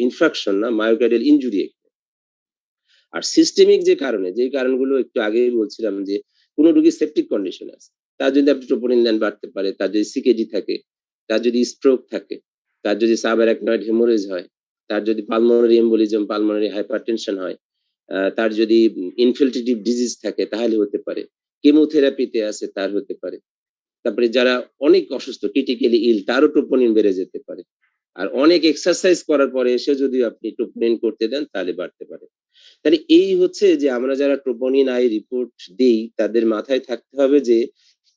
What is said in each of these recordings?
Infraction না, myocardial injury. আর systemic যে কারণে, যে কারণগুলো একটু আগেই বলছিলাম, যে কোন রোগী সেপটিক কন্ডিশন আছে, তার যদি আপনি ট্রোপোনিন দেন বাড়তে পারে, তার যদি সিকেজি থাকে, তার যদি স্ট্রোক থাকে, তার যদি সাবঅ্যারাকনয়েড হেমোরেজ হয়, তার যদি পালমোনারি এম্বোলিজম, পালমোনারি হাইপারটেনশন হয়, তার যদি ইনফিল্ট্রেটিভ ডিজিজ থাকে তাহলে হতে পারে, কেমোথেরাপিতে আছে তার হতে পারে, তারপরে যারা অনেক অসুস্থ ক্রিটিক্যালি ইল তারও ট্রোপোনিন বেড়ে যেতে পারে। আর অনেক এক্সারসাইজ করার পরে এসে যদি আপনি ট্রোপোনিন করতে দেন তাহলে বাড়তে পারে। তাহলে এই হচ্ছে যে আমরা যারা ট্রোপোনিন আই রিপোর্ট দেই তাদের মাথায় থাকতে হবে যে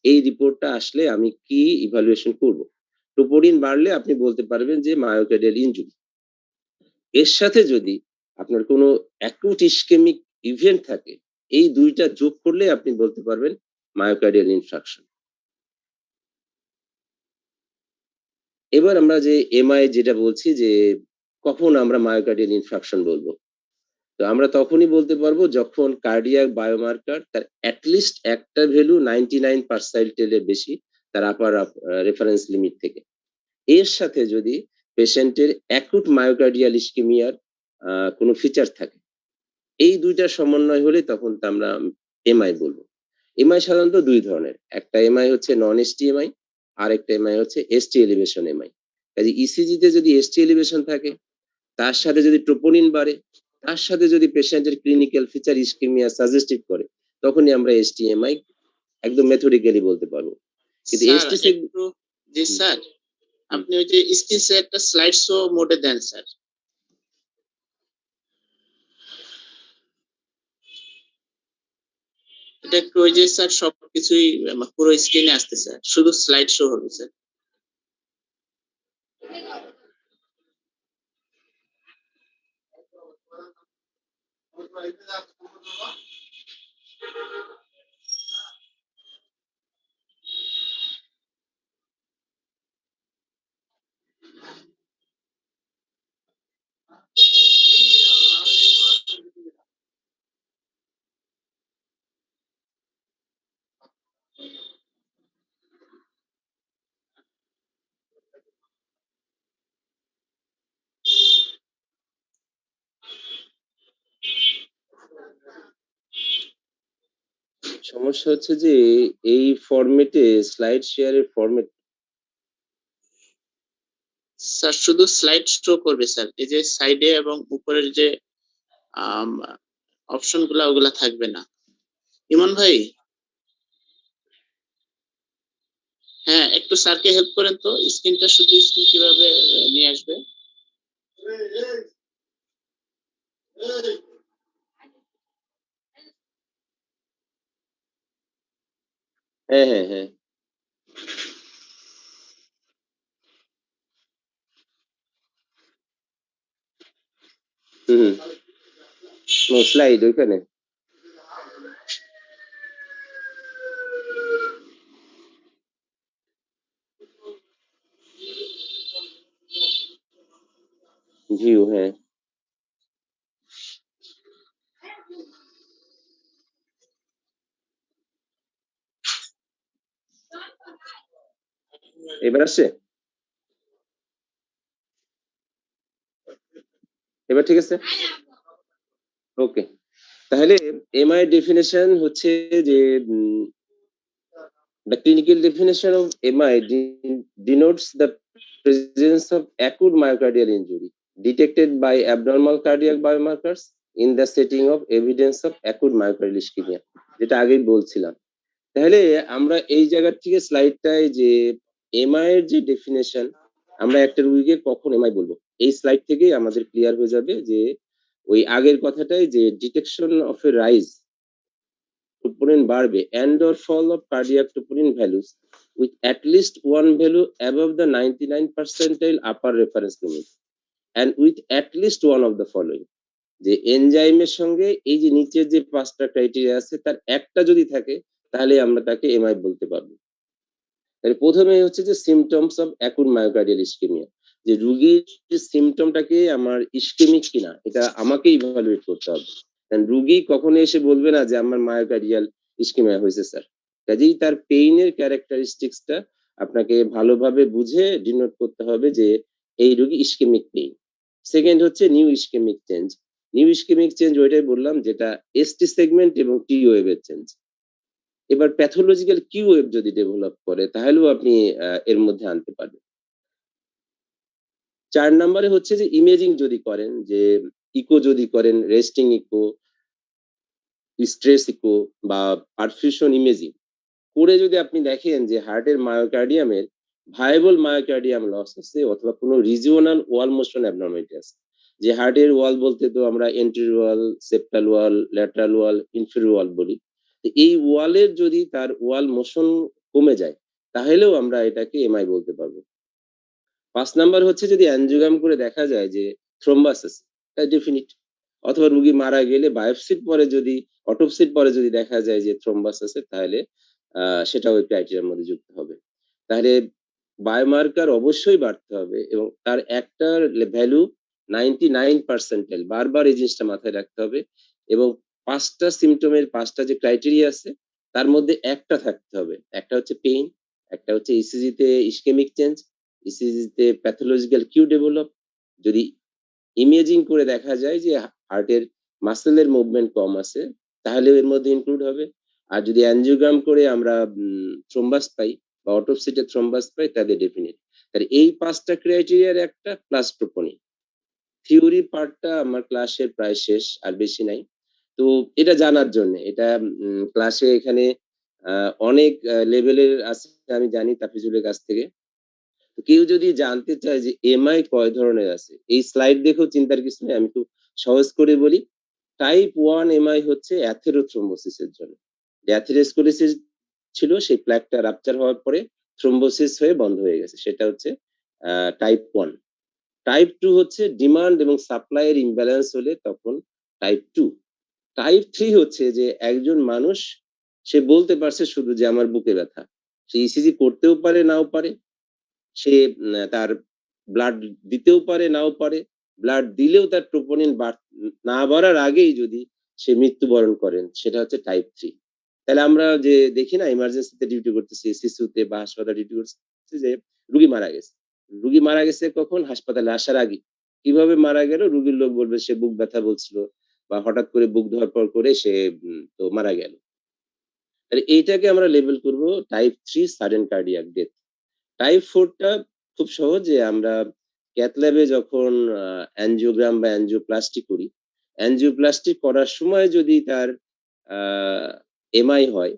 এই রিপোর্টটা আসলে আমি কি ইভালুয়েশন করব। ট্রোপোনিন বাড়লে আপনি বলতে পারবেন যে মায়োকার্ডিয়াল ইনজুরি। এর সাথে যদি আপনার কোনো অ্যাকুট ইসকেমিক ইভেন্ট থাকে, এই দুইটা যোগ করলে আপনি বলতে পারবেন মায়োকার্ডিয়াল ইনফ্রাকশন। এবার আমরা যে এমআই যেটা বলছি যে কখন আমরা মায়োকার্ডিয়াল ইনফ্রাকশন বলবো, তো আমরা তখনই বলতে পারবো যখন কার্ডিয়াক বায়োমার্কার তার অ্যাটলিস্ট একটা ভ্যালু 99% বেশি তার আপার রেফারেন্স লিমিট থেকে। এর সাথে যদি পেশেন্টের অ্যাকুট মায়োকার্ডিয়াল ইসকেমিয়ার কোনো ফিচার থাকে, এই দুইটা সমন্বয় হলে তখন তো আমরা এমআই বলবো। এমআই সাধারণত দুই ধরনের, একটা এমআই হচ্ছে নন এসটি এমআই, আর একটা এমআই হচ্ছে এসটি এলিভেশন এমআই। কাজে ইসিজি তে যদি এসটি এলিভেশন থাকে, তার সাথে যদি ট্রোপোনিন বাড়ে, তার সাথে যদি পেশেন্টের ক্লিনিক্যাল ফিচার ইসকেমিয়া সাজেস্টিভ করে, তখনই আমরা এসটিএমআই একদম মেথডিক্যালি বলতে পারবো। কিন্তু এসটি জি স্যার, আপনি ওই যে স্ক্রিনে একটা স্লাইড শো মোডে দেন স্যার। এটা একটু ওই যে স্যার সবকিছুই পুরো স্ক্রিনে আসতে স্যার, শুধু স্লাইড শো হবে স্যার। সমস্যা হচ্ছে যে এই ফরম্যাটে স্লাইড শেয়ারের ফরম্যাট স্যার শুধু স্লাইড শো করবে স্যার, এই যে সাইডে এবং উপরের যে অপশন ওগুলা থাকবে না। ইমন ভাই, হ্যাঁ একটু স্যারকে হেল্প করেন তো, স্ক্রিনটা শুধু স্ক্রিন কিভাবে নিয়ে আসবে। হ্যাঁ হ্যাঁ হ্যাঁ হুম স্লাইড ওইখানে ভিউ, হ্যাঁ এবার আসছে, এবার ঠিক আছে, ওকে। তাহলে এমআই ডেফিনেশন হচ্ছে যে the clinical definition of MI denotes the presence of acute myocardial injury detected by abnormal cardiac biomarkers in the setting of evidence of acute myocardial ischemia, যেটা আগেই বলছিলাম। তাহলে আমরা এই জায়গা থেকে স্লাইডটায় যে এমআই এর যে ডেফিনেশন, আমরা একটা রোগীকে কখন এমআই বলবো, এই স্লাইড থেকেই আমাদের ক্লিয়ার হয়ে যাবে যে ওই আগের কথাটাই যে detection of A rise troponin বাড়বে and or fall of cardiac troponin values with at least one value above the 99 percentile upper reference limit and with at least one of the following, যে এনজাইমের সঙ্গে এই যে নিচের যে পাঁচটা criteria আছে তার একটা যদি থাকে তাহলে আমরা তাকে এমআই বলতে পারবো। তাহলে প্রথমে হচ্ছে যে symptoms of acute myocardial ischaemia, যে রোগীর সিমটমটাকে আমার ইসকেমিক কিনা এটা আমাকে ইভালুয়েট করতে হবে। কারণ রোগী কখনো এসে বলবে না যে আমার মায়োকার্ডিয়াল ইসকেমিয়া হয়েছে স্যার। কাজেই তার পেইনের ক্যারেক্টারিস্টিক্সটা আপনাকে ভালোভাবে বুঝে ডিনোট করতে হবে যে এই রোগী ইসকেমিক পেইন। সেকেন্ড হচ্ছে new ischemic change. New ischemic change ওইটাই বললাম, যেটা এসটি সেগমেন্ট এবং টি ওয়েভের চেঞ্জ। এবার প্যাথোলজিক্যাল কিউ ওয়েভ যদি ডেভেলপ করে তাহলেও আপনি এর মধ্যে আনতে পারবেন। 4 নম্বরে হচ্ছে যে ইমেজিং যদি করেন, যে ইকো যদি করেন, রেস্টিং ইকো, স্ট্রেস ইকো বা পারফিউশন ইমেজিং করে যদি আপনি দেখেন যে হার্টের মায়োকার্ডিয়ামের ভায়াবল মায়োকার্ডিয়াম লস আছে অথবা কোনো রিজিওনাল ওয়াল মোশন অ্যাবনর্মালিটি আছে। যে হার্টের ওয়াল বলতে তো আমরা এন্ট্রির ওয়াল, সেপ্টাল ওয়াল, ল্যাটারাল ওয়াল, ইনফেরিয়র ওয়াল বলি। তো এই ওয়ালের যদি তার ওয়াল মোশন কমে যায় তাহলেও আমরা এটাকে এমআই বলতে পারবো। 5 নাম্বার হচ্ছে যদি অ্যানজিওগ্রাম করে দেখা যায় যে থ্রোম্বাস আছে, এটা ডেফিনিট। অথবা রোগী মারা গেলে বায়োপসির পরে যদি, অটোপসির পরে যদি দেখা যায় যে থ্রোম্বাস আছে, তাহলে সেটা ওই ক্রাইটেরিয়ার মধ্যে যুক্ত হবে। তাহলে বায়োমার্কার অবশ্যই বাড়তে হবে এবং তার একটা ভ্যালু 99%, বারবার এই জিনিসটা মাথায় রাখতে হবে। এবং 5টা সিমটমের 5টা যে ক্রাইটেরিয়া আছে তার মধ্যে একটা থাকতে হবে। একটা হচ্ছে পেইন, একটা হচ্ছে ইসিজিতে ইসকেমিক চেঞ্জ, ইসিজিতে প্যাথোলজিক্যাল কিউ ডেভেলপ। যদি ইমেজিং করে দেখা যায় যে হার্টের মাসেলের মুভমেন্ট কম আছে তাহলে এর মধ্যে ইনক্লুড হবে। আর যদি অ্যানজিওগ্রাম করে আমরা থ্রোম্বাস পাই বা অটোপসিতে থ্রোম্বাস পাই তাহলে ডেফিনিট। তাহলে এই 5টা ক্রাইটেরিয়ার একটা প্লাস ট্রোপনিন। থিওরি পার্টটা আমার ক্লাসের প্রায় শেষ, আর বেশি নাই। তো এটা জানার জন্য, এটা ক্লাসে এখানে অনেক লেভেলের আছে আমি জানি তাফিজুলের কাছ থেকে। কেউ যদি জানতে চায় যে এমআই কয় ধরনের আছে, এই স্লাইড দেখেও চিন্তার কিছু নেই, আমি খুব সহজ করে বলি। টাইপ 1 এমআই হচ্ছে অ্যাথেরোথ্রোম্বোসিসের জন্য। অ্যাথেরোস্কলেরোসিস ছিল, সেই প্ল্যাকটা রাপচার হওয়ার পরে থ্রোম্বোসিস হয়ে বন্ধ হয়ে গেছে, সেটা হচ্ছে টাইপ 1। টাইপ 2 হচ্ছে ডিমান্ড এবং সাপ্লাই এর ইমব্যালেন্স হলে তখন টাইপ 2। টাইপ 3 হচ্ছে যে একজন মানুষ সে বলতে পারছে শুধু যে আমার বুকে ব্যথা, সে ইসিজি করতেও পারে নাও পারে, সে তার ব্লাড দিতেও পারে নাও পারে, ব্লাড দিলেও তার ট্রোপোনিন না বাড়ার আগেই যদি সে মৃত্যুবরণ করেন, সেটা হচ্ছে টাইপ 3। তাহলে আমরা যে দেখি না ইমার্জেন্সিতে ডিউটি করতেছি, শিশুতে বা হাসপাতালে ডিউটি করতেছি, যে রুগী মারা গেছে, রুগী মারা গেছে কখন? হাসপাতালে আসার আগে। কিভাবে মারা গেল? রুগীর লোক বলবে সে বুক ব্যথা বলছিল বা হঠাৎ করে বুক ধরপড় করে সে তো মারা গেল। তাহলে এইটাকে আমরা লেবেল করব type 3 sudden cardiac death. Type 4 টা খুব সহজ, যে আমরা ক্যাথ ল্যাবে যখন অ্যানজিওগ্রাম বা অ্যানজিওপ্লাস্টি করি, অ্যানজিওপ্লাস্টি করার সময় যদি তার এমআই হয়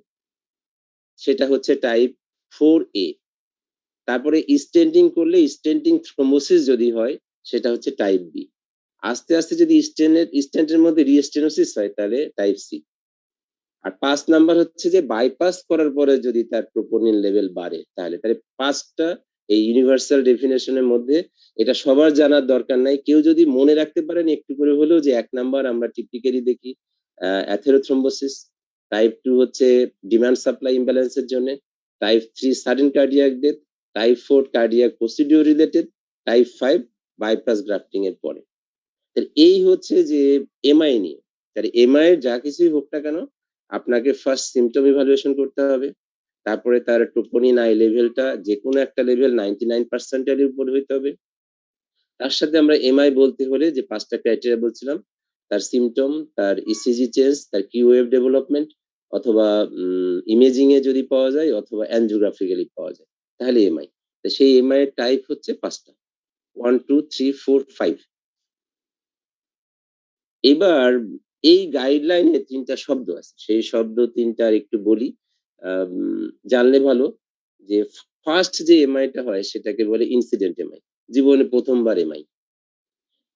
সেটা হচ্ছে টাইপ 4A। তারপরে স্টেন্টিং করলে স্টেন্টিং থ্রোম্বোসিস যদি হয় সেটা হচ্ছে টাইপ বি। আস্তে আস্তে যদি স্টেন্টের মধ্যে রিস্টেনোসিস হয় তাহলে টাইপ সি। আর 5 নাম্বার হচ্ছে যে বাইপাস করার পরে যদি তার ট্রোপোনিন লেভেল বাড়ে তাহলে 5টা এই ইউনিভার্সাল ডেফিনেশনের মধ্যে, এটা সবার জানার দরকার নাই। কেউ যদি মনে রাখতে পারেন একটু করে হলেও, যে 1 নাম্বার আমরা টিপিক্যালি দেখি অ্যাথেরোথ্রোম্বোসিস, টাইপ 2 হচ্ছে ডিমান্ড সাপ্লাই ইমব্যালেন্সের জন্য, type 3 sudden cardiac death, type 4 cardiac procedure related, type 5 bypass grafting এর পরে। এই হচ্ছে যে এমআই নিয়ে। তাহলে এমআই যা কিছুই হোক না কেন, আপনাকে ফার্স্ট সিমটম ইভালুয়েশন করতে হবে, তারপরে তার ট্রোপোনিন আই লেভেলটা যে কোনো একটা লেভেল 99% এর উপর হইতে হবে। তার সাথে আমরা এমআই বলতে হলে যে 5টা ক্রাইটেরিয়া বলছিলাম, তার সিমটম, তার ইসিজি চেঞ্জ, তার কিউ ওয়েভ ডেভেলপমেন্ট, অথবা ইমেজিং এ যদি পাওয়া যায় অথবা অ্যানজিওগ্রাফিক্যালি পাওয়া যায়, তাহলে এমআই। তো সেই এমআই এর টাইপ হচ্ছে 5টা, 1 2 3 4 5। এবার এই গাইডলাইনে 3টা শব্দ আছে, সেই শব্দ 3টার একটু বলি, জানলে ভালো। যে ফার্স্ট যে এমআইটা হয় সেটাকে বলে ইনসিডেন্ট এমআই, জীবনে প্রথমবার এমআই।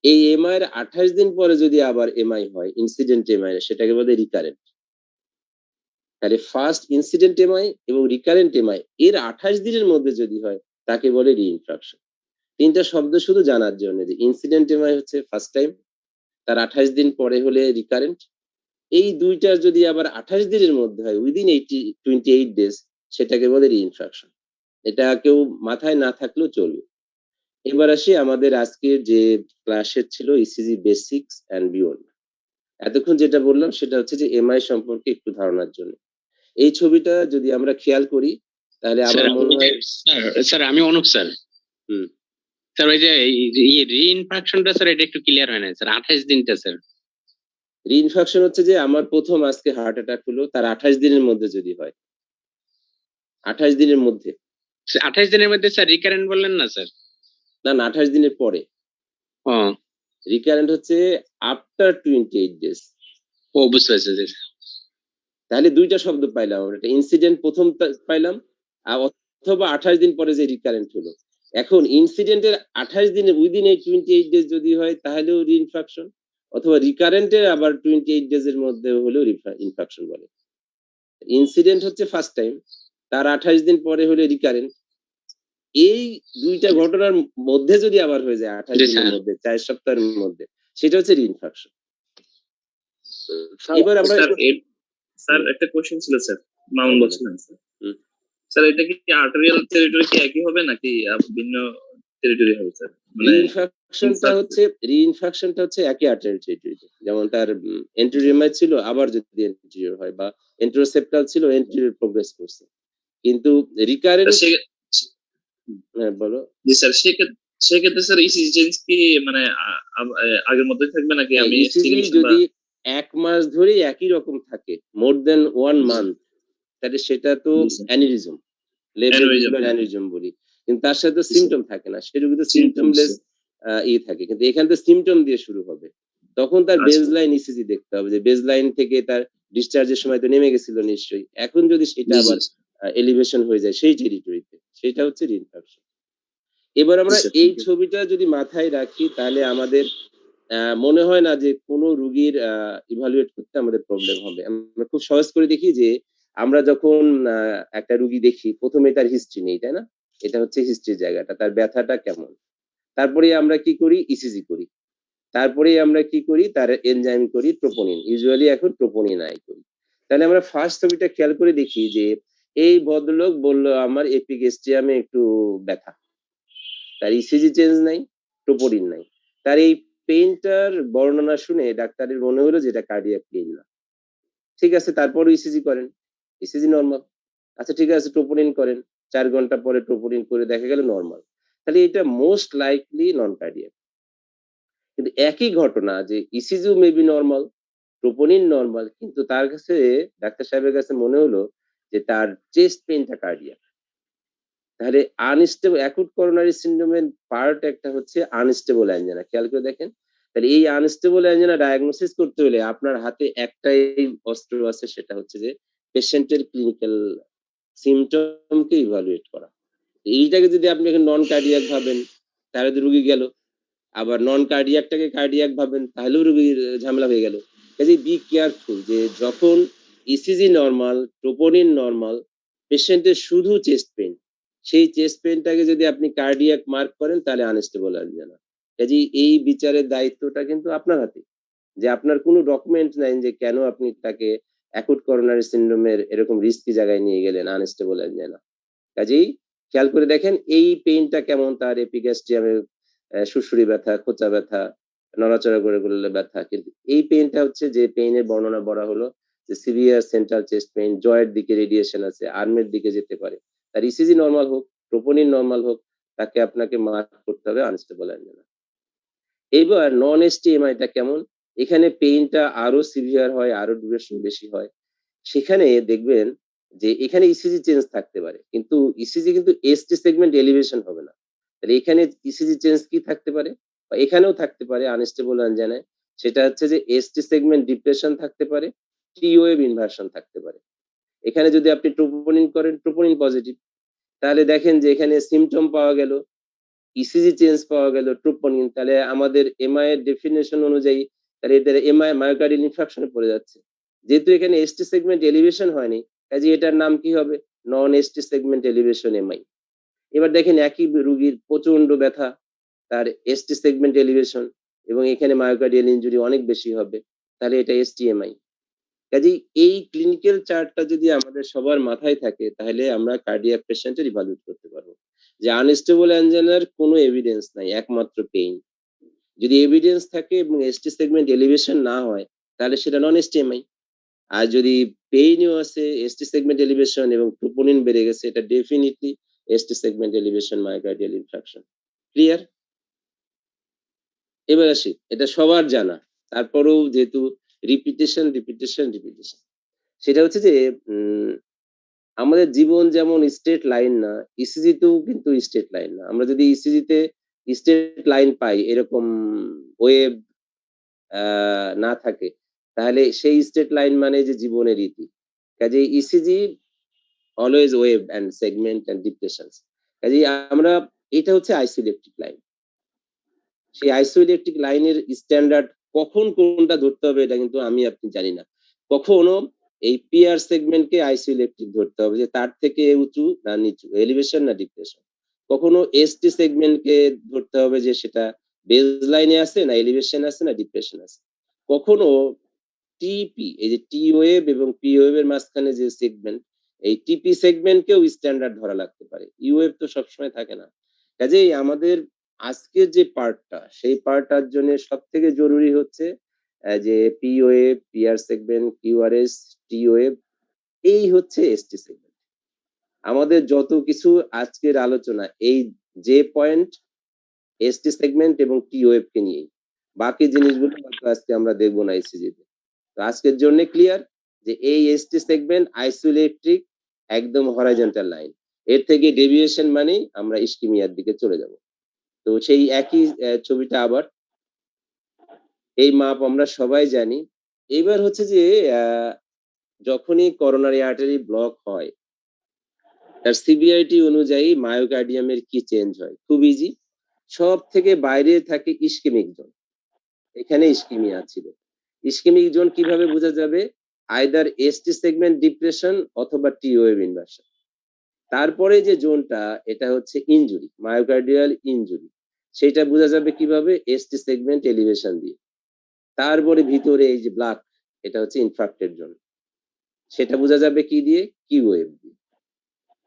এই এমআই এর 28 দিন পরে যদি আবার এমআই হয়, ইনসিডেন্ট এমআই, সেটাকে বলে রিকারেন্ট। তাহলে ফার্স্ট ইনসিডেন্ট এমআই এবং রিকারেন্ট এমআই এর 28 দিনের মধ্যে যদি হয় তাকে বলে রিইনফ্রাকশন। 3টা শব্দ শুধু জানার জন্য, যে ইনসিডেন্ট এমআই হচ্ছে ফার্স্ট টাইম, তার 28 দিন পরে হলে রিকারেন্ট। এই দুইটার যদি আবার 28 দিনের মধ্যে হয়, উইদিন 28 ডেজ, সেটাকে বলে রিইনফ্রাকশন। এটা কেউ মাথায় না থাকলেও চলবে। এবার আসি আমাদের আজকের যে ক্লাসের ছিল ইসিজি বেসিক্স এন্ড বিয়ন্ড। এতক্ষণ যেটা বললাম সেটা হচ্ছে যে এমআই সম্পর্কে একটু ধারণার জন্য। এই ছবিটা যদি আমরা খেয়াল করি তাহলে আমার মনে হয়, স্যার আমি অনুপ স্যার। হুম স্যার ওই যে রিইনফ্রাকশনটা স্যার এটা একটু ক্লিয়ার হয় না স্যার 28 দিনটা স্যার রিইনফেকশন হচ্ছে যে আমার প্রথম আজকে হার্ট অ্যাটাক হলো তার 28 দিনের মধ্যে যদি হয় 28 দিনের মধ্যে 28 দিনের মধ্যে স্যার রিকারেন্ট বললেন না স্যার না 28 দিনের পরে ও রিকারেন্ট হচ্ছে আফটার 28 ডেজ ও বুঝতে পারছি স্যার তাহলে দুইটা শব্দ পাইলাম আমরা একটা ইনসিডেন্ট প্রথম পাইলাম আর অথবা 28 দিন পরে যে রিকারেন্ট হলো এখন ইনসিডেন্টের 28 দিনে উইদিন এই 28 ডেজ যদি হয় তাহলেও রিইনফেকশন অথবা রিকারেন্টের আবার 28 ডেজ এর মধ্যে হলেও ইনফেকশন বলে ইনসিডেন্ট হচ্ছে ফার্স্ট টাইম তার 28 দিন পরে হলে রিকারেন্ট এই দুইটা ঘটনার মধ্যে যদি আবার হয়ে যায় 28 দিনের মধ্যে 4 সপ্তাহের মধ্যে সেটা হচ্ছে রিইনফেকশন এবার আমরা স্যার একটা কোশ্চেন ছিল স্যার মামুন বলছিলেন স্যার স্যার এটা কি আর্টেরিয়াল টেরিটরি কি একই হবে নাকি ভিন্ন টেরিটরি হবে স্যার রিইনফেকশনটা হচ্ছে একই আর্টেরিয়াল টেরিটরিতে যেমন তার এন্টেরিয়র ছিল আবার যদি এন্টেরিয়র হয় বা এন্টেরোসেপ্টাল ছিল এন্টেরিয়র প্রোগ্রেস করছে কিন্তু রিকারেন্ট হ্যাঁ বলো জি স্যার সেক্ষেত্রে স্যার ইসিজি চেঞ্জ কি মানে আগের মতোই থাকবে নাকি আমি যদি 1 মাস ধরে একই রকম থাকে মোর দেন 1 মান্থ তাহলে সেটা তো অ্যানিরিজম লেভেল অ্যানিরিজম বলি কিন্তু তার সাথে সিম্পটম থাকে না সে রোগী তো সিম্পটমলেস থাকে কিন্তু এখান থেকে সিম্পটম দিয়ে শুরু হবে তখন তার বেসলাইন ইসিজি দেখতে হবে যে বেসলাইন থেকে তার ডিসচার্জের সময় তো নেমে গেছিল নিশ্চয়ই এখন যদি সেটা আবার এলিভেশন হয়ে যায় সেই টেরিটরিতে সেটা হচ্ছে রিইনফেকশন এবার আমরা এই ছবিটা যদি মাথায় রাখি তাহলে আমাদের মনে হয় না যে কোনো রোগীর ইভালুয়েট করতে আমাদের প্রবলেম হবে আমরা খুব সহজ করে দেখি যে আমরা যখন একটা রোগী দেখি প্রথমে তার হিস্ট্রি নেই তাই না এটা হচ্ছে হিস্ট্রির জায়গাটা তার ব্যথাটা কেমন তারপরে আমরা কি করি ইসিজি করি তারপরে আমরা কি করি তার এনজাইম করি ট্রোপোনিন ইউজুয়ালি এখন ট্রোপোনিন আই করি তাহলে আমরা ফার্স্ট ছবিটা খেয়াল করে দেখি যে এই ভদ্রলোক বললো আমার এপিগেস্ট্রিয়ামে একটু ব্যথা তার ইসিজি চেঞ্জ নাই ট্রোপোনিন নাই তার এই পেইনটার বর্ণনা শুনে ডাক্তারের মনে হলো যে এটা কার্ডিয়াক পেইন না ঠিক আছে তারপর ইসিজি করেন ইসিজি নরমাল আচ্ছা ঠিক আছে ট্রোপোনিন করেন 4 ঘন্টা পরে ট্রোপোনিন করে দেখা গেল নরমাল তাহলে এটা মোস্ট লাইকলি নন কার্ডিয়াক কিন্তু একই ঘটনা যে ইসিজিও মেবি নরমাল ট্রোপোনিন নরমাল কিন্তু তার কাছে ডাক্তার সাহেবের কাছে মনে হলো যে তার চেস্ট পেইনটা কার্ডিয়াক তাহলে আনস্টেবল অ্যাকুট করোনারি সিনড্রোমের পার্ট একটা হচ্ছে আনস্টেবল অ্যাঞ্জিনা খেয়াল করে দেখেন তাহলে এই আনস্টেবল অ্যাঞ্জিনা ডায়াগনোসিস করতে হলে আপনার হাতে একটাই অস্ত্র আছে সেটা হচ্ছে যে পেশেন্টের ক্লিনিক্যাল সিমটমকে ইভালুয়েট করা এইটাকে যদি আপনি নন কার্ডিয়াক ভাবেন তাহলে তো রুগী গেল আবার নন কার্ডিয়াকটাকে কার্ডিয়াক ভাবেন তাহলেও রুগীর ঝামেলা হয়ে গেল কাজে বি কেয়ারফুল যে যখন ইসিজি নরমাল ট্রোপোনিন নরমাল পেশেন্টের শুধু চেস্ট পেইন সেই চেস্ট পেইনটাকে যদি আপনি কার্ডিয়াক মার্ক করেন তাহলে আনস্টেবল অ্যাঞ্জিনা কাজে এই বিচারের দায়িত্বটা কিন্তু আপনার হাতে যে আপনার কোনো ডকুমেন্ট নাই যে কেন আপনি তাকে অ্যাকুট করোনারি সিনড্রোমের এরকম রিস্কি জায়গায় নিয়ে গেলেন আনস্টেবল অ্যাঞ্জিনা কাজেই খেয়াল করে দেখেন এই পেইনটা কেমন তার এপিগ্যাস্ট্রিয়ামের সুড়সুড়ি ব্যথা খোঁচা ব্যথা নড়াচড়া করে করলে ব্যথা কিন্তু এই পেইনটা হচ্ছে যে পেইনের বর্ণনা বলা হলো যে সিভিয়ার সেন্ট্রাল চেস্ট পেইন জয়ের দিকে রেডিয়েশন আছে আর্মের দিকে যেতে পারে তার ইসিজি নরমাল হোক ট্রোপোনিন নরমাল হোক তাকে আপনাকে মার্ক করতে হবে আনস্টেবল অ্যাঞ্জিনা এবার নন এসটিএমআইটা কেমন এখানে পেইনটা আরো সিভিয়ার হয় আরো ডিউরেশন বেশি হয় সেখানে দেখবেন যে এখানে ইসিজি চেঞ্জ থাকতে পারে কিন্তু ইসিজি কিন্তু এসটি সেগমেন্ট এলিভেশন হবে না তাহলে এখানে ইসিজি চেঞ্জ কি থাকতে পারে বা এখানেও থাকতে পারে আনস্টেবল অ্যাঞ্জিনায় সেটা হচ্ছে যে এসটি সেগমেন্ট ডিপ্রেশন থাকতে পারে টি ওয়েভ ইনভার্সন থাকতে পারে এখানে যদি আপনি ট্রোপোনিন করেন ট্রোপোনিন পজিটিভ তাহলে দেখেন যে এখানে সিমটম পাওয়া গেল ইসিজি চেঞ্জ পাওয়া গেল ট্রোপোনিন তাহলে আমাদের এমআই এর ডেফিনেশন অনুযায়ী তাহলে এদের এমআই মায়োকার্ডিয়াল ইনফ্রাকশনে পড়ে যাচ্ছে যেহেতু এখানে এসটি সেগমেন্ট এলিভেশন হয়নি কাজে এটার নাম কি হবে non ST segment elevation MI এবার দেখেন একই রোগীর প্রচন্ড ব্যথা তার এসটি সেগমেন্ট এলিভেশন এবং এখানে মায়োকার্ডিয়াল ইনজুরি অনেক বেশি হবে তাহলে এটা এসটিএমআই কাজেই এই ক্লিনিক্যাল চার্টটা যদি আমাদের সবার মাথায় থাকে তাহলে আমরা কার্ডিয়াক পেশেন্টের ইভালুয়েট করতে পারবো যে আনস্টেবল অ্যাঞ্জিনার কোনো এভিডেন্স নাই একমাত্র পেইন যদি এভিডেন্স থাকে এবং এসটি সেগমেন্ট এলিভেশন না হয় তাহলে সেটা নন এসটিএমআই আর যদি পেইনও আছে এসটি সেগমেন্ট এলিভেশন এবং ট্রোপোনিন বেড়ে গেছে এটা definitely ST segment elevation myocardial infraction clear এবার আসি, এটা সবার জানা, তারপরেও যেহেতু রিপিটেশন, সেটা হচ্ছে যে আমাদের জীবন যেমন স্ট্রেট লাইন না, ইসিজি তেও কিন্তু স্ট্রেট লাইন না। আমরা যদি ইসিজি তে স্ট্রেট লাইন পাই, এরকম ওয়েভ না থাকে, তাহলে সেই স্ট্রেট লাইন মানে যে জীবনের রীতি। কাজে ECG always wave and segment and depression. কাজে আমরা, এটা হচ্ছে আইসোইলেকট্রিক লাইন। সেই আইসোইলেকট্রিক লাইনের স্ট্যান্ডার্ড কখন কোনটা ধরতে হবে এটা কিন্তু আমি আপনি জানি না। কখনো এই পিআর সেগমেন্টকে আইসোইলেকট্রিক ধরতে হবে যে তার থেকে উঁচু না নিচু, এলিভেশন না ডিপ্রেশন। কখনো এসটি সেগমেন্টকে ধরতে হবে যে সেটা বেজ লাইনে আছে না এলিভেশন আছে না ডিপ্রেশন আছে। কখনো টিপি, এই যে টি ওয়েভ এবং পি ওয়েভের মাঝখানে যে সেগমেন্ট, এই টিপি সেগমেন্টকেও স্ট্যান্ডার্ড ধরা লাগতে পারে, ইউ ওয়েভ তো সবসময় থাকে না। কাজেই আমাদের আজকের যে পার্টটা, সেই পার্টটার জন্য সব থেকে জরুরি হচ্ছে যে P wave, PR segment, QRS, T wave, এই হচ্ছে এসটি সেগমেন্ট। আমাদের যত কিছু আজকের আলোচনা এই যে পয়েন্ট, এসটি সেগমেন্ট এবং টি ওয়েভ কে নিয়েই, বাকি জিনিসগুলো হয়তো আজকে আমরা দেখবো না ইসিজি তে। তো আজকের জন্য ক্লিয়ার যে এই এসটি সেগমেন্ট আইসোইলেকট্রিক, একদম হরাইজন্টাল লাইন, এর থেকে ডেভিয়েশন মানে আমরা ইস্কিমিয়ার দিকে চলে যাব। তো সেই একই ছবিটা আবার, এই মাপ আমরা সবাই জানি। এবার হচ্ছে যে যখনই করোনারি আর্টারি ব্লক হয়, তার সিভিয়ারিটি অনুযায়ী মায়োকার্ডিয়ামের কি চেঞ্জ হয়, খুব ইজি। সব থেকে বাইরে থাকে ইস্কেমিক জোন, এখানে ইস্কিমিয়া ছিল। ইস্কেমিক জোন কিভাবে বোঝা যাবে? আইদার এসটি সেগমেন্ট ডিপ্রেশন অথবা টি ওয়েভ ইনভার্সন। তারপরে যে জোনটা, এটা হচ্ছে ইনজুরি, মায়োকার্ডিয়াল ইনজুরি। সেটা বোঝা যাবে কিভাবে? এসটি সেগমেন্ট এলিভেশন দিয়ে। তারপরে ভিতরে এই যে ব্ল্যাক, এটা হচ্ছে ইনফ্রাক্টেড জোন, সেটা বোঝা যাবে কি দিয়ে? কিউ ওয়েভ দিয়ে।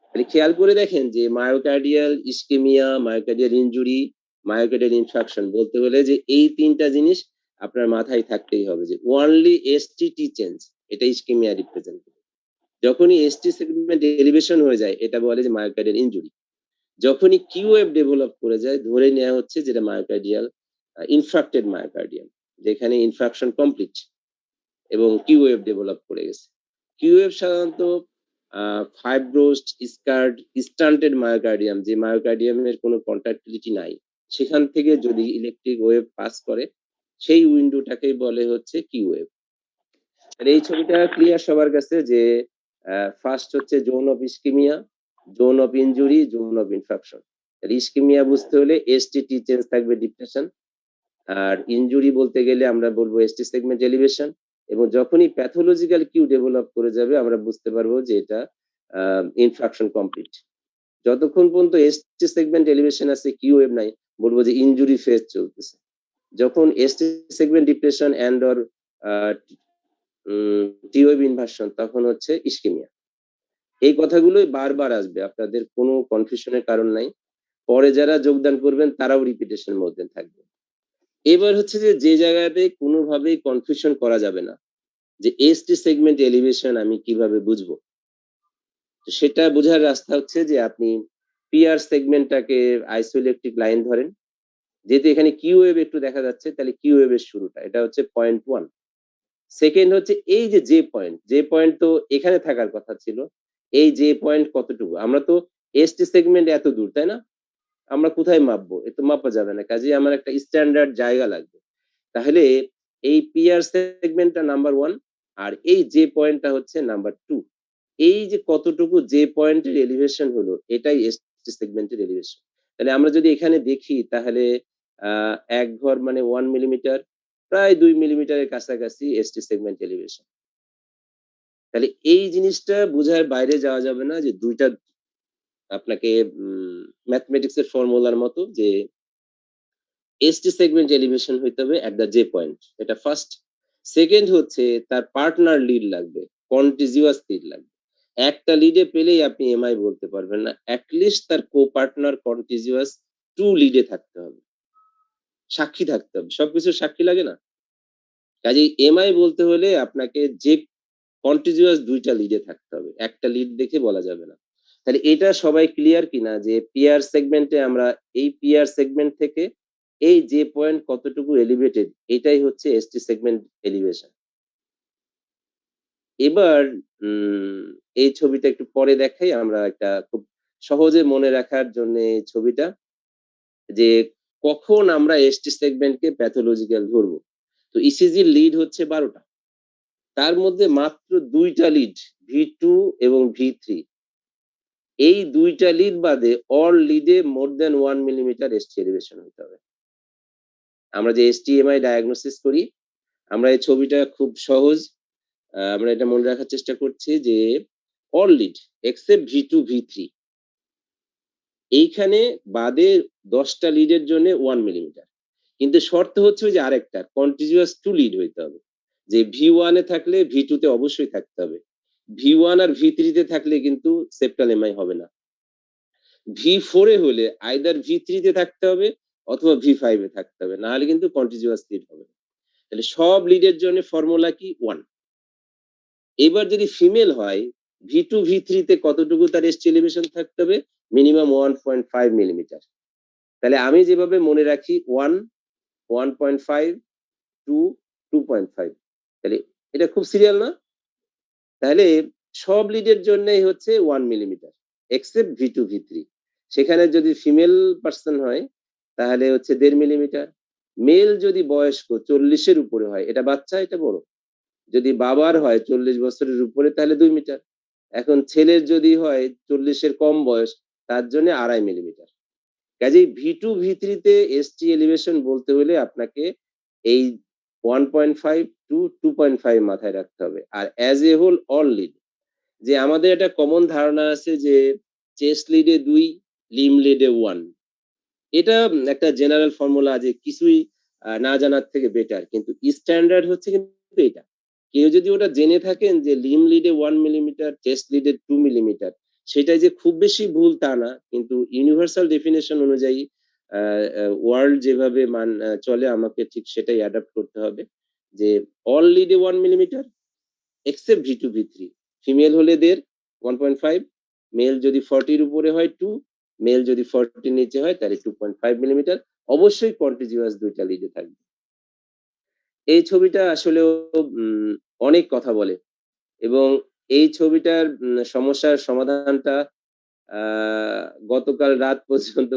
তাহলে খেয়াল করে দেখেন যে myocardial ischaemia, myocardial injury, myocardial infraction বলতে হলে যে এই তিনটা জিনিস আপনার মাথায় থাকতেই হবে, যে ওনলি এসটিটি চেঞ্জ, এটা ইস্কেমিয়া রিপ্রেজেন্ট করে। যখনই এসটি সেগমেন্ট এলিভেশন হয়ে যায়, এটা বলে যে মায়োকার্ডিয়াল ইনজুরি। যখনই কিউ ওয়েভ ডেভেলপ করে যায়, ধরে নেওয়া হচ্ছে যেটা মায়োকার্ডিয়াল ইনফ্রাক্টেড মায়োকার্ডিয়াম, যেখানে ইনফ্রাকশন কমপ্লিট এবং কিউ ওয়েভ ডেভেলপ করে গেছে। কিউ ওয়েভ সাধারণত ফাইব্রোসড, স্কার্ড, স্টান্টেড মায়োকার্ডিয়াম, যে মায়োকার্ডিয়ামের কোনো কন্ট্রাক্টিলিটি নাই, সেখান থেকে যদি ইলেকট্রিক ওয়েভ পাস করে, সেই উইন্ডোটাকেই বলে হচ্ছে কিউ ওয়েভ। এই ছবিটা ক্লিয়ার সবার কাছে যে ফার্স্ট হচ্ছে zone of ischaemia, zone of injury, zone of infraction. Ischaemia বুঝতে হলে এসটিটি চেঞ্জ থাকবে, ডিপ্রেশন। আর ইনজুরি বলতে গেলে আমরা বলবো এসটি সেগমেন্ট এলিভেশন। এবং যখনই প্যাথোলজিক্যাল কিউ ডেভেলপ করে যাবে, আমরা বুঝতে পারবো যে এটা ইনফ্রাকশন কমপ্লিট। যতক্ষণ পর্যন্ত এসটি সেগমেন্ট এলিভেশন আছে, কিউ ওয়েভ নাই, বলবো যে ইনজুরি ফেজ চলতেছে। যখন ST segment depression and or T wave inversion, তখন হচ্ছে ইস্কিমিয়া। এই কথাগুলোই বারবার আসবে, আপনাদের কোনো কনফিউশনের কারণ নাই। পরে যারা যোগদান করবেন তারাও রিপিটেশনের মধ্যে থাকবে। এবার হচ্ছে যে যে জায়গাতে কোনোভাবেই কনফিউশন করা যাবে না যে এসটি সেগমেন্ট এলিভেশন আমি কিভাবে বুঝবো, সেটা বোঝার রাস্তা হচ্ছে যে আপনি পিআর সেগমেন্টটাকে আইসোইলেকট্রিক লাইন ধরেন। যেহেতু এখানে কিউ ওয়েভ একটু দেখা যাচ্ছে, তাহলে কিউ ওয়েভের শুরুটা, এটা হচ্ছে পয়েন্ট 1। সেকেন্ড হচ্ছে এই যে যে পয়েন্ট তো এখানে থাকার কথা ছিল, এই যে পয়েন্ট কতটুকু? আমরা তো এসটি সেগমেন্ট এত দূর, তাই না? আমরা কোথায় মাপবো? এ তো মাপা যাবে না, কাজে আমার একটা স্ট্যান্ডার্ড জায়গা লাগবে। তাহলে এই পিআর সেগমেন্টটা নাম্বার 1, আর এই যে পয়েন্টটা হচ্ছে নাম্বার 2। এই যে কতটুকু যে পয়েন্টের এলিভেশন হলো, এটাই এসটি সেগমেন্টের এলিভেশন। তাহলে আমরা যদি এখানে দেখি, তাহলে এক ঘর মানে 1 মিলিমিটার, প্রায় 2 মিলিমিটারের কাছাকাছি এসটি সেগমেন্ট এলিভেশন। তাহলে এই জিনিসটা বোঝার বাইরে যাওয়া যাবে না যে দুইটা আপনাকে ম্যাথমেটিক্স এর ফর্মুলার মতো, যে এসটি সেগমেন্ট এলিভেশন হইতে হবে এট দা জে পয়েন্ট, এটা ফার্স্ট। সেকেন্ড হচ্ছে তার পার্টনার লিড লাগবে, কন্টিজিউয়াস লিড লাগবে। একটা লিডে পেলেই আপনি এমআই বলতে পারবেন না, অ্যাটলিস্ট তার কো পার্টনার কন্টিজিউয়াস 2 লিডে থাকতে হবে, সাক্ষী থাকতে হবে। সবকিছু সাক্ষী লাগে না, কাজেই এমআই বলতে হলে আপনাকে যে কন্টিজিউয়াস 2টা লিডে থাকতে হবে, একটা লিড দেখে বলা যাবে না। তাহলে এটা সবাই ক্লিয়ার কিনা যে পিআর সেগমেন্টে আমরা এই পিআর সেগমেন্ট থেকে এই যে পয়েন্ট কতটুকু এলিভেটেড, এটাই হচ্ছে এসটি সেগমেন্ট এলিভেশন। এবার এই ছবিটা একটু পরে দেখাই, আমরা একটা খুব সহজে মনে রাখার জন্য এই ছবিটা, যে কখন আমরা এসটি সেগমেন্টকে প্যাথোলজিক্যাল ধরবো। তো ইসিজি লিড হচ্ছে 12টা, তার মধ্যে মাত্র 2টা লিড V2 এবং V3, এই 2টা লিড বাদে অল লিডে মোর দেন 1 মিলিমিটার এসটি এলিভেশন হতে হবে। আমরা যে এসটিএমআই ডায়াগনোসিস করি, আমরা এই ছবিটা খুব সহজ, আমরা এটা মনে রাখার চেষ্টা করছি যে all lead except V2 V3, এইখানে বাদে 10টা লিডের জন্য 1 মিলিমিটার। কিন্তু শর্ত হচ্ছে যে আরেকটা কন্টিনিউয়াস 2 লিড হইতে হবে, যে V1 এ থাকলে V2 তে অবশ্যই থাকতে হবে, V1 আর V3 তে থাকলে কিন্তু সেপ্টাল এমআই হবে না। V4 এ হলে আইদার V3 তে থাকতে হবে অথবা V5 এ থাকতে হবে, না হলে কিন্তু কন্টিনিউয়াস লিড হবে না। তাহলে সব লিডের জন্য ফর্মুলা কি 1। এবার যদি ফিমেল হয়, V2 V3 তে কতটুকু তার এসটি এলিভেশন থাকতে হবে, মিনিমাম 1.5 মিলিমিটার। তাহলে আমি যেভাবে মনে রাখি 1, 1.5, 2, 2.5, তাহলে এটা খুব সিরিয়াল না? তাহলে সব লিডের জন্যই হচ্ছে 1 মিলিমিটার এক্সেপ্ট V2 V3। সেখানে যদি ফিমেল পার্সন হয় তাহলে হচ্ছে 1.5 মিলিমিটার। মেল যদি বয়স্ক 40-এর উপরে হয়, এটা বাচ্চা এটা বড়, যদি বাবার হয় 40 বছরের উপরে তাহলে 2 মিটার। এখন ছেলের যদি হয় 40-এর কম বয়স, তার জন্য 2.5 মিলিমিটার। কাজেই V2 V3 তে এসটি এলিভেশন বলতে হলে আপনাকে এই 1.5 to 2.5 মাথায় রাখতে হবে। আর as a whole all lead, যে আমাদের একটা কমন ধারণা আছে যে চেস্ট লিডে 2, লিম লিডে 1, এটা একটা জেনারেল ফর্মুলা, যে কিছুই না জানার থেকে বেটার, কিন্তু স্ট্যান্ডার্ড হচ্ছে কিন্তু এটা। কেউ যদি ওটা জেনে থাকেন যে লিম লিডে 1 মিলিমিটার, চেস্ট লিডে 2 মিলিমিটার, সেটাই যে খুব বেশি ভুল তা না, কিন্তু ইউনিভার্সাল ডেফিনেশন অনুযায়ী ওয়ার্ল্ড যেভাবে চলে, আমাকে ঠিক সেটাই অ্যাডাপ্ট করতে হবে, যে অল লিডে 1 millimetre except V2 V3। Female হলে 1.5, 1.5, মেল যদি 40-এর উপরে হয় 2, মেল যদি 40-এর নিচে হয় তাহলে 2.5 মিলিমিটার। অবশ্যই কন্টিনিউয়াস 2টা লিডে থাকবে। এই ছবিটা আসলে অনেক কথা বলে, এবং এই ছবিটার সমস্যার সমাধানটা গতকাল রাত পর্যন্ত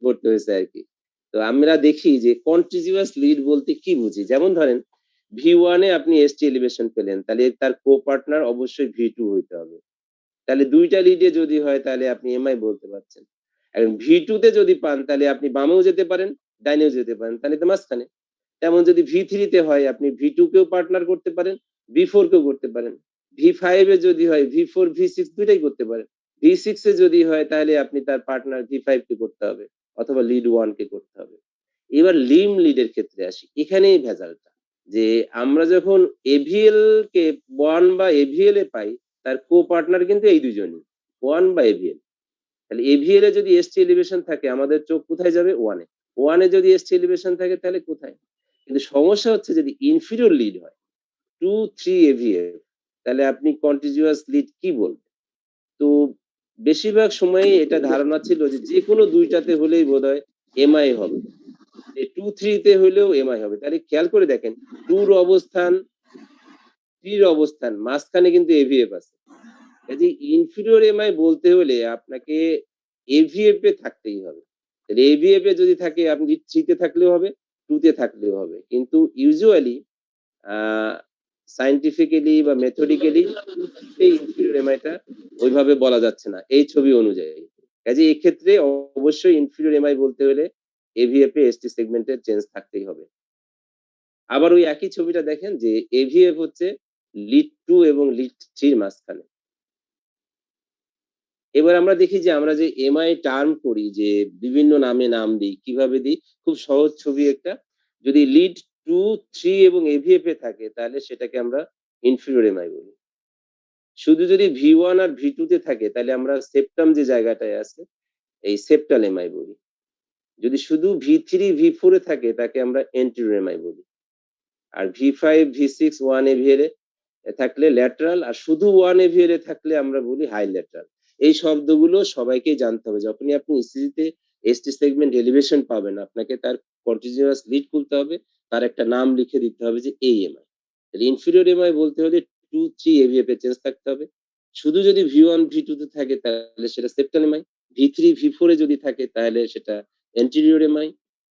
করতে হয়েছে আর কি। তো আমরা দেখি যে কন্টিনিউয়াস লিড বলতে কি বুঝি। যেমন ধরেন V1 এ আপনি এসটি এলিভেশন পেলেন, তাহলে তার কো পার্টনার অবশ্যই V2 হইতে হবে। তাহলে 2টা লিডে যদি হয় তাহলে আপনি এমআই বলতে পারছেন। এখন V2 তে যদি পান তাহলে আপনি বামেও যেতে পারেন, ডাইনেও যেতে পারেন, তাহলে তো মাঝখানে। তেমন যদি V3 তে হয়, আপনি V2 কেও পার্টনার করতে পারেন, V4 কেও করতে পারেন। V5 এ যদি হয় V4 V6 দুইটাই করতে পারেন। V6 এ যদি হয় তাহলে আপনি তার পার্টনার V5 কে করতে হবে অথবা লিড 1 কে করতে হবে। এবার লিম লিডের ক্ষেত্রে আসি, এখানেই ভেজালটা, যে আমরা যখন এভিএল কে 1 বা এভিএল এ পাই, তার কো পার্টনার কিন্তু এই দুজনই 1 বা এভিএল। তাহলে এভিএল এ যদি এসটি এলিভেশন থাকে, আমাদের চোখ কোথায় যাবে? 1 এ। 1 এ যদি এসটি এলিভেশন থাকে তাহলে কোথায়? কিন্তু সমস্যা হচ্ছে যদি ইনফিরিয়র লিড হয় 2, 3 এভিএল, তাহলে আপনি কন্টিনিউয়াস লিড কি বলবেন? তো বেশিরভাগ সময় এটা ধারণা ছিল যে যেকোনো 2টাতে হলেই বোধহয় এমআই হবে, 2, 3 তে হলেও এমআই হবে। তাহলে খেয়াল করে দেখেন 2 এর অবস্থান, 3 এর অবস্থান, মাঝখানে কিন্তু এভিএফ আছে। কাজে ইনফিরিয়র এমআই বলতে হলে আপনাকে এভিএফ এ থাকতেই হবে। তাহলে এভিএফ এ যদি থাকে, আপনি 3 তে থাকলেও হবে, 2 তে থাকলেও হবে। কিন্তু ইউজুয়ালি সায়েন্টিফিক্যালি বা মেথডিক্যালি এই ইনফিরিয়র এমআইটা ওইভাবে বলা যাচ্ছে না এই ছবি অনুযায়ী। কাজে এক্ষেত্রে অবশ্যই ইনফিরিয়র এমআই বলতে হলে এভিএফ এ এসটি সেগমেন্টের চেঞ্জ থাকতেই হবে। আবার ওই একই ছবিটা দেখেন যে এভিএফ হচ্ছে লিড 2 এবং লিড 3 এর মাঝখানে। এবার আমরা দেখি যে আমরা যে এমআই টার্ম করি, যে বিভিন্ন নামে নাম দিই, কিভাবে দিই? খুব সহজ ছবি একটা, যদি লিড 2, 3 এবং এভিএফ এ থাকে তাহলে সেটাকে আমরা ইনফিরিয়র এমআই বলি। শুধু যদি V1 আর V2 তে থাকে তাহলে আমরা সেপ্টাম যে জায়গাটায় আছে এই সেপ্টাল এমআই বলি। যদি শুধু V3, V4 এ থাকে তাকে আমরা এন্টেরিয়র এমআই বলি। আর V5, V6, 1 এভিএল এ থাকলে ল্যাটারাল, আর শুধু 1 এভিএল এ থাকলে আমরা বলি হাই ল্যাটারাল। এই শব্দগুলো সবাইকেই জানতে হবে। যখনই আপনি ইসিজি তে এসটি সেগমেন্ট এলিভেশন পাবেন, আপনাকে তার কন্টিনিউয়াস লিড খুলতে হবে, তার একটা নাম লিখে দিতে হবে যে এই এমআই। ইনফিরিয়র এমআই বলতে হলে 2-3 এভিএফ এ চেঞ্জ থাকতে হবে। শুধু যদি V1 V2 তে থাকে তাহলে সেটা সেপ্টাল এমআই, V3 V4 এ যদি থাকে তাহলে সেটা এন্টেরিয়র এমআই,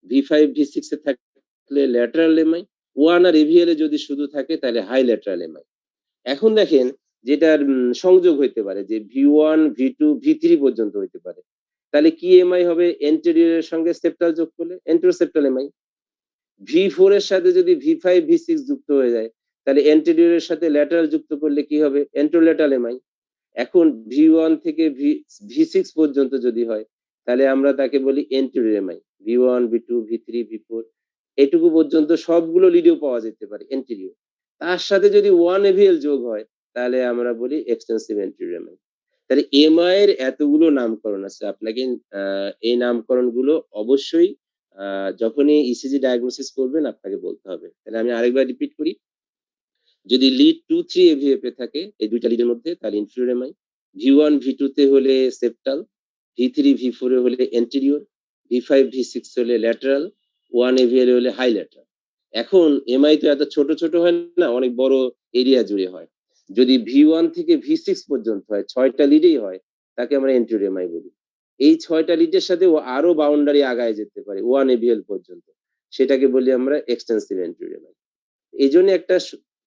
V5 V6 এ থাকলে ল্যাটারাল এমআই, 1 আর এভিএল এ যদি শুধু থাকে তাহলে হাই ল্যাটারাল এমআই। এখন দেখেন যেটার সংযোগ হইতে পারে যে V1 V2 V3 পর্যন্ত হইতে পারে, তাহলে কি এমআই হবে? এন্টেরিয়রের সঙ্গে সেপ্টাল যোগ করলে এন্টেরোসেপ্টাল এমআই। V4 এর সাথে যদি V5 V6 যুক্ত হয়ে যায় তাহলে এন্টেরিয়রের সাথে ল্যাটারাল যুক্ত করলে কি হবে? এন্ট্রোল্যাটারাল এমআই। এখন V1 থেকে V6 পর্যন্ত যদি হয় তাহলে আমরা তাকে বলি anterior MI. V1 V2 V3 V4 এটুকু পর্যন্ত সবগুলো লিডেও পাওয়া যেতে পারে এন্টেরিয়র। তার সাথে যদি 1 এভিএল যোগ হয় তাহলে আমরা বলি এক্সটেন্সিভ এন্টেরিয়র এমআই। তাহলে এমআই এর এতগুলো নামকরণ আছে। আপনাকে এই নামকরণগুলো অবশ্যই যখনই ইসিজি ডায়াগনোসিস করবেন আপনাকে বলতে হবে। তাহলে আমি আরেকবার রিপিট করি, যদি লিড 2-3 এভিএফ এ থাকে এই দুইটা লিডের মধ্যে তাহলে ইনফিরিয়র এমআই, V1 V2 তে হলে সেপ্টাল, V3 V4 এ হলে এন্টেরিয়র, V5 V6 হলে ল্যাটারাল, 1 এভিএল হলে হাই ল্যাটারাল। এখন এমআই তো এত ছোট ছোট হয় না, অনেক বড় এরিয়া জুড়ে হয়। যদি V1 থেকে V6 পর্যন্ত হয়, 6টা লিডেই হয়, তাকে আমরা এন্টেরিয়র এমআই বলি। এই 6টা লিডের সাথে ও আরো বাউন্ডারি আগায় যেতে পারে 1 এভিএল পর্যন্ত, সেটাকে বলি আমরা এক্সটেন্সিভ এন্টেরিয়র এমআই। এই জন্য একটা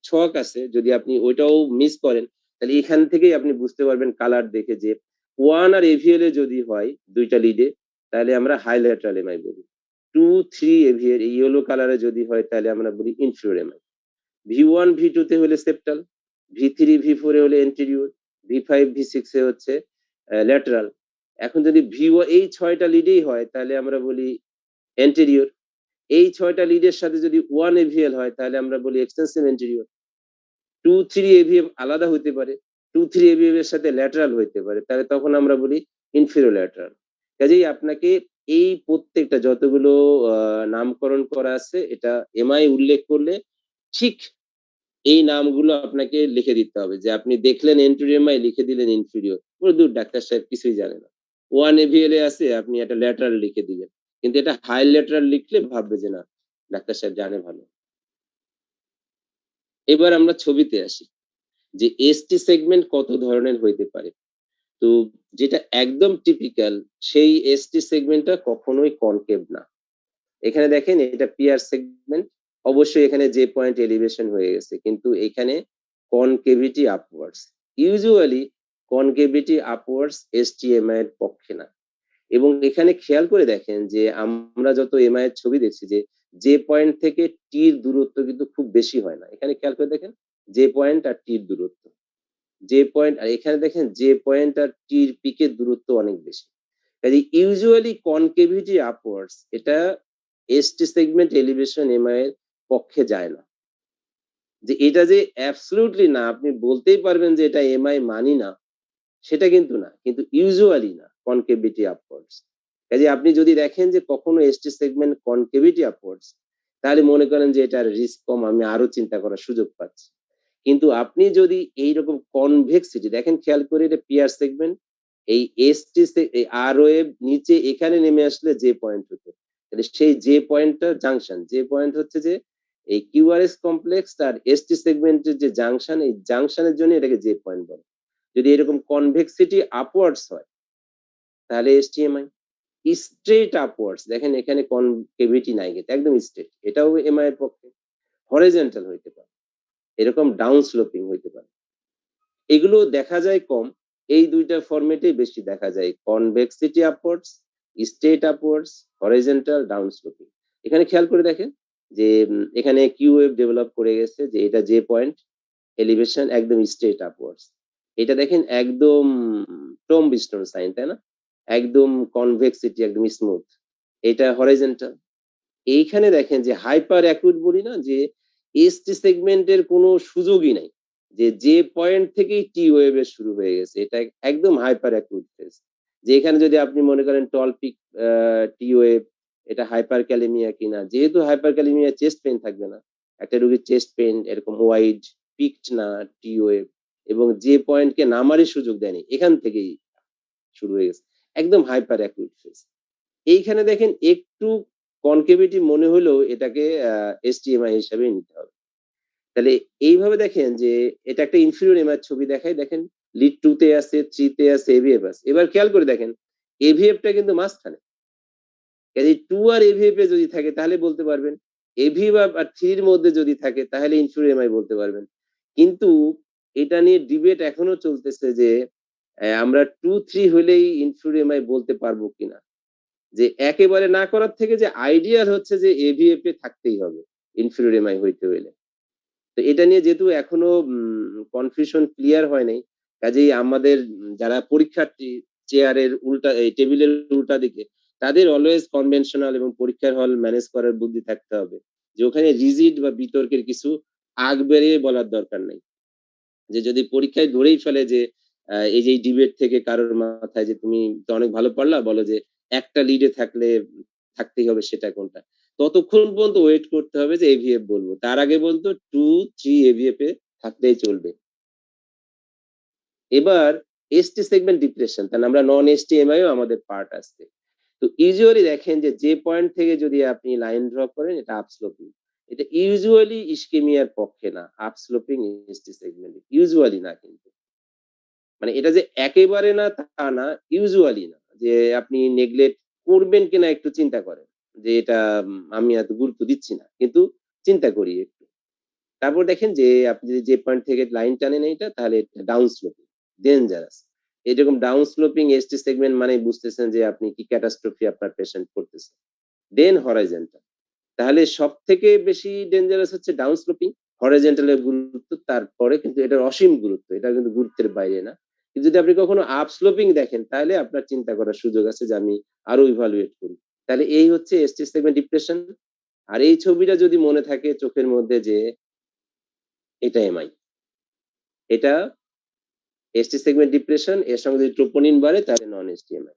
ছক আছে, যদি আপনি ওইটাও মিস করেন তাহলে এখান থেকেই আপনি বুঝতে পারবেন কালার দেখে যে 1 আর এভিএল এ যদি হয় দুইটা লিডে তাহলে আমরা হাই ল্যাটারাল এমআই বলি, 2-3 এভিএল ইয়েলো কালারে যদি হয় তাহলে আমরা বলি ইনফিরিয়র এমআই, V1 V2 তে হলে সেপ্টাল, V3 V4 এ হলে এন্টেরিয়র, V5 V6 এ হচ্ছে ল্যাটারাল। এখন যদি V1 এই 6টা লিডেই হয় তাহলে আমরা বলি এন্টেরিয়র। এই 6টা লিডের সাথে যদি 1 এভিএল হয় তাহলে আমরা বলি এক্সটেন্সিভ এন্টেরিয়র। 2-3 এভিএম আলাদা হইতে পারে, 2-3 এভিএম এর সাথে ল্যাটারাল হইতে পারে, তাহলে তখন আমরা বলি ইনফিরিয়র ল্যাটারাল। কাজেই আপনাকে এই প্রত্যেকটা যতগুলো নামকরণ করা আছে এটা এমআই উল্লেখ করলে ঠিক এই নামগুলো আপনাকে লিখে দিতে হবে, যে আপনি দেখলেন এন্টেরিয়র এমআই লিখে দিলেন ইনফিরিয়র, পুরো দূর ডাক্তার সাহেব কিছুই জানে না। 1 এভিএল এ আছে আপনি একটা ল্যাটারাল লিখে দিলেন, কিন্তু এটা হাই ল্যাটারাল লিখলে ভাববে যে না ডাক্তার সাহেব জানে ভালো। এবার আমরা ছবিতে আসি যে এসটি সেগমেন্ট কত ধরনের হইতে পারে। তো যেটা একদম টিপিক্যাল সেই এসটি সেগমেন্টটা কখনোই কনকেভ না। এখানে দেখেন এটা পিআর সেগমেন্ট, অবশ্যই এখানে যে পয়েন্ট এলিভেশন হয়ে গেছে, কিন্তু এখানে concavity upwards. Usually concavity upwards STEMI এর পক্ষে না। এবং এখানে খেয়াল করে দেখেন যে আমরা যত এমআই এর ছবি দেখছি যে পয়েন্ট থেকে টির দূরত্ব কিন্তু খুব বেশি হয় না। এখানে খেয়াল করে দেখেন যে পয়েন্ট আর টির দূরত্ব, যে পয়েন্ট, আর এখানে দেখেন যে পয়েন্ট আর টির পিকের দূরত্ব অনেক বেশি। কাজে ইউজুয়ালি কনকেভিটি আপওয়ার্ডস এটা এসটি সেগমেন্ট এলিভেশন এমআই এর পক্ষে যায় না। যে এটা যে অ্যাবসলিউটলি না, আপনি বলতেই পারবেন যে এটা এমআই মানি না, সেটা কিন্তু না, কিন্তু ইউজুয়ালি না কনকেভিটি আপওয়ার্ডস। কাজে আপনি যদি দেখেন যে কখনো এসটি সেগমেন্ট কনকেভিটি আপওয়ার্ডস তাহলে মনে করেন যে এটার রিস্ক কম, আমি আরো চিন্তা করার সুযোগ পাচ্ছি। কিন্তু আপনি যদি এইরকম কনভেক্সিটি দেখেন, খেয়াল করে এটা পিআর সেগমেন্ট, এই এসটি আর ওয়েভ নিচে এখানে নেমে আসলে যে পয়েন্ট হতো, তাহলে সেই যে পয়েন্টটা জাংশন, যে পয়েন্ট হচ্ছে যে এই কিউআরএস কমপ্লেক্স আর এসটি সেগমেন্টের যে জাংশন, এই জাংশনের জন্য এটাকে যে পয়েন্ট বলে। যদি এরকম কনভেক্সিটি আপওয়ার্ডস হয় তাহলে এসটিএমআই। স্ট্রেট আপওয়ার্ডস দেখেন এখানে কনকেভিটি নাই, কিন্তু একদম স্ট্রেট, এটাও এমআই এর পক্ষে। হরিজন্টাল হইতে পারে, এরকম ডাউন স্লোপিং হইতে পারে, এগুলো দেখা যায় কম। এই দুইটা ফরম্যাটে বেশি দেখা যায়, convexity upwards, straight upwards, horizontal, down sloping. এখানে খেয়াল করে দেখেন যে এখানে কিউ ওয়েভ ডেভেলপ করে গেছে, যে এটা যে পয়েন্ট এলিভেশন একদম স্ট্রেট আপওয়ার্ডস। এটা দেখেন একদম টম্বস্টোন সাইন, তাই না? একদম কনভেক্সিটি একদম স্মুথ, এটা হরিজন্টাল। এইখানে দেখেন যে হাইপার অ্যাকুট বলি না, যে এসটি সেগমেন্টের কোনো সুযোগই নাই, যে পয়েন্ট থেকেই টি ওয়েভের শুরু হয়ে গেছে, এটা একদম হাইপার অ্যাকুট ফেজ। যে এখানে যদি আপনি মনে করেন টল পিক টি ওয়েভ, এটা হাইপার ক্যালেমিয়া কিনা, যেহেতু হাইপার ক্যালেমিয়া চেস্ট পেইন থাকবে না, একটা রোগীর চেস্ট পেইন এরকম ওয়াইড পিকড না টি ওয়েভ, এবং যে পয়েন্টকে নামারই সুযোগ দেয়নি এখান থেকেই শুরু হয়ে গেছে, একদম হাইপার অ্যাকুট ফেজ। এইখানে দেখেন একটু কনকেভিটি মনে হলেও এটাকে এসটিএমআই হিসাবে নিতে হবে। তাহলে এইভাবে দেখেন যে এটা একটা ইনফিরিয়র এমআই ছবি দেখায়, দেখেন লিড 2 তে আছে, 3 তে আছে, এভিএফ আছে। এবার খেয়াল করে দেখেন এভিএফটা কিন্তু মাঝখানে, এই 2 আর এভিএফ এ যদি থাকে তাহলে বলতে পারবেন, এভিএফ আর 3 এর মধ্যে যদি থাকে তাহলে ইনফিরিয়র এমআই বলতে পারবেন। কিন্তু এটা নিয়ে ডিবেট এখনো চলতেছে যে আমরা 2 3 হলেই ইনফিরিয়র এমআই বলতে পারবো কিনা। যে একেবারে না করার থেকে যে আইডিয়াল হচ্ছে যে এভিএফ এ থাকতেই হবে ইনফিরিয়র এমআই হইতে হইলে। তো এটা নিয়ে যেহেতু এখনো কনফিউশন ক্লিয়ার হয় নাই, কাজেই আমাদের যারা পরীক্ষার্থী চেয়ারের উল্টা, এই টেবিলের উল্টা দিকে, তাদের অলওয়েজ কনভেনশনাল এবং পরীক্ষার হল ম্যানেজ করার বুদ্ধি থাকতে হবে, যে ওখানে রিজিড বা বিতর্কের কিছু আগ বেরিয়ে বলার দরকার নাই। যে যদি পরীক্ষায় ধরেই ফেলে যে এই যে ডিবেট থেকে কারোর মাথায় যে তুমি তো অনেক ভালো পারলা, বলো যে একটা লিডে থাকলে থাকতেই হবে, সেটা কোনটা, ততক্ষণ পর্যন্ত ওয়েট করতে হবে যে এভিএফ বলবো, তার আগে বলতো 2 3 এভিএফ এ থাকলেই চলবে। এবার এসটি সেগমেন্ট ডিপ্রেশন, তাহলে আমরা নন এসটিএমআই ও আমাদের পার্ট আছে। তো ইউজুয়ালি দেখেন যে যে পয়েন্ট থেকে যদি আপনি লাইন ড্র করেন এটা আপস্লোপিং, এটা ইউজুয়ালি ইসকেমিয়ার পক্ষে না, আপস্লোপিং এসটি সেগমেন্ট ইউজুয়ালি না, কিন্তু মানে এটা যে একেবারে না তা না, ইউজুয়ালি না, যে আপনি নেগলেক্ট করবেন কিনা একটু চিন্তা করেন, যে এটা আমি এত গুরুত্ব দিচ্ছি না, কিন্তু চিন্তা করি একটু। তারপর দেখেন যে আপনি যদি যে পয়েন্ট থেকে লাইন টানেন এটা, তাহলে ডাউন স্লোপিং ডেঞ্জারাস। এরকম ডাউন স্লোপিং এসটি সেগমেন্ট মানে বুঝতেছেন যে আপনি কি ক্যাটাস্ট্রফি আপনার পেশেন্ট করতেছে। দেন হরাইজন্টাল, তাহলে সব থেকে বেশি ডেঞ্জারাস হচ্ছে ডাউন স্লোপিং, হরাইজন্টালের গুরুত্ব তারপরে, কিন্তু এটার অসীম গুরুত্ব, এটা কিন্তু গুরুত্বের বাইরে না। কিন্তু যদি আপনি কখনো আপ স্লোপিং দেখেন তাহলে আপনার চিন্তা করার সুযোগ আছে যে আমি আরো ইভালুয়েট করি। তাহলে এই হচ্ছে এসটি সেগমেন্ট ডিপ্রেশন। আর এই ছবিটা যদি মনে থাকে চোখের মধ্যে, যে এটা এমআই, এটা এসটি সেগমেন্ট ডিপ্রেশন, এর সঙ্গে যদি ট্রোপোনিন বাড়ে তাহলে নন এসটিএমআই।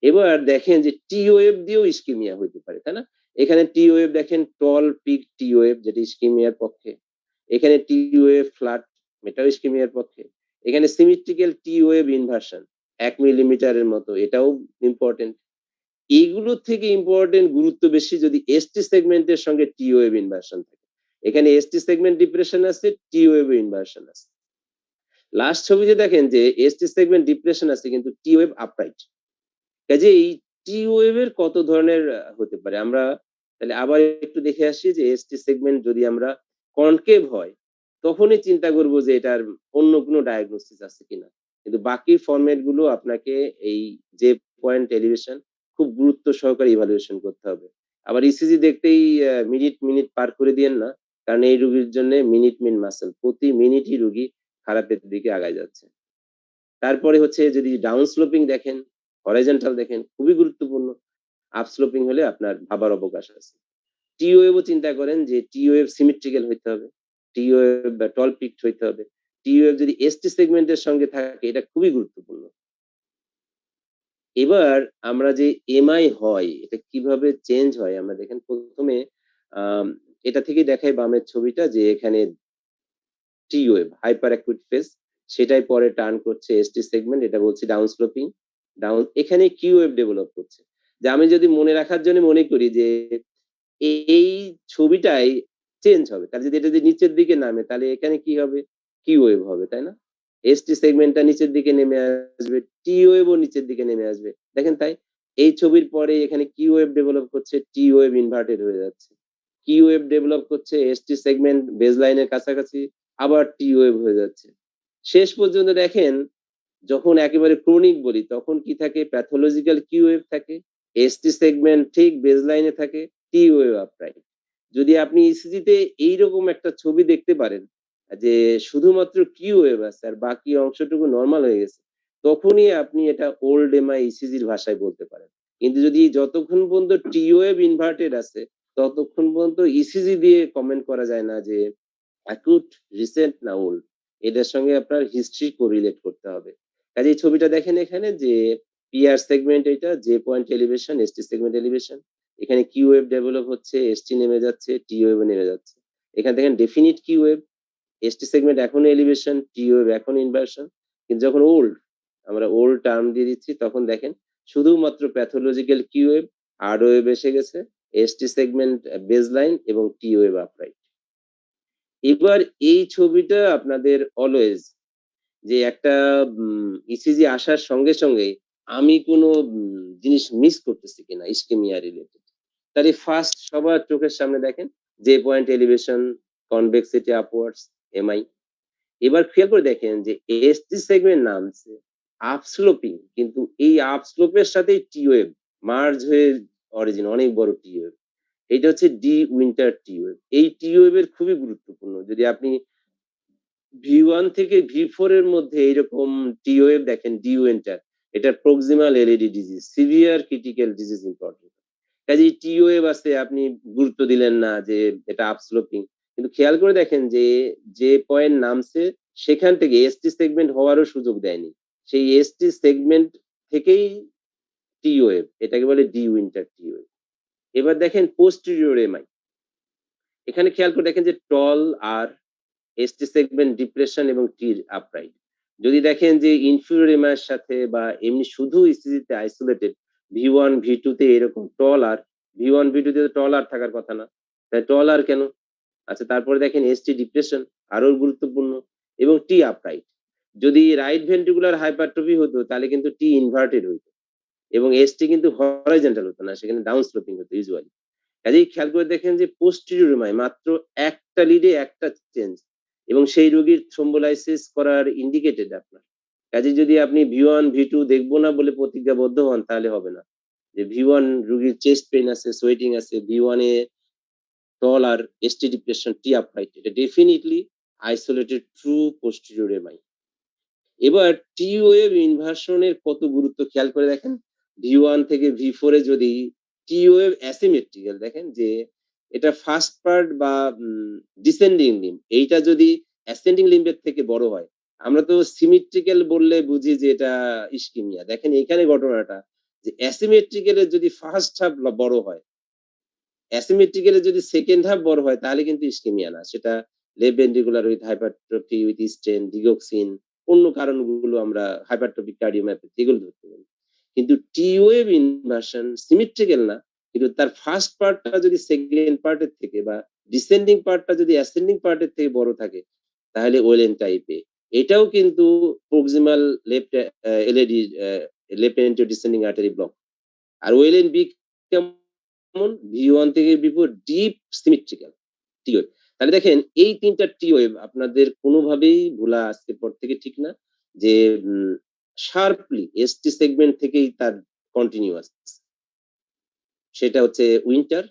এবার দেখেন যে টি ওয়েভ দিয়েও ইসকেমিয়া হইতে পারে, তাই না? এখানে টি ওয়েভ দেখেন, টল পিক টি ওয়েভ, যেটা ইসকেমিয়ার পক্ষে। এখানে টি ওয়েভ ফ্ল্যাট, এটাও ইসকেমিয়ার পক্ষে। এখানে সিমেট্রিক্যাল টি ওয়েভ ইনভার্সন 1 মিলিমিটারের মতো, এটাও ইম্পর্টেন্ট। এইগুলোর থেকে ইম্পর্টেন্ট, গুরুত্ব বেশি যদি এসটি সেগমেন্টের সঙ্গে টি ওয়েভ ইনভার্সন থাকে। এখানে এসটি সেগমেন্ট ডিপ্রেশন আছে, টি ওয়েভ ইনভার্সন আছে। লাস্ট ছবিতে দেখেন যে এসটি সেগমেন্ট ডিপ্রেশন আছে কিন্তু টি ওয়েভ আপরাইট। কাজে এই টি ওয়েভের কত ধরনের হতে পারে, আমরা তাহলে আবার একটু দেখে আসি যে এসটি সেগমেন্ট যদি আমরা কনকেভ হয় তখনই চিন্তা করব যে এটার অন্য কোনো ডায়াগনোসিস আছে কিনা, কিন্তু বাকি ফরম্যাট গুলো আপনাকে এই যে পয়েন্ট এলিভেশন খুব গুরুত্ব সহকারে ইভালুয়েশন করতে হবে। আবার ইসিজি দেখতেই মিনিট মিনিট পার করে দিয়েন না, কারণ এই রোগীর জন্য মিনিট মিন মাসেল, প্রতি মিনিটই রোগী খারাপের দিকে আগায় যাচ্ছে। তারপরে হচ্ছে যদি ডাউন স্লোপিং দেখেন, হরাইজন্টাল দেখেন, খুবই গুরুত্বপূর্ণ। আপ স্লোপিং হলে আপনার ভাবার অবকাশ আছে। টি ওয়েভও চিন্তা করেন যে টি ওয়েভ সিমেট্রিক্যাল হইতে হবে, টি ওয়েভ বা টল পিকড হইতে হবে। টি ওয়েভ যদি এসটি সেগমেন্টের সঙ্গে থাকে এটা খুবই গুরুত্বপূর্ণ। এবার আমরা যে এমআই হয় এটা কিভাবে চেঞ্জ হয় আমরা দেখেন, প্রথমে আম, এটা থেকে দেখাই বামের ছবিটা, যে এখানে T wave hyper acute phase, সেটাই পরে টার্ন করছে এসটি সেগমেন্ট, এটা বলছি ডাউন স্লোপিং। ডাউন, এখানে কিউ ওয়েভ ডেভেলপ করছে। যে আমি যদি মনে রাখার জন্য মনে করি যে এই ছবিটাই চেঞ্জ হবে, তাহলে যদি এটা যদি নিচের দিকে নামে তাহলে এখানে কি হবে, কিউ ওয়েভ হবে, তাই না? এসটি সেগমেন্টটা নিচের দিকে নেমে আসবে, টি ওয়েভও নিচের দিকে নেমে আসবে, দেখেন তাই। এই ছবির পরে এখানে কিউ ওয়েভ ডেভেলপ করছে, টি ওয়েভ ইনভার্টেড হয়ে যাচ্ছে। কিউ ওয়েভ ডেভেলপ করছে এসটি সেগমেন্ট বেজ লাইনের কাছাকাছি, আবার টি ওয়েভ হয়ে যাচ্ছে। শেষ পর্যন্ত দেখেন যখন একেবারে ক্রনিক বলি তখন কি থাকে, প্যাথোলজিক্যাল কিউ ওয়েভ থাকে, এসটি সেগমেন্ট ঠিক বেজ লাইনে থাকে, টি ওয়েভ আপরাইট। যদি আপনি ইসিজি তে এইরকম একটা ছবি দেখতে পারেন যে শুধুমাত্র কিউ ওয়েভ আছে আর বাকি অংশটুকু নরমাল হয়ে গেছে, তখনই আপনি এটা ওল্ড এমআই ইসিজির ভাষায় বলতে পারেন। কিন্তু যদি যতক্ষণ পর্যন্ত টি ওয়েভ ইনভার্টেড আছে ততক্ষণ পর্যন্ত ইসিজি দিয়ে কমেন্ট করা যায় না যে অ্যাকুট, রিসেন্ট না ওল্ড। এটার সঙ্গে আপনার হিস্ট্রি কোরিলেট করতে হবে। কাজে এই ছবিটা দেখেন এখানে যে পিআর সেগমেন্ট, এটা যে point elevation, ST segment elevation, এখানে কিউ ওয়েভ ডেভেলপ হচ্ছে, এসটি নেমে যাচ্ছে, টি ওয়েভ নেমে যাচ্ছে। এখানে দেখেন definite Q wave, ST segment এখন এলিভেশন, টি ওয়েভ এখন ইনভার্সন। কিন্তু যখন ওল্ড, আমরা ওল্ড টার্ম দিয়ে দিচ্ছি, তখন দেখেন শুধুমাত্র প্যাথোলজিক্যাল কিউ ওয়েভ, আর ওয়েভ এসে গেছে, এসটি সেগমেন্ট বেজলাইন এবং টি ওয়েভ আপরাইট। এবার এই ছবিটা আপনাদের অলওয়েজ যে একটা ইসিজি আসার সঙ্গে সঙ্গে আমি কোনো জিনিস মিস করতেছি কিনা ইস্কেমিয়া রিলেটেড, তাহলে ফার্স্ট সবার চোখের সামনে দেখেন যে point elevation, convexity upwards, MI. এবার খেয়াল করে দেখেন যে এসটি সেগমেন্ট নামছে আপস্লোপিং, কিন্তু এই আপস্লোপের সাথে টি ওয়েভ মার্জ হয়ে অরিজিন অনেক বড় টি ওয়েভ। এটা হচ্ছে ডি উইন্টার টি ওয়েভ। এই টি ওয়েভের খুবই গুরুত্বপূর্ণ। যদি আপনি V1 থেকে V4 এর মধ্যে এরকম টি ওয়েভ দেখেন, ডি উইন্টার, এটা proximal LED disease, severe critical disease important. কাজে টি ওয়েভ আছে, আপনি গুরুত্ব দিলেন না যে এটা আপস্লোপিং, কিন্তু খেয়াল করে দেখেন যে যে পয়েন্ট নামছে সেখান থেকে এসটি সেগমেন্ট হওয়ারও সুযোগ দেয়নি, সেই এসটি সেগমেন্ট থেকেই টি ওয়েভ, এটাকে বলে ডি উইন্টার টি ওয়েভ। এবার দেখেন পোস্টেরিয়র এমআই, এখানে খেয়াল করে দেখেন যে টল আর এসটি সেগমেন্ট ডিপ্রেশন এবং টি আপরাইট। যদি দেখেন যে ইনফিরিয়র এমআই এর সাথে বা এমনি শুধু ইসিজিতে আইসোলেটেড V1 V2 তে এরকম টল আর, V1 V2 তে টল আর থাকার কথা না, তাই টল আর কেন? আচ্ছা, তারপরে দেখেন এসটি ডিপ্রেশন আরো গুরুত্বপূর্ণ, এবং টি আপরাইট। যদি রাইট ভেন্ট্রিকুলার হাইপারট্রফি হতো তাহলে কিন্তু টি ইনভার্টেড হতো, এবং এসটি কিন্তু হরাইজন্টাল হতো না, সেখানে ডাউন স্লোপিং হতো ইউজুয়ালি। কাজেই খেয়াল করে দেখেন যে পোস্টেরিয়র এমআই মাত্র একটা লিডে একটা চেঞ্জ, এবং সেই রোগীর থ্রোম্বোলাইসিস করার ইন্ডিকেটেড আপনার। কাজে যদি আপনি V1 V2 দেখবো না বলে প্রতিজ্ঞাবদ্ধ হন তাহলে হবে না। যে V1 রোগীর চেস্ট পেইন আছে, সোয়েটিং আছে, V1 এ টল আর এসটি ডিপ্রেশন, টি আপরাইট, এটা definitely isolated true posterior MI. এবার টি ওয়েভ ইনভার্সনের কত গুরুত্ব খেয়াল করে দেখেন। V1 থেকে V4 এ যদি টি ওয়েভ অ্যাসিমেট্রিক্যাল, দেখেন যে এটা ফার্স্ট পার্ট বা ডিসেন্ডিং লিম্ব, এইটা যদি অ্যাসেন্ডিং লিম্বের থেকে বড় হয়, আমরা তো সিমেট্রিক্যাল বললে বুঝি যে এটা ইস্কিমিয়া। দেখেন এখানে ঘটনাটা যে অ্যাসিমেট্রিক্যালের যদি ফার্স্ট হাফ বড় হয়, অ্যাসিমেট্রিক্যালের যদি সেকেন্ড হাফ বড় হয়, তাহলে কিন্তু ইস্কেমিয়া না, সেটা left ventricular with hypertrophy with strain, digoxin, অন্য কারণগুলো আমরা হাইপারট্রফিক কার্ডিওমায়োপ্যাথি এগুলো ধরতে পারি। কিন্তু টি ওয়েভ ইনভার্সন সিমেট্রিক্যাল না, কিন্তু তার ফার্স্ট পার্টটা যদি সেকেন্ড পার্টের থেকে বা ডিসেন্ডিং পার্টটা যদি অ্যাসেন্ডিং পার্টের থেকে বড় থাকে, তাহলে ওয়েলেন টাইপে। এটাও কিন্তু proximal left LAD, left anterior descending artery block. আর ওয়েলেন বি কেমন? V1 থেকে V4 deep symmetrical T wave. তাহলে দেখেন এই তিনটা টি ওয়েভ আপনাদের কোনোভাবেই ভোলা আজকের পর থেকে ঠিক না, যে শার্পলি এসটি সেগমেন্ট থেকেই তার কন্টিনিউয়াস, সেটা হচ্ছে উইন্টার।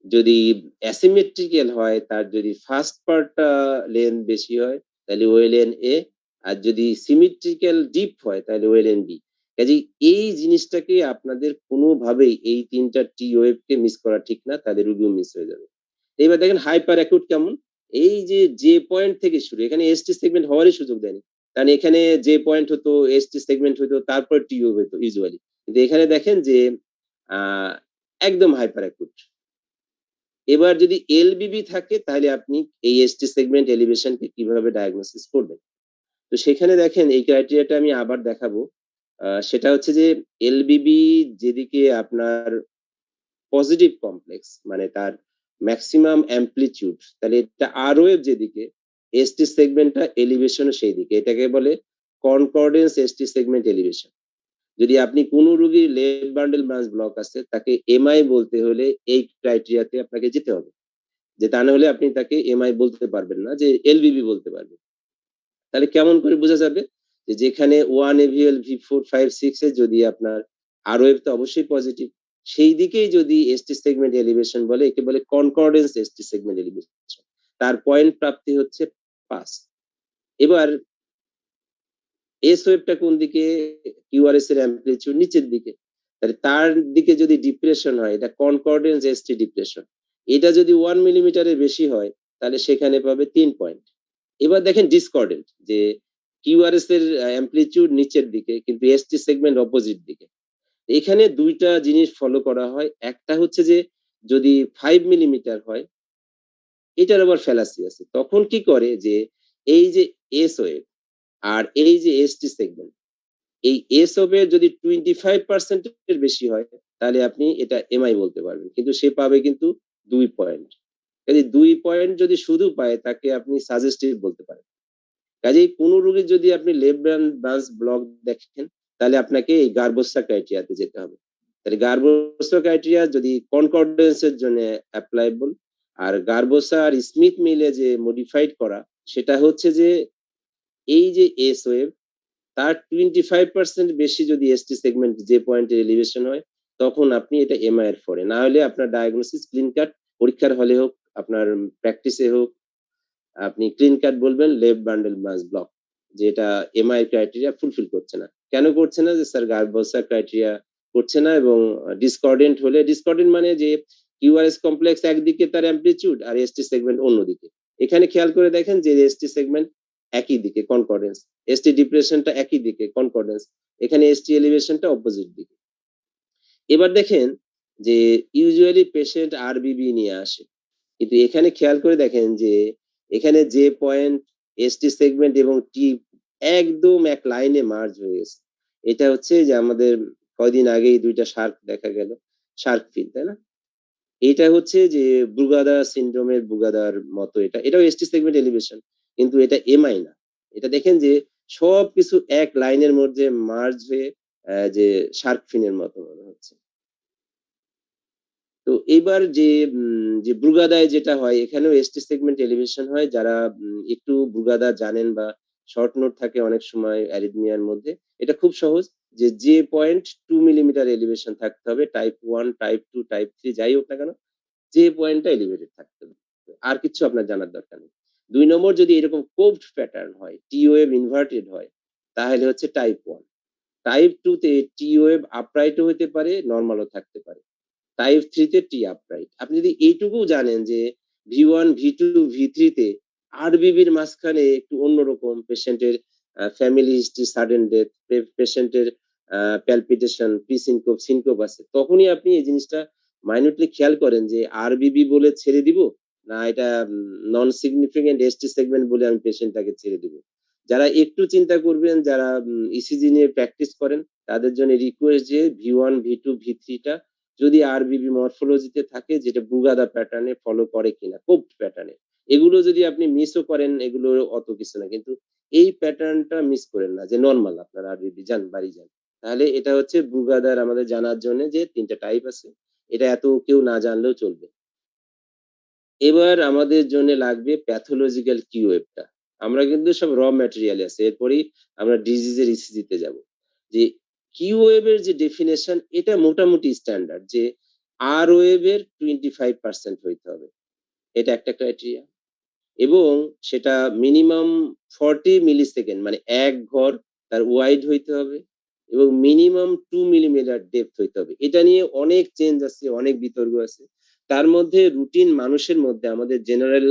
যদি অ্যাসিমেট্রিক্যাল হয়, তার যদি ফার্স্ট পার্টটা লেন বেশি হয় তাহলে ওয়েলেন এ, আর যদি সিমেট্রিক্যাল ডিপ হয় তাহলে ওয়েলেন বি। কাজেই এই জিনিসটাকে আপনাদের কোনোভাবেই এই তিনটা টি ওয়েভ কে মিস করা ঠিক না, তাদের রুগীও মিস হয়ে যাবে। এবার দেখেন হাইপার অ্যাকুট কেমন, এই যে পয়েন্ট থেকে শুরু, এখানে এসটি সেগমেন্ট হওয়ারই সুযোগ দেয়নি, কারণ এখানে যে পয়েন্ট হতো এসটি সেগমেন্ট হতো, তারপর টি ওয়েভ হতো ইউজুয়ালি, কিন্তু এখানে দেখেন যে একদম হাইপার অ্যাকুট। এবার যদি এলবিবি থাকে তাহলে আপনি এই এসটি সেগমেন্ট এলিভেশনকে কিভাবে ডায়াগনোসিস করবেন। তো সেখানে দেখেন এই ক্রাইটেরিয়াটা আমি আবার দেখাবো। সেটা হচ্ছে যে এলবিবি যেদিকে আপনার পজিটিভ কমপ্লেক্স, মানে তার ম্যাক্সিমাম অ্যাম্পলিটিউড, তাহলে এটা আর ওয়েভ যেদিকে, এসটি সেগমেন্টটা এলিভেশনও সেই দিকে, এটাকে বলে কনকর্ডেন্স এসটি সেগমেন্ট এলিভেশন। যদি আপনি কোনো রোগীর লেফট বান্ডেল ব্রাঞ্চ ব্লক আছে, তাকে এমআই বলতে হলে এই ক্রাইটেরিয়াতে আপনাকে যেতে হবে, যে তা না হলে আপনি তাকে এমআই বলতে পারবেন না, যে এলবিবি বলতে পারবেন। তাহলে কেমন করে বোঝা যাবে? যে যেখানে 1 AVL V4 5 6 এ যদি আপনার আরওএফ তো অবশ্যই পজিটিভ, সেই দিকেই যদি এসটি সেগমেন্ট এলিভেশন বলে, একে বলে কনকর্ডেন্স এসটি সেগমেন্ট এলিভেশন, তার পয়েন্ট প্রাপ্তি হচ্ছে 5। এবার এস ওয়েভটা কোন দিকে? কিউআরএস এর অ্যাম্পলিটিউড নিচের দিকে, তাহলে তার দিকে যদি ডিপ্রেশন হয়, এটা কনকর্ডেন্স এসটি ডিপ্রেশন। এটা যদি 1 মিলিমিটারের বেশি হয় তাহলে সেখানে পাবে 3 পয়েন্ট। এবার দেখেন ডিসকর্ডেন্ট, যে কিউআরএস এর অ্যাম্পলিটিউড নিচের দিকে কিন্তু এসটি সেগমেন্ট অপোজিট দিকে। এখানে দুইটা জিনিস ফলো করা হয়, একটা হচ্ছে যে যদি 5 মিলিমিটার হয়, এটার আবার ফ্যালাসি আছে। তখন কি করে যে এই যে এস ওয়েভ আর এই যে এসটি সেগমেন্ট, এই এস ওয়েভ যদি 25% এর বেশি হয় তাহলে আপনি এটা এমআই বলতে পারবেন, কিন্তু সে পাবে কিন্তু 2 পয়েন্ট। কাজে 2 পয়েন্ট যদি শুধু পায় তাকে আপনি সাজেস্টিভ বলতে পারেন। কাজেই কোন রোগীর যদি আপনি লেফট ব্রাঞ্চ ব্লক দেখেন তাহলে আপনাকে এই গার্বোসা ক্রাইটেরিয়াতে যেতে হবে। তাহলে গার্বোসা ক্রাইটেরিয়া যদি কনকর্ডেন্সের জন্য অ্যাপ্লাইবল, আর গার্বোসা আর স্মিথ মিলে যে মডিফাইড করা সেটা হচ্ছে যে এই যে এস ওয়েভ তার 25% বেশি যদি এসটি সেগমেন্ট যে পয়েন্টের এলিভেশন হয় তখন আপনি এটা এমআই এর ফরে, না হলে আপনার ডায়াগনোসিস ক্লিন কাট পরীক্ষার হলে হোক আপনার প্র্যাকটিসে হোক আপনি ক্লিন কাট বলবেন লেফট বান্ডেল ব্রাঞ্চ ব্লক, যে এটা এমআই ক্রাইটেরিয়া ফুলফিল করছে না। কেন করছে না? যে স্যার গার্বোসা ক্রাইটেরিয়া করছে না, এবং ডিসকর্ডেন্ট হলে, ডিসকর্ডেন্ট মানে যে কিউআরএস কমপ্লেক্স একদিকে তার অ্যামপ্লিটিউড আর এসটি সেগমেন্ট অন্যদিকে। এখানে খেয়াল করে দেখেন যে এসটি সেগমেন্ট একই দিকে কনকর্ডেন্স, এসটি ডিপ্রেশনটা একই দিকে কনকর্ডেন্স, এখানে এসটি এলিভেশনটা অপোজিট দিকে। এবার দেখেন যে ইউজুয়ালি পেশেন্ট আরবিবি নিয়ে আসে, কিন্তু এখানে খেয়াল করে দেখেন যে এখানে যে পয়েন্ট এসটি সেগমেন্ট এবং টি একদম এক লাইনে মার্জ হয়ে গেছে। এটা হচ্ছে যে আমাদের কয়দিন আগেই দুইটা শার্ক দেখা গেল, শার্ক ফিল, তাই না? এটা হচ্ছে যে ব্রুগাদা সিনড্রোমের ব্রুগাদার মতো, এটাও এসটি সেগমেন্ট এলিভেশন, কিন্তু এটা এমআই না। এটা দেখেন যে সবকিছু এক লাইনের মধ্যে মার্জ হয়ে যে শার্ক ফিনের মতো মনে হচ্ছে। তো এবার যে ব্রুগাদায় যেটা হয় এখানেও এসটি সেগমেন্ট এলিভেশন হয়। যারা একটু ব্রুগাদা জানেন বা শর্ট নোট থাকে অনেক সময় অ্যারিথমিয়ার মধ্যে, এটা খুব সহজ, যে পয়েন্ট 2 মিলিমিটার এলিভেশন থাকতে হবে, টাইপ 1 টাইপ 2 টাইপ 3 যাই হোক না কেন, যে পয়েন্টটা এলিভেটেড থাকতে হবে, আর কিছু আপনার জানার দরকার নেই। 2 নম্বর যদি এরকম কোভড প্যাটার্ন হয়, টি ওয়েভ ইনভার্টেড হয়, তাহলে হচ্ছে টাইপ 1। টাইপ 2 তে টি ওয়েভ আপরাইটও হতে পারে, নরমালও থাকতে পারে। টাইপ 3 তে টি আপরাইট। আপনি যদি এইটুকু জানেন যে ভি1 ভি2 ভি3 তে আরবিবির মাঝখানে একটু অন্যরকম পেশেন্টের ফ্যামিলি হিস্ট্রি, সাডেন ডেথ, পেশেন্টের প্যালপিটেশন, প্রিসিনকোপ, সিনকোপ আছে, তখনই আপনি এই জিনিসটা মাইনুটলি খেয়াল করেন যে আরবিবি বলে ছেড়ে দিব, না এটা নন সিগনিফিকেন্ট এসটি সেগমেন্ট বলে আমি পেশেন্টটাকে ছেড়ে দিব। যারা একটু চিন্তা করবেন, যারা ইসিজি নিয়ে প্র্যাকটিস করেন, তাদের জন্য রিকোয়েস্ট যে ভি1 ভি2 ভি3 টা যদি আরবিবি মরফোলজিতে থাকে, যেটা ব্রুগাদা প্যাটার্নে ফলো করে কিনা, কোভ প্যাটার্নে, এগুলো যদি আপনি মিসও করেন এগুলো অত কিছু না, কিন্তু এই প্যাটার্নটা মিস করেন না যে নরমাল আপনার আরবিবি যান বাড়ি যান। তাহলে এটা হচ্ছে ব্রুগাদার আমাদের জানার জন্য যে 3টা টাইপ আছে, এটা এত কেউ না জানলেও চলবে। এবার আমাদের জন্য লাগবে প্যাথোলজিক্যাল কিউএফটা। আমরা কিন্তু সব র ম্যাটেরিয়াল আছে, এরপরেই আমরা ডিজিজের ইসিজিতে যাব। যে কিউএফ এর যে ডেফিনেশন এটা মোটামুটি স্ট্যান্ডার্ড, যে আর ওয়েভ এর 25% হইতে হবে, এটা একটা ক্রাইটেরিয়া, এবং সেটা মিনিমাম 40 মিলিসেকেন্ড মানে এক ঘর তার ওয়াইড হইতে হবে, এবং মিনিমাম 2 মিলিমিটার ডেপথ হইতে হবে। এটা নিয়ে অনেক চেঞ্জ আছে, অনেক বিতর্ক আছে। তার মধ্যে রুটিন মানুষের মধ্যে, আমাদের জেনারেল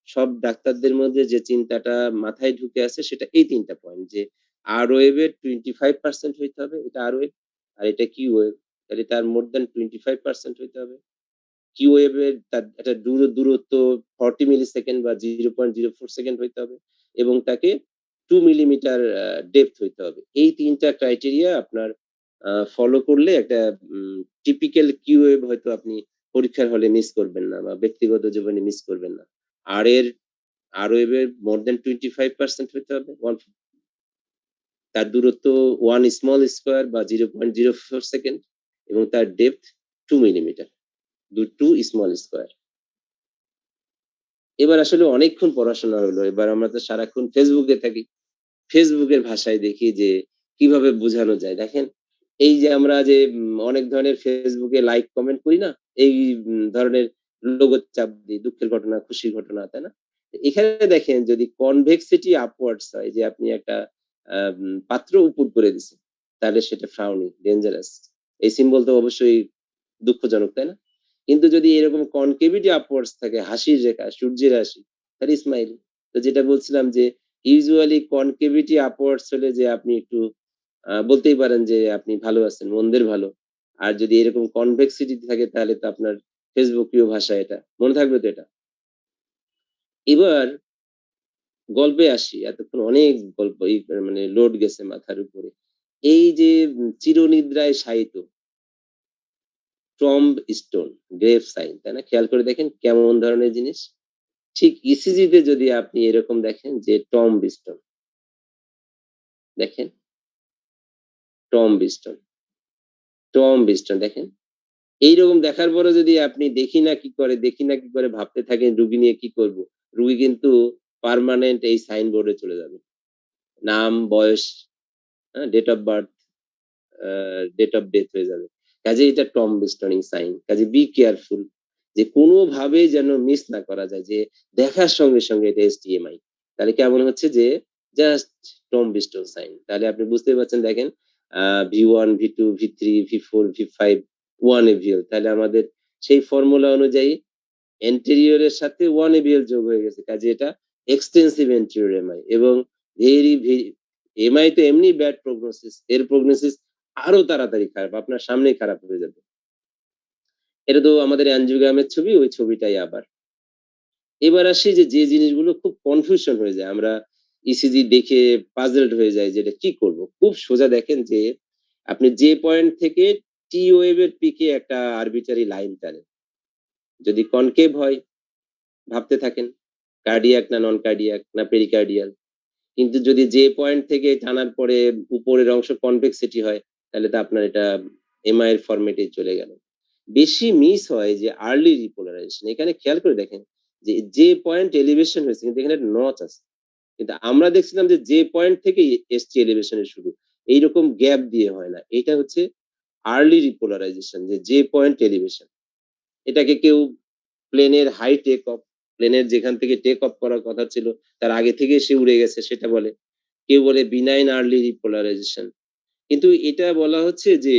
সব ডাক্তারদের মধ্যে যে চিন্তাটা মাথায় ঢুকে আছে সেটা এই 3টা পয়েন্ট, যে আর ওয়েভ এর 25% হইতে হবে, এটা আর ওয়েভ, আর এটা কিউ ওয়েভ, তাহলে তার মোর দ্যান 25% হইতে হবে। কিউ ওয়েভ এর তার একটা দূরত্ব 40 মিলিসেকেন্ড বা 0.04 সেকেন্ড হইতে হবে, এবং তাকে 2 মিলিমিটার ডেপথ হইতে হবে। এই 3টা ক্রাইটেরিয়া আপনার ফলো করলে একটা টিপিক্যাল কিউ ওয়েভ হয়তো আপনি পরীক্ষার হলে মিস করবেন না বা ব্যক্তিগত জীবনে মিস করবেন না। আর ওয়েভ এর মোর দ্যান 25% হইতে হবে, তার দূরত্ব 1 স্মল স্কয়ার বা 0.04 সেকেন্ড, এবং তার ডেপথ 2 মিলিমিটার, 2 স্মল স্কয়ার। এবার আসলে অনেকক্ষণ পড়াশোনা হলো, এবার আমরা তো সারাক্ষণ ফেসবুকে থাকি, ফেসবুকের ভাষায় দেখি যে কিভাবে বোঝানো যায়। দেখেন এই যে আমরা যে অনেক ধরনের ফেসবুকে লাইক কমেন্ট করি না, এই ধরনের লোগো চাপ দিই, দুঃখের ঘটনা, খুশির ঘটনা, তাই না? এখানে দেখেন যদি কনভেক্সিটি আপওয়ার্ডস হয়, যে আপনি একটা পাত্র উপর করে দিচ্ছেন, তাহলে সেটা ফ্রাউনি, ডেঞ্জারাস। এই সিম্বল তো অবশ্যই দুঃখজনক, তাই না? কিন্তু যদি এরকম কনকেভিটি আপওয়ার্ডস থাকে, হাসির রেখা, সূর্যের রাশি, তাহলে স্মাইল। তো যেটা বলছিলাম যে ইউজুয়ালি কনকেভিটি আপওয়ার্ডস হলে যে আপনি একটু বলতেই পারেন যে আপনি ভালো আছেন, মন্দের ভালো। আর যদি এরকম কনভেক্সিটি থাকে তাহলে তো আপনার ফেসবুকীয় ভাষা, এটা মনে থাকবে তো এটা। এবার গল্পে আসি, এতক্ষণ অনেক গল্প মানে লোড গেছে মাথার উপরে। এই যে চিরনিদ্রায় শায়িত, টম্ব স্টোন, গ্রেভ সাইন, তাই না? খেয়াল করে দেখেন কেমন ধরনের জিনিস। ঠিক ইসিজি তে যদি আপনি এরকম দেখেন যে টম্ব স্টোন, দেখেন টম্ব স্টোন, টম্ব স্টোন দেখেন। এইরকম দেখার পরে যদি আপনি দেখি না কি করে, দেখি না কি করে ভাবতে থাকেন রুগী নিয়ে কি করব, রুগী কিন্তু পার্মানেন্ট এই সাইনবোর্ডে চলে যাবে। নাম, বয়স, date of birth, date of death হয়ে যাবে। কাজে এটা টম্ব স্টোনিং সাইন। কাজে বি কেয়ারফুল যে কোনোভাবে যেন মিস না করা যায় যে দেখার সঙ্গে সঙ্গে এটা এসটিএমআই। তাহলে কেমন হচ্ছে যে জাস্ট টম্ব স্টোন সাইন। তাহলে আপনি বুঝতে পারছেন, দেখেন ভি1, ভি2, ভি3, ভি4, ভি5, 1 এভিএল। তাহলে আমাদের সেই ফর্মুলা অনুযায়ী এন্টেরিয়রের সাথে 1 এভিএল যোগ হয়ে গেছে। কাজে এটা এক্সটেন্সিভ এন্টেরিয়র এমআই এবং ভেরি এমআই তো এমনি ব্যাড প্রগনোসিস, এর প্রগনোসিস আরো তাড়াতাড়ি খারাপ, আপনার সামনেই খারাপ হয়ে যাবে। এটা তো আমাদের অ্যানজিওগ্রামের ছবি, ওই ছবিটাই আবার। এবার আসি যে যে জিনিসগুলো খুব কনফিউশন হয়ে যায়, আমরা ইসিজি দেখে পাজলড হয়ে যায় যে এটা কি করব। খুব সোজা দেখেন যে আপনি যে পয়েন্ট থেকে টি ওয়েভ এর পিকে একটা আরবিটারি লাইন টানেন, যদি কনকেভ হয় ভাবতে থাকেন কার্ডিয়াক না নন কার্ডিয়াক না পেরিকার্ডিয়াল। কিন্তু যদি যে পয়েন্ট থেকে টানার পরে উপরের অংশ কনভেক্সিটি হয়, তাহলে তো আপনার এটা এমআই এর ফরম্যাটে চলে গেল। বেশি মিস হয় যে আর্লি রিপোলারাইজেশন। এখানে খেয়াল করে দেখেন যে যে পয়েন্ট এলিভেশন হয়েছে কিন্তু এখানে একটা নচ আছে, কিন্তু আমরা দেখছিলাম যে যে পয়েন্ট থেকে এসটি এলিভেশনের শুরু, এইরকম গ্যাপ দিয়ে হয় না। এটা হচ্ছে আর্লি রিপোলারাইজেশন, যে যে পয়েন্ট এলিভেশন। এটাকে কেউ প্লেনের হাই টেক অফ, প্লেনের যেখান থেকে টেক অফ করার কথা ছিল তার আগে থেকে সে উড়ে গেছে সেটা বলে। কেউ বলে বিনাইন আর্লি রিপোলারাইজেশন। কিন্তু এটা বলা হচ্ছে যে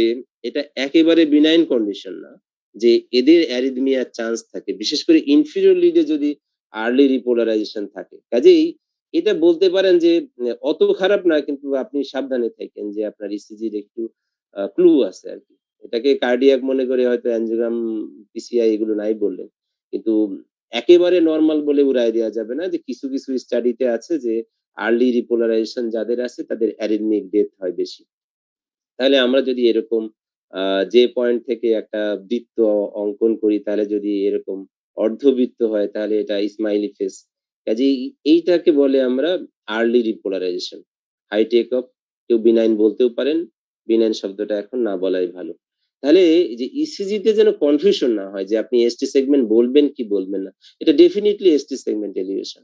এটা একেবারে বিনাইন কন্ডিশন না, যে এদের অ্যারিথমিয়ার চান্স থাকে, বিশেষ করে ইনফিরিয়র লিডে যদি আর্লি রিপোলারাইজেশন থাকে। কাজেই এটা বলতে পারেন যে অত খারাপ না, কিন্তু আপনি সাবধানে থাকেন যে আপনার ইসিজির একটু ক্লু আছে আর কি। এটাকে কার্ডিয়াক মনে করে হয়তো অ্যানজিওগ্রাম, পিসিআই এগুলো নাই বললেন, কিন্তু একেবারে নরমাল বলে উড়াই দেওয়া যাবে না। যে কিছু কিছু স্টাডিতে আছে যে আর্লি রিপোলারাইজেশন যাদের আছে তাদের অ্যারিথমিক ডেথ হয় বেশি। তাহলে আমরা যদি এরকম যে পয়েন্ট থেকে একটা বৃত্ত অঙ্কন করি, তাহলে যদি এরকম অর্ধবৃত্ত হয় তাহলে এটা স্মাইলি ফেস। কাজেই এইটাকে বলে আমরা early repolarisation. High take off, কেউ বিনাইন বলতেও পারেন, বিনাইন শব্দটা এখন না বলাই ভালো। তাহলে এই যে ইসিজি তে যেন কনফিউশন না হয় যে আপনি এসটি সেগমেন্ট বলবেন কি বলবেন না। এটা ডেফিনেটলি এসটি সেগমেন্ট এলিভেশন,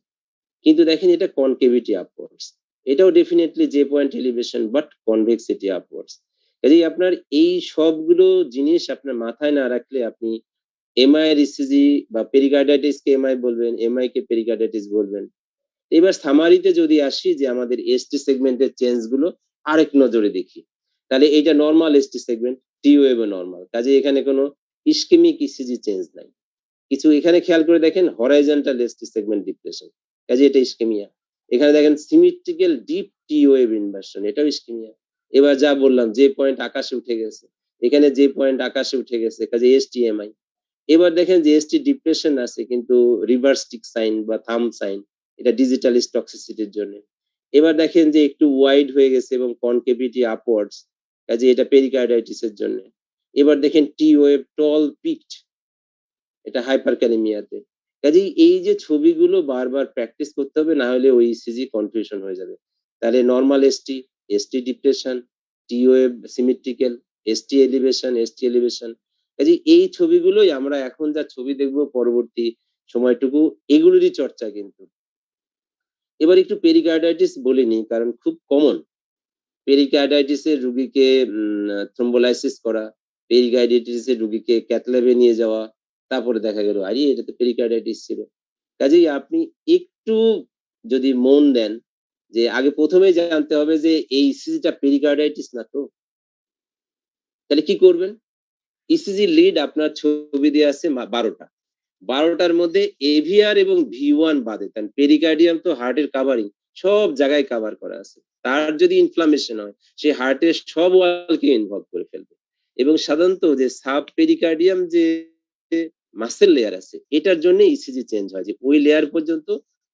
কিন্তু দেখেন এটা কনকেভিটি আপওয়ার্ডস। এটাও ডেফিনেটলি যে point elevation but convexity upwards. কাজেই আপনার এই সবগুলো জিনিস আপনার মাথায় না রাখলে আপনি এমআই এর ইসিজি বা পেরিকার্ডাইটিস কে এমআই বলবেন, এমআই কে পেরিকার্ডাইটিস বলবেন। এবার সামারিতে যদি আসি যে আমাদের এসটি সেগমেন্টের চেঞ্জ গুলো আরেক নজরে দেখি, তাহলে এটা normal ST segment, T wave normal. কাজে এখানে কোনো ইসকেমিক ইসিজি চেঞ্জ নাই। কিছু এখানে খেয়াল করে দেখেন হরাইজন্টাল এসটি সেগমেন্ট ডিপ্রেশন, কাজে এটা ইসকেমিয়া। এখানে দেখেন সিমেট্রিক্যাল ডিপ টি ওয়েভ ইনভার্সন, এটাও ইসকেমিয়া। এবার যা বললাম যে পয়েন্ট আকাশে উঠে গেছে, এখানে যে পয়েন্ট আকাশে উঠে গেছে, কাজে এসটিএমআই। এবার দেখেন যে এসটি ডিপ্রেশন আছে কিন্তু রিভার্স টিক সাইন বা থাম সাইন, এটা ডিজিটাল টক্সিসিটির জন্য। এবার দেখেন যে একটু ওয়াইড হয়ে গেছে এবং কনকেভিটি আপওয়ার্ডস, কাজে এটা পেরিকার্ডাইটিসের জন্য। এবার দেখেন টি ওয়েভ টল পিকড, এটা হাইপারক্যালেমিয়াতে। কাজেই এই যে ছবিগুলো বারবার প্র্যাকটিস করতে হবে, না হলে ওই ইসিজি কনফিউশন হয়ে যাবে। তাহলে normal ST, ST depression, T wave symmetrical, ST elevation, ST elevation. কাজেই এই ছবিগুলোই আমরা এখন যা ছবি দেখব পরবর্তী সময়টুকু, এগুলোরই চর্চা কিন্তু। এবার একটু পেরিকার্ডাইটিস বলে নিই, কারণ খুব কমন। পেরিকার্ডাইটিসের রুগীকে থ্রোম্বোলাইসিস করা, পেরিকার্ডাইটিসের রুগীকে ক্যাথল্যাবে নিয়ে যাওয়া, তারপরে দেখা গেল আরে এটা তো পেরিকার্ডাইটিস ছিল। কাজেই আপনি একটু যদি মন দেন যে আগে প্রথমেই জানতে হবে যে এই ইসিজিটা পেরিকার্ডাইটিস না তো, তাহলে কি করবেন? ইসিজি লিড আপনার ছবি দিয়ে আছে 12টা, 12টার মধ্যে এভিআর এবং ভি1 বাদে, কারণ পেরিকার্ডিয়াম তো হার্টের কাভারিং, সব জায়গায় কাভার করা আছে। তার যদি ইনফ্লামেশন হয় সে হার্টের সব ওয়ালকে ইনভলভ করে ফেলবে। এবং সাধারণত যে সাব পেরিকার্ডিয়াম যে মাসেল লেয়ার আছে, এটার জন্য ইসিজি চেঞ্জ হয়, যে ওই লেয়ার পর্যন্ত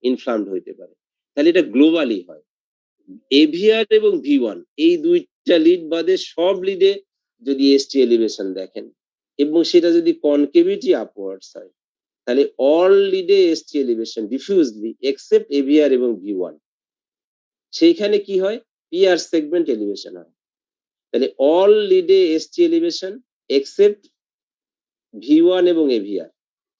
ইনফ্লামড হইতে পারে। তাহলে এটা গ্লোবালি হয়। এভিআর এবং ভি1 এই দুইটা লিড বাদে সব লিডে যদি এসটি এলিভেশন দেখেন, এবং সেটা যদি কনকেভিটি আপওয়ার্ডস হয়, তাহলে অল লিডে ST elevation diffusely except aVR এবং ভি1, সেইখানে কি হয়, পিআর সেগমেন্ট এলিভেশন হয়। তাহলে অল লিডে এসটি এলিভেশন এক্সেপ্ট ভি1 এবং এভিআর,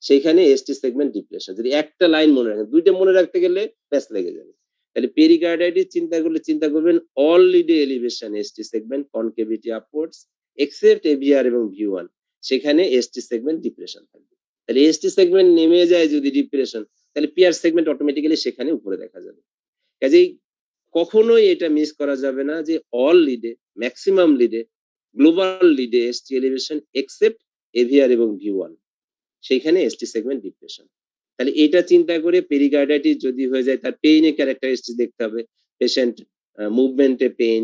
সেখানে এসটি সেগমেন্ট ডিপ্রেশন। যদি একটা লাইন মনে রাখেন, দুইটা মনে রাখতে গেলে প্যাচ লেগে যাবে। তাহলে পেরিকার্ডাইটিস চিন্তা করবেন অল লিডে elevation ST segment concavity upwards except aVR এবং ভি1, সেখানে এসটি সেগমেন্ট ডিপ্রেশন থাকবে। তাহলে এসটি সেগমেন্ট নেমে যায় যদি ডিপ্রেশন, তাহলে পিআর সেগমেন্ট অটোমেটিক্যালি সেখানে উপরে দেখা যাবে। কাজেই কখনোই এটা মিস করা যাবে না যে অল লিডে, ম্যাক্সিমাম লিডে, গ্লোবাল লিডে এসটি এলিভেশন এক্সেপ্ট এভিআর এবং ভি1, সেইখানে এসটি সেগমেন্ট ডিপ্রেশন। তাহলে এটা চিন্তা করে পেরিকার্ডাইটিস যদি হয়ে যায়, তার পেইনে ক্যারেক্টারিস্টিক দেখতে হবে। পেশেন্ট মুভমেন্টে পেইন,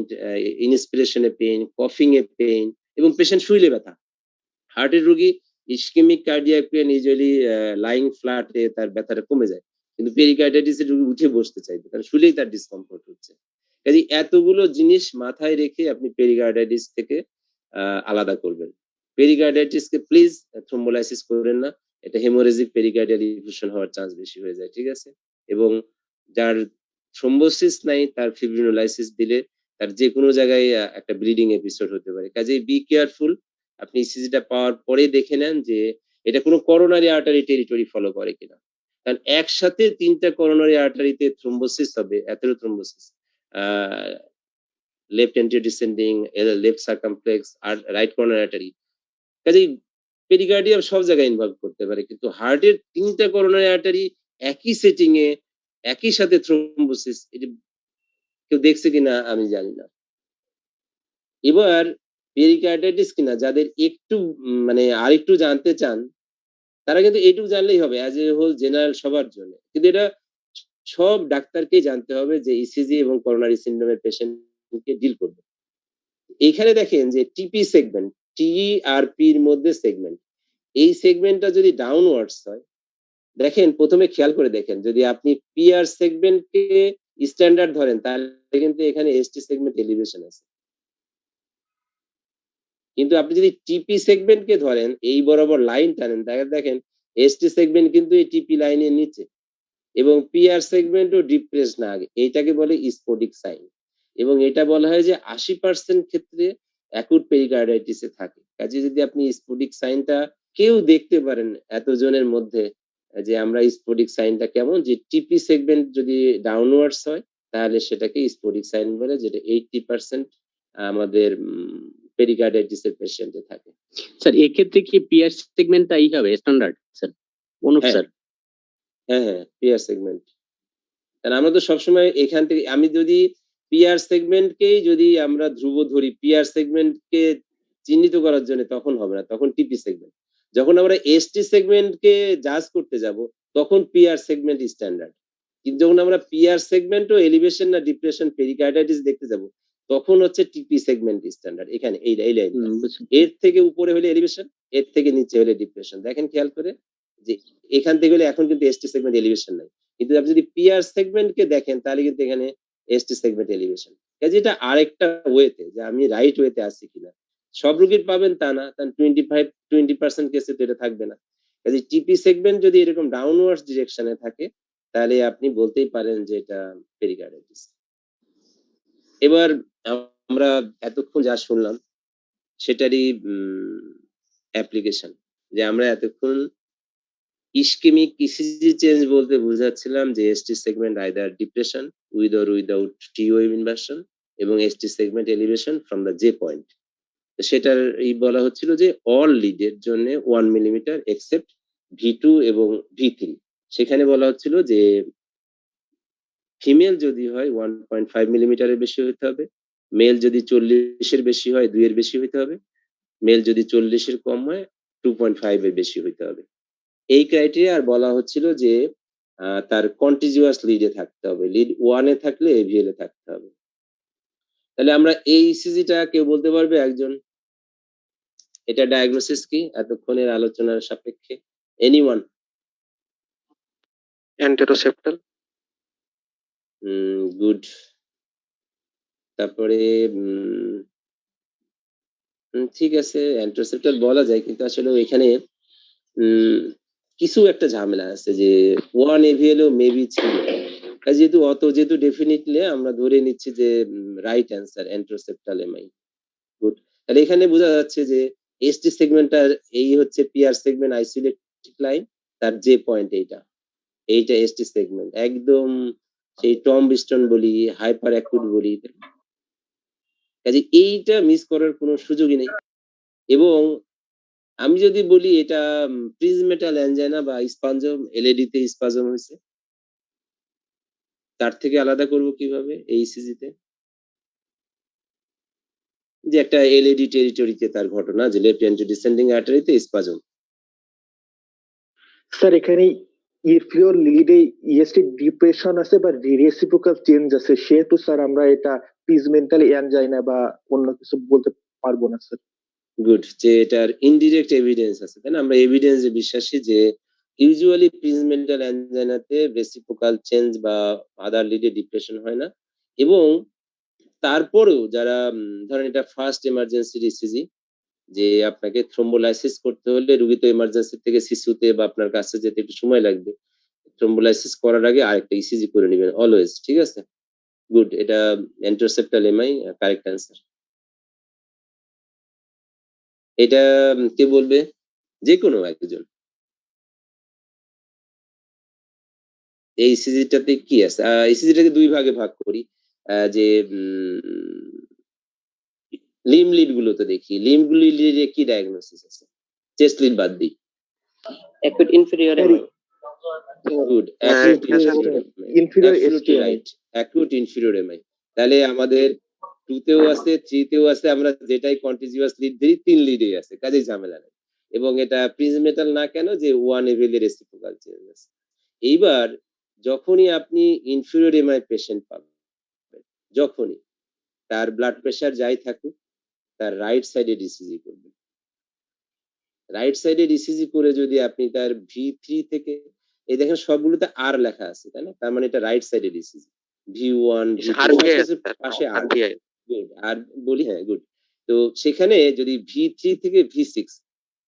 ইন্সপিরেশনে পেইন, কফিং এ পেইন, এবং পেশেন্ট শুইলে ব্যথা। হার্টের রোগী ischaemic cardiac pain usually lying ফ্ল্যাটে তার ব্যথাটা কমে যায়, কিন্তু পেরিকার্ডাইটিসের রোগী উঠে বসতে চাইবে, কারণ শুলেই তার ডিসকমফোর্ট হচ্ছে। কাজে এতগুলো জিনিস মাথায় রেখে আপনি পেরিকার্ডাইটিস থেকে আলাদা করবেন। পেরিকার্ডাইটিসকে প্লিজ থ্রোম্বোলাইসিস করেন না, এটা হেমোরেজিক পেরিকার্ডিয়াল ইনফিউশন হওয়ার চান্স বেশি হয়ে যায়, ঠিক আছে? এবং যার থ্রোম্বোসিস নাই তার ফিব্রিনোলাইসিস দিলে তার যে কোনো জায়গায় একটা ব্লিডিং এপিসোড হতে পারে। কাজেই বি কেয়ারফুল। আপনি ইসিজিটা পাওয়ার পরে দেখে নেন যে এটা কোনো করোনারি আর্টারি টেরিটরি ফলো করে কিনা, কারণ একসাথে তিনটা করোনারি আর্টারিতে থ্রোম্বোসিস হবে, অ্যাথেরোথ্রোম্বোসিস, লেফট অ্যান্টিডিসেন্ডিং, লেফট সার্কামফ্লেক্স আর রাইট করোনারি আর্টারি। কাজেই পেরিকার্ডিয়াম সব জায়গায় ইনভলভ করতে পারে, কিন্তু হার্টের তিনটা করোনারি আর্টারি একই সেটিং এ একই সাথে থ্রোম্বোসিস, এটা কেউ দেখছে কিনা আমি জানি না। এবার পেরিকার্ডাইটিস কিনা যাদের একটু মানে আরেকটু জানতে চান, তারা কিন্তু এইটুকু জানলেই হবে অ্যাজ এ হোল জেনারেল সবার জন্য। কিন্তু এটা সব ডাক্তারকেই জানতে হবে যে ইসিজি এবং করোনারি সিনড্রোমের পেশেন্টকে ডিল করবে। এখানে দেখেন যে টিপি সেগমেন্ট, টি আর পি এর মধ্যে সেগমেন্ট, এই সেগমেন্টটা যদি ডাউনওয়ার্ডস হয়, দেখেন প্রথমে খেয়াল করে দেখেন, যদি আপনি পিআর সেগমেন্টকে স্ট্যান্ডার্ড ধরেন তাহলে কিন্তু এখানে এসটি সেগমেন্ট এলিভেশন আছে, কিন্তু আপনি যদি টিপি সেগমেন্টকে ধরেন, এই বরাবর লাইন টানেন, দেখেন এসটি সেগমেন্ট কিন্তু এই টিপি লাইনের নিচে, এবং পিআর সেগমেন্টও ডিপ্রেস না আগে, এইটাকে বলে স্পোডিক সাইন, এবং এটা বলা হয় যে 80% ক্ষেত্রে অ্যাকুট পেরিকার্ডাইটিসে থাকে। কাজে যদি আপনি স্পোডিক সাইনটা কেউ দেখতে পারেন এতজনের মধ্যে, যে আমরা স্পোডিক সাইনটা কেমন, যে টিপি সেগমেন্ট যদি ডাউনওয়ার্ডস হয় তাহলে সেটাকে স্পোডিক সাইন বলে, যেটা 80% আমাদের পেরিকার্ডাইটিসের পেশেন্টে থাকে। স্যার এক্ষেত্রে কি পিআর সেগমেন্টটাই হবে স্ট্যান্ডার্ড স্যার? অনুপ হ্যাঁ। স্যার, হ্যাঁ, পিআর সেগমেন্ট। কারণ আমরা তো সবসময় এখান থেকে, আমি যদি পিআর সেগমেন্টকেই যদি আমরা ধ্রুব ধরি, পিআর সেগমেন্টকে চিহ্নিত করার জন্য, তখন হবে না, তখন টিপি সেগমেন্ট। যখন আমরা এসটি সেগমেন্টকে জাজ করতে যাব তখন পিআর সেগমেন্ট স্ট্যান্ডার্ড, কিন্তু যখন আমরা পিআর সেগমেন্ট ও এলিভেশন না ডিপ্রেশন পেরিকার্ডাইটিস দেখতে যাব তখন হচ্ছে টিপি সেগমেন্ট স্ট্যান্ডার্ড। এখানে এই লাইন, এর থেকে উপরে হলে এলিভেশন, এর থেকে নিচে হলে ডিপ্রেশন। দেখেন খেয়াল করে যে এখান থেকে হলে এখন কিন্তু এসটি সেগমেন্ট এলিভেশন নাই, কিন্তু আপনি যদি পিআর সেগমেন্টকে দেখেন তাহলে কিন্তু এখানে এসটি সেগমেন্ট এলিভেশন। কাজে এটা আরেকটা ওয়েতে, যে আমি রাইট ওয়েতে আছি কিনা। সব রোগীর পাবেন তা না, কারণ 20% কেসে তো এটা থাকবে না। কাজে টিপি সেগমেন্ট যদি এরকম ডাউনওয়ার্ডস ডিরেকশনে থাকে তাহলে আপনি বলতেই পারেন যে এটা পেরিকার্ডাইটিস। এবার আমরা এতক্ষণ যা শুনলাম সেটারই অ্যাপ্লিকেশন, যে আমরা এতক্ষণ ইসকেমিক ইসিজি চেঞ্জ বলতে বোঝাচ্ছিলাম যে ST segment either depression with or without T wave inversion, এবং ST segment elevation from the J point. সেটার এই বলা হচ্ছিল যে অল লিডের জন্য 1 মিলিমিটার এক্সেপ্ট ভি2 এবং ভি3, সেখানে বলা হচ্ছিল যে ফিমেল যদি হয় 1.5 মিলিমিটারের বেশি হতে হবে, মেল যদি 40-এর বেশি হয় 2 এর বেশি হতে হবে, মেল যদি 40-এর কম হয় 2.5 এর বেশি হতে হবে। এই ক্রাইটেরিয়া। আর বলা হচ্ছিল যে তার কন্টিজিউয়াস লিডে থাকতে হবে, লিড 1 এ থাকলে এভিএল এ থাকতে হবে। তাহলে আমরা এই ইসিজিটা কেউ বলতে পারবে একজন, এটা ডায়াগনোসিস কি এতক্ষণের আলোচনার সাপেক্ষে? এনিওয়ান? এন্টেরোসেপ্টাল। গুড। তারপরে ঠিক আছে, অ্যান্ট্রোসেপ্টার বলা যায়, কিন্তু আসলে এখানে কিছু একটা ঝামেলা আছে যে 1 AVL ও মেবি ছিল। যেহেতু ডেফিনেটলি আমরা ধরে নিচ্ছি যে রাইট অ্যান্সার অ্যান্ট্রোসেপ্টাল এমআই। গুড। তাহলে এখানে বোঝা যাচ্ছে যে এসটি সেগমেন্টটা এই হচ্ছে পিআর সেগমেন্ট আইসোলেটিক লাইন, তার যে পয়েন্ট এইটা এসটি সেগমেন্ট, একদম সেই টম বিস্টন বলি, হাইপার অ্যাকুট বলি, কাজে এইটা মিস করার কোনো সুযোগই নেই। এবং আমি যদি বলি এটা প্রিজমেটাল অ্যানজাইনা বা স্পাজম, এলএডি তে স্পাজম হয়েছে, তার থেকে আলাদা করব কিভাবে এই ইসিজি তে? যে একটা এলএডি টেরিটরিতে তার ঘটনা, যে লেফট অ্যান্টিডিসেন্ডিং আর্টারিতে স্পাজম। স্যার এখানে ইনফিরিয়র লিডে ইএসটি ডিপ্রেশন আছে বা রেসিপ্রোকাল চেঞ্জ আছে, সেহেতু স্যার আমরা এটা প্রিজমেন্টাল অ্যানজাইনা বা অন্য কিছু বলতে পারবো না স্যার। গুড, যে এটার ইনডিরেক্ট এভিডেন্স আছে, তাই না? আমরা এভিডেন্সে বিশ্বাসী যে ইউজুয়ালি প্রিজমেন্টাল অ্যানজাইনাতে রেসিপ্রোকাল চেঞ্জ বা আদার লিডে ডিপ্রেশন হয় না। এবং তারপরেও যারা ধরেন এটা ফার্স্ট এমার্জেন্সি ইসিজি, যে আপনাকে থ্রোম্বোলাইসিস করতে হলে রুগী তো এমার্জেন্সি থেকে শিশুতে বা আপনার কাছে যেতে একটু সময় লাগবে, থ্রোম্বোলাইসিস করার আগে আরেকটা ইসিজি করে নেবেন অলওয়েজ, ঠিক আছে? গুড, এটা অ্যান্ট্রোসেপ্টাল এমআই কারেক্ট অ্যান্সার। এটা কে বলবে? যে কোনো একজন। এই ইসিজিটাতে কি আছে? ইসিজিটাকে দুই ভাগে ভাগ করি। যে লিম লিড গুলোতে দেখি, লিম লিডে কি ডায়াগনোসিস আছে? চেস্ট লিড বাদ দিই। Acute inferior MI. Good, inferior absolutely right, acute inferior MI. তাহলে আমাদের 2 তেও আছে, 3 তেও আছে, আমরা যেটাই কন্টিনিউয়াস লিড দিই 3 লিডেই আছে, কাজেই ঝামেলা নেই। এবং এটা প্রিজমেটাল না কেন, যে 1 AVL এর রেসিপ্রোকাল চেঞ্জ আছে। এইবার যখনই আপনি ইনফিরিয়র এমআই পেশেন্ট পাবেন, যখনই তার ব্লাড প্রেশার যাই থাকুক, তার রাইট সাইডে ডিসিজি করবেন। রাইট সাইডে ডিসিজি করে যদি আপনি তার V3 থেকে, এই দেখেন সবগুলোতে আর লেখা আছে, তাই না? তার মানে এটা রাইট সাইডে ডিসিজি। V1 পাশে আর, গুড, আর বলি, হ্যাঁ গুড। তো সেখানে যদি V3 থেকে V6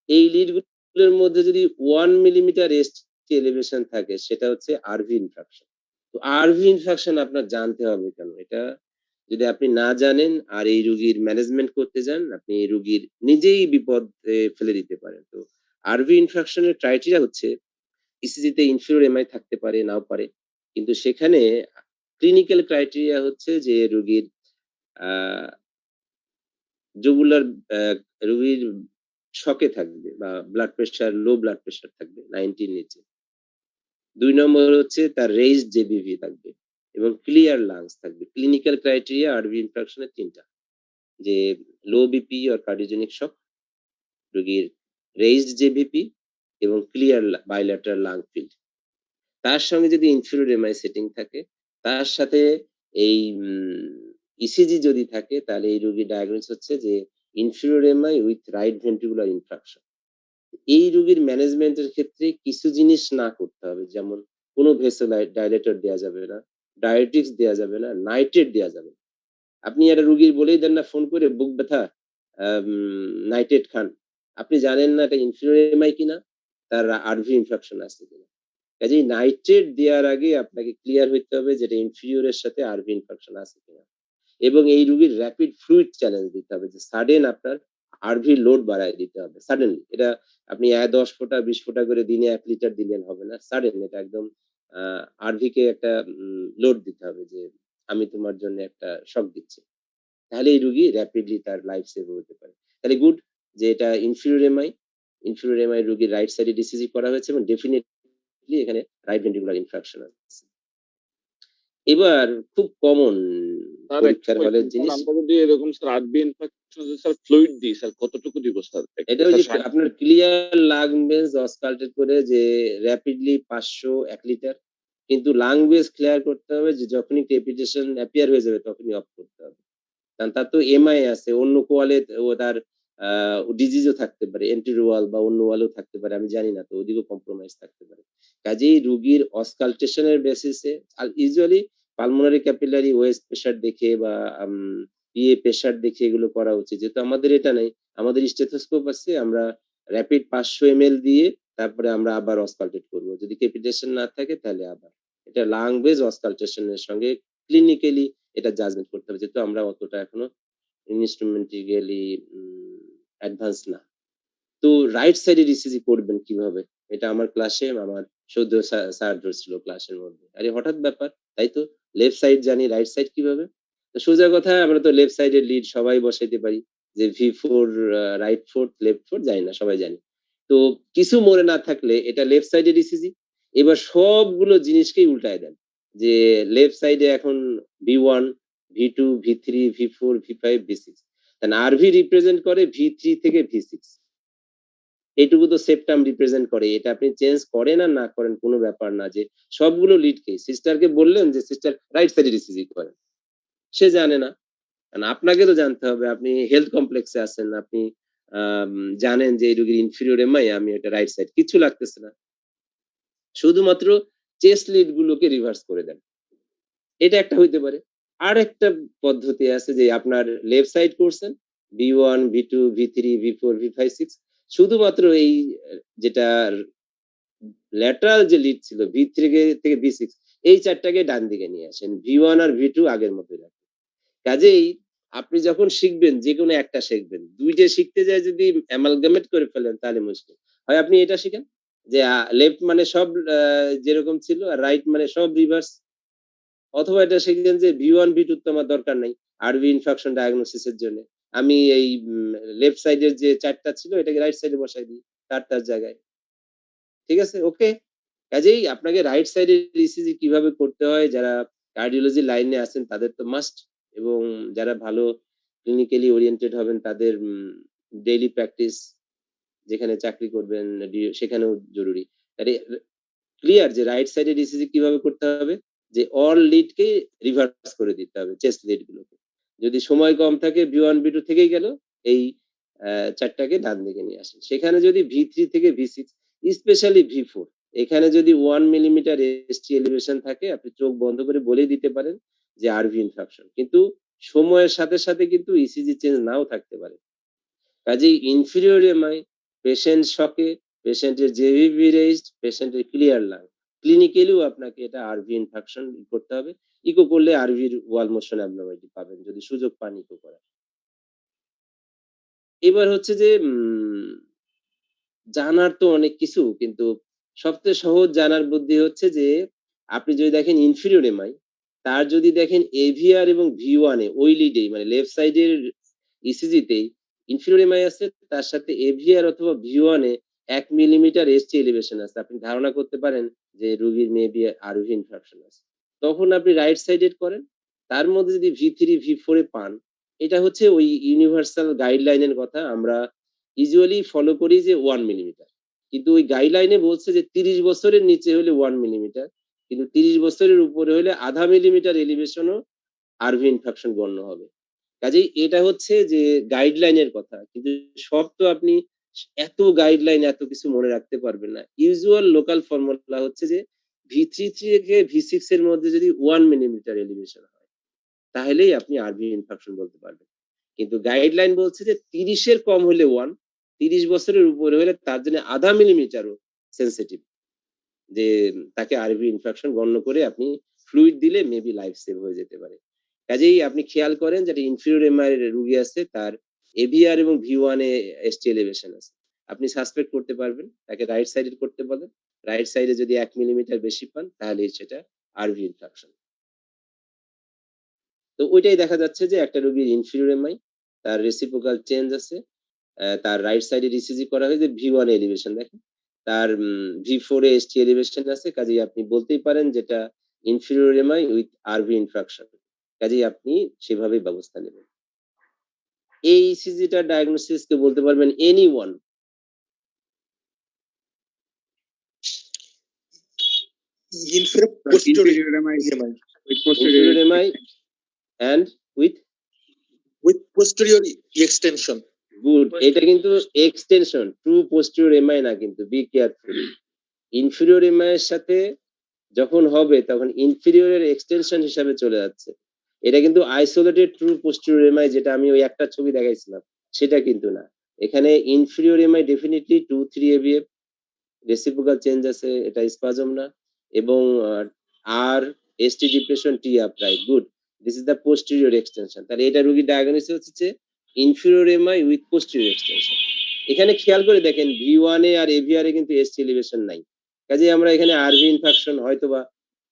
এই লিড গুলোর মধ্যে যদি 1 মিলিমিটার এসটি এলিভেশন থাকে, সেটা হচ্ছে আরভি ইনফ্রাকশন। তো আরভি ইনফ্রাকশন আপনার জানতে হবে কেন? এটা যদি আপনি না জানেন আর এই রোগীর ম্যানেজমেন্ট করতে যান, আপনি এই রোগীর নিজেই বিপদে ফেলে দিতে পারেন। তো আরভি ইনফ্রাকশনের ক্রাইটেরিয়া হচ্ছে ইসিজিতে ইনফিরিয়র এমআই থাকতে পারে, নাও পারে, কিন্তু সেখানে ক্লিনিক্যাল ক্রাইটেরিয়া হচ্ছে যে রোগীর জুগুলার রোগীর শকে থাকবে বা blood pressure, low blood pressure থাকবে 90 এর নিচে। 2 নম্বর হচ্ছে তার রেইজড জেবিভি থাকবে এবং ক্লিয়ার লাংস থাকবে। ক্লিনিক্যাল ক্রাইটেরিয়া আরভি ইনফ্রাকশনের 3টা, যে লো বিপি অর কার্ডিওজেনিক শক, রোগীর রেইজড জেবিপি এবং ক্লিয়ার বাইল্যাটারাল লাং ফিল্ড। তার সঙ্গে যদি ইনফিরিয়র এমআই সেটিং থাকে, তার সাথে এই ইসিজি যদি থাকে, তাহলে এই রোগীর ডায়াগনোস হচ্ছে যে inferior MI with right ventricular infraction. এই রোগীর ম্যানেজমেন্টের ক্ষেত্রে কিছু জিনিস না করতে হবে, যেমন কোনো ভেসেল ডাইলেটর দেওয়া যাবে না, ডায়াবেটিক্স দেওয়া যাবে না, নাইট্রেট দেওয়া যাবে না। আপনি একটা রোগীর বলেই দেন না ফোন করে, বুক ব্যথা, নাইট্রেট খান, আপনি জানেন না এটা ইনফিরিয়র এমআই কিনা, তার আরভি ইনফেকশন আছে কিনা। কাজেই নাইট্রেট দেওয়ার আগে আপনাকে ক্লিয়ার হইতে হবে যেটা ইনফিরিয়রের সাথে আরভি ইনফেকশন আছে কিনা। এবং এই রোগীর র‍্যাপিড ফ্লুইড চ্যালেঞ্জ দিতে হবে, যে সাডেন আপনার আরভি লোড বাড়ায় দিতে হবে সাডেনলি। এটা আপনি 10 ফোঁটা 20 ফোঁটা করে দিনে 1 লিটার দিলেন হবে না, সাডেন এটা একদম আরভি কে একটা লোড দিতে হবে, যে আমি তোমার জন্য একটা শক দিচ্ছি। তাহলে এই রোগী র‍্যাপিডলি তার লাইফ সেভ হতে পারে। তাহলে গুড, যে এটা ইনফিরিয়র এমআই রোগীর রাইট সাইডে ডিসিজি করা হয়েছে এবং ডেফিনেটলি এখানে রাইট ভেন্ট্রিকুলার ইনফ্রাকশন আছে। এবার খুব কমন পরীক্ষার হলের জিনিস, আমরা যদি এরকম স্যার আরবি ইনফেকশন স্যার ফ্লুইড দিই স্যার, কতটুকু দিব স্যার? এটা ওই যে আপনার ক্লিয়ার লাং বেস অসকাল্টেড করে যে র‍্যাপিডলি 500 1 লিটার, কিন্তু লাং বেস ক্লিয়ার করতে হবে যে যখনই ক্রেপিটেশন অ্যাপিয়ার হয়ে যাবে তখনই অফ করতে হবে। কারণ তার তো এমআই আছে, অন্য কোয়ালে ও তার ডিজিজও থাকতে পারে, এন্টেরিয়র ওয়াল বা অন্য ওয়ালও থাকতে পারে, আমি জানি না, তো ওদিকেও কম্প্রোমাইজ থাকতে পারে। কাজেই রোগীর অসকাল্টেশনের বেসিসে, আর ইউজুয়ালি পালমোনারি ক্যাপিলারি ওয়েস্ট প্রেশার দেখে বা পিএ প্রেসার দেখে এগুলো করা উচিত, যেহেতু আমাদের এটা নেই। আমাদের স্টেথোস্কোপ আছে, আমরা র্যাপিড 500 ml দিয়ে তারপরে আমরা আবার অসকালটেট করব। যদি ক্যাপিটেশন না থাকে তাহলে আবার এটা লাং বেজ অসকালটেশনের সঙ্গে ক্লিনিক্যালি এটা জাজমেন্ট করতে হবে, যেহেতু আমরা অতটা এখনো ইনস্ট্রুমেন্টালি অ্যাডভান্স না। তো রাইট সাইডে ইসিজি করবেন কিভাবে, এটা আমার ক্লাসে আমার সৌদ্য স্যার ধরছিল ক্লাসের মধ্যে। আরে হঠাৎ ব্যাপার, তাই তো লেফট সাইড জানি, রাইট সাইড কিভাবে? তো সোজা কথা, আমরা তো লেফট সাইডের লিড সবাই বসাইতে পারি, যে V4 right fourth left fourth, জানি না, সবাই জানি। তো কিছু মনে না থাকলে এটা লেফট সাইডের ইসিজি। এবার সবগুলো জিনিসকেই উল্টায় দেন, যে লেফট সাইডে এখন V1 V2 V3 V4 V5 V6, দেন আরভি রিপ্রেজেন্ট করে V3 থেকে V6। এইটুকু তো সেপ্টাম রিপ্রেজেন্ট করে, এটা আপনি চেঞ্জ করেন আর না করেন কোনো ব্যাপার না। যে সবগুলো লিডকে সিস্টারকে বললেন যে সিস্টার রাইট সাইডে রিসিভ করেন, সে জানে না, কারণ আপনাকে তো জানতে হবে। আপনি হেলথ কমপ্লেক্সে আছেন, আপনি জানেন যে এই রোগীর ইনফিরিয়র এমআই, আমি এটা রাইট সাইড, কিছু লাগতেছে না, শুধুমাত্র চেস্ট লিড গুলোকে রিভার্স করে দেন। এটা একটা হইতে পারে। আর একটা পদ্ধতি আছে যে আপনার লেফট সাইড করছেন V1 V2 V3 V4 V5 6, শুধুমাত্র এই যেটা ল্যাটারাল যে লিড ছিল V3 থেকে V6, এই চারটাকে ডান দিকে নিয়ে আসেন, V1 আর V2 আগের মতোই রাখেন। কাজেই আপনি যখন শিখবেন, যে কোনো একটা শিখবেন, দুইটা শিখতে যায় যদি অ্যামালগামেট করে ফেলেন তাহলে মুশকিল হয়। আপনি এটা শিখেন যে লেফট মানে সব যেরকম ছিল, আর রাইট মানে সব রিভার্স, অথবা এটা শিখেন যে V1 V2 তো আমার দরকার নাই আরভি ইনফেকশন ডায়াগনোসিসের জন্য, আমি এই লেফট সাইডের যে চারটা ছিল এটাকে রাইট সাইডে বসাই দিই তার জায়গায়। ঠিক আছে, ওকে। কাজেই আপনাকে রাইট সাইডের ইসিজি কিভাবে করতে হয়, যারা কার্ডিওলজি লাইনে আছেন তাদের তো মাস্ট, এবং যারা ভালো ক্লিনিক্যালি ওরিয়েন্টেড হবেন তাদের ডেইলি প্র্যাকটিস যেখানে চাকরি করবেন সেখানেও জরুরি। ক্লিয়ার যে রাইট সাইডের ইসিজি কিভাবে করতে হবে, যে অল লিডকে রিভার্স করে দিতে হবে, চেস্ট লিড গুলোকে। যদি সময় কম থাকে V1 V2 থেকেই গেল, এই চারটাকে ডান দিকে নিয়ে আসেন। সেখানে যদি V3 থেকে V6 স্পেশালি V4, এখানে যদি 1 মিলিমিটার এসটি এলিভেশন থাকে, আপনি চোখ বন্ধ করে বলেই দিতে পারেন যে আরভি ইনফেকশন, কিন্তু সময়ের সাথে সাথে কিন্তু ইসিজি চেঞ্জ নাও থাকতে পারে। কাজেই ইনফিরিয়র এমআই, পেশেন্ট শকে, পেশেন্টের জেভিভি রেজড, পেশেন্টের ক্লিয়ার লাং, ক্লিনিক্যালিও আপনাকে এটা আরভি ইনফেকশন করতে হবে। ইকো করলে আরভির ওয়াল মোশন অ্যাবনর্মালিটি পাবেন যদি সুযোগ পান ইকো করার। এবার হচ্ছে যে জানার তো অনেক কিছু, কিন্তু সবচেয়ে সহজ জানার বুদ্ধি হচ্ছে যে আপনি যদি দেখেন ইনফিরিয়র এমআই, তার যদি দেখেন এভিআর এবং V1 এ ওই লিডেই মানে লেফট সাইডের ইসিজিতেই ইনফিরিয়র এমআই আছে, তার সাথে এভিআর অথবা V1 এ 1 মিলিমিটার এসটি এলিভেশন আছে, আপনি ধারণা করতে পারেন যে রোগীর মেবি আরভি ইনফেকশন আছে। তখন আপনি রাইট সাইডেড করেন। তার মধ্যে যদি V3 V4 এ পান, এটা হচ্ছে ওই ইউনিভার্সাল গাইডলাইনের কথা আমরা ইউজুয়ালি ফলো করি যে 1 মিলিমিটার, কিন্তু ওই গাইডলাইনে বলছে যে 30 বছরের নিচে হলে 1 মিলিমিটার, কিন্তু 30 বছরের উপরে হলে আধা মিলিমিটার এলিভেশনও আরভি ইনফেকশন গণ্য হবে। কাজেই এটা হচ্ছে যে গাইডলাইনের কথা, কিন্তু সব তো আপনি এত গাইডলাইন এত কিছু মনে রাখতে পারবেন না। ইউজুয়াল লোকাল ফর্মুলা হচ্ছে যে V3 থেকে V6 এর মধ্যে যদি 1 মিলিমিটার এলিভেশন হয় তাহলেই আপনি আরভি ইনফেকশন বলতে পারবেন। কিন্তু গাইডলাইন বলছে যে 30 এর কম হলে 1, 30 বছরের উপরে হলে তার জন্য আধা মিলিমিটারও সেনসিটিভ, যে তাকে আরভি ইনফেকশন গণ্য করে আপনি ফ্লুইড দিলে মেবি লাইফ সেভ হয়ে যেতে পারে। কাজেই আপনি খেয়াল করেন যে ইনফিরিয়র এমআই এর রোগী আছে, তার এভিআর এবং V1 এ এসটি এলিভেশন আছে, আপনি সাসপেক্ট করতে পারবেন, তাকে রাইট সাইডে করতে বলেন। রাইট সাইডে যদি 1 মিলিমিটার বেশি পান তাহলে সেটা আরভি ইনফেকশন। তো ওইটাই দেখা যাচ্ছে যে একটা রোগীর ইনফিরিয়র এমআই, তার রেসিপ্রোকাল চেঞ্জ আছে, তার রাইট সাইডে ইসিজি করা হয়েছে V1 এলিভেশন দেখেন, তার V4 এ এসটি এলিভেশন আছে, কাজেই আপনি বলতেই পারেন যেটা inferior MI with RV infection. কাজেই আপনি সেভাবেই ব্যবস্থা নেবেন। এই ইসিজিটা ডায়াগনোসিস কে বলতে পারবেন anyone? Inferior MI with posterior Inferior MI and with posterior extension. Good, এটা কিন্তু এক্সটেনশন, ট্রু পোস্টেরিয়র এমআই না, কিন্তু বি কেয়ারফুল। ইনফিরিয়র এমআই এর সাথে যখন হবে তখন ইনফিরিয়রের এক্সটেনশন হিসাবে চলে যাচ্ছে। এটা কিন্তু আইসোলেটেড ট্রু পোস্টেরিয়র এমআই, যেটা আমি ওই একটা ছবি দেখাইছিলাম সেটা কিন্তু না। এখানে inferior MI definitely 2-3 AVF, reciprocal change আছে, এটা স্পাজম না, এবং আর ST depression T upright, good, this is the posterior extension. তাহলে এটা রোগীর ডায়াগনোসিস হচ্ছে inferior MI with posterior extension. এখানে খেয়াল করে দেখেন V1 এ আর AVR এ কিন্তু এসটি এলিভেশন নাই, কাজে আমরা এখানে আরভি ইনফেকশন হয়তোবা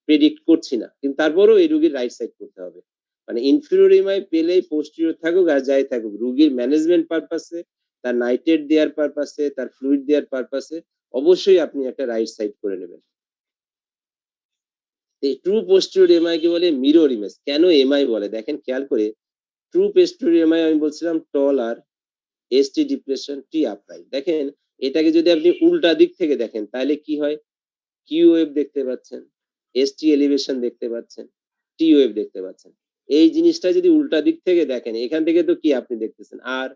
প্রেডিক্ট করছি না, কিন্তু তারপরেও এই রোগীর রাইট সাইড করতে হবে। মানে ইনফিরিয়র এমআই পেলেই পোস্টেরিয়র থাকুক আর যাই থাকুক, রোগীর ম্যানেজমেন্ট পারপাসে, তার নাইট্রেট দেওয়ার পারপাসে, তার ফ্লুইড দেওয়ার পারপাসে অবশ্যই আপনি একটা রাইট সাইড করে নেবেন। এই ট্রু পোস্টেরিয়র এমআই কে বলে মিরর ইমেজ। কেন এমআই বলে দেখেন খেয়াল করে, ট্রু পোস্টেরিয়র এমআই আমি বলছিলাম টল আর এসটি ডিপ্রেশন টি আপরাইট। দেখেন এটাকে যদি আপনি উল্টা দিক থেকে দেখেন তাহলে কি হয়, কিউ ওয়েভ দেখতে পাচ্ছেন, এসটি এলিভেশন দেখতে পাচ্ছেন, টি ওয়েভ দেখতে পাচ্ছেন। এই জিনিসটা যদি উল্টা দিক থেকে দেখেন, এখান থেকে তো কি আপনি দেখতেছেন আর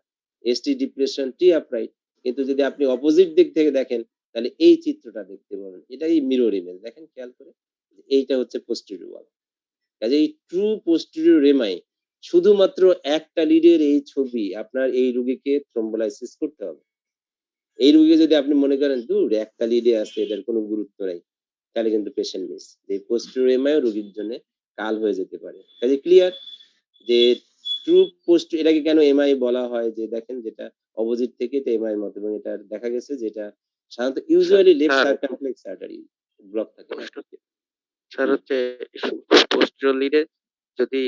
এসটি ডিপ্রেশন টি আপরাইট, কিন্তু যদি আপনি অপোজিট দিক থেকে দেখেন তাহলে এই চিত্রটা দেখতে পাবেন। এটাই মিরর ইমেজ। দেখেন খেয়াল করে, এইটা হচ্ছে পোস্টেরিয়র ওয়াল। কাজে এই ট্রু পোস্টেরিয়র এমআই শুধুমাত্র একটা লিডের এই ছবি আপনার এই রোগীকে থ্রম্বোলাইসিস করতে হবে। এই রোগীকে যদি আপনি মনে করেন দূর একটা লিডে আছে, এটার কোনো গুরুত্ব নাই, তাহলে কিন্তু পেশেন্ট মিস। এই পোস্টেরিয়র এমআই রোগীর জন্য কাল হয়ে যেতে পারে। কাজে ক্লিয়ার যে ট্রু পোস্ট, এটাকে কেন এমআই বলা হয়, যে দেখেন যেটা অপোজিট থেকে এটা এমআই মত, এবং এটা দেখা গেছে যেটা সাধারণত usually left circumflex artery block থাকে। স্যার হচ্ছে পোস্টেরিয়র লিডে যদি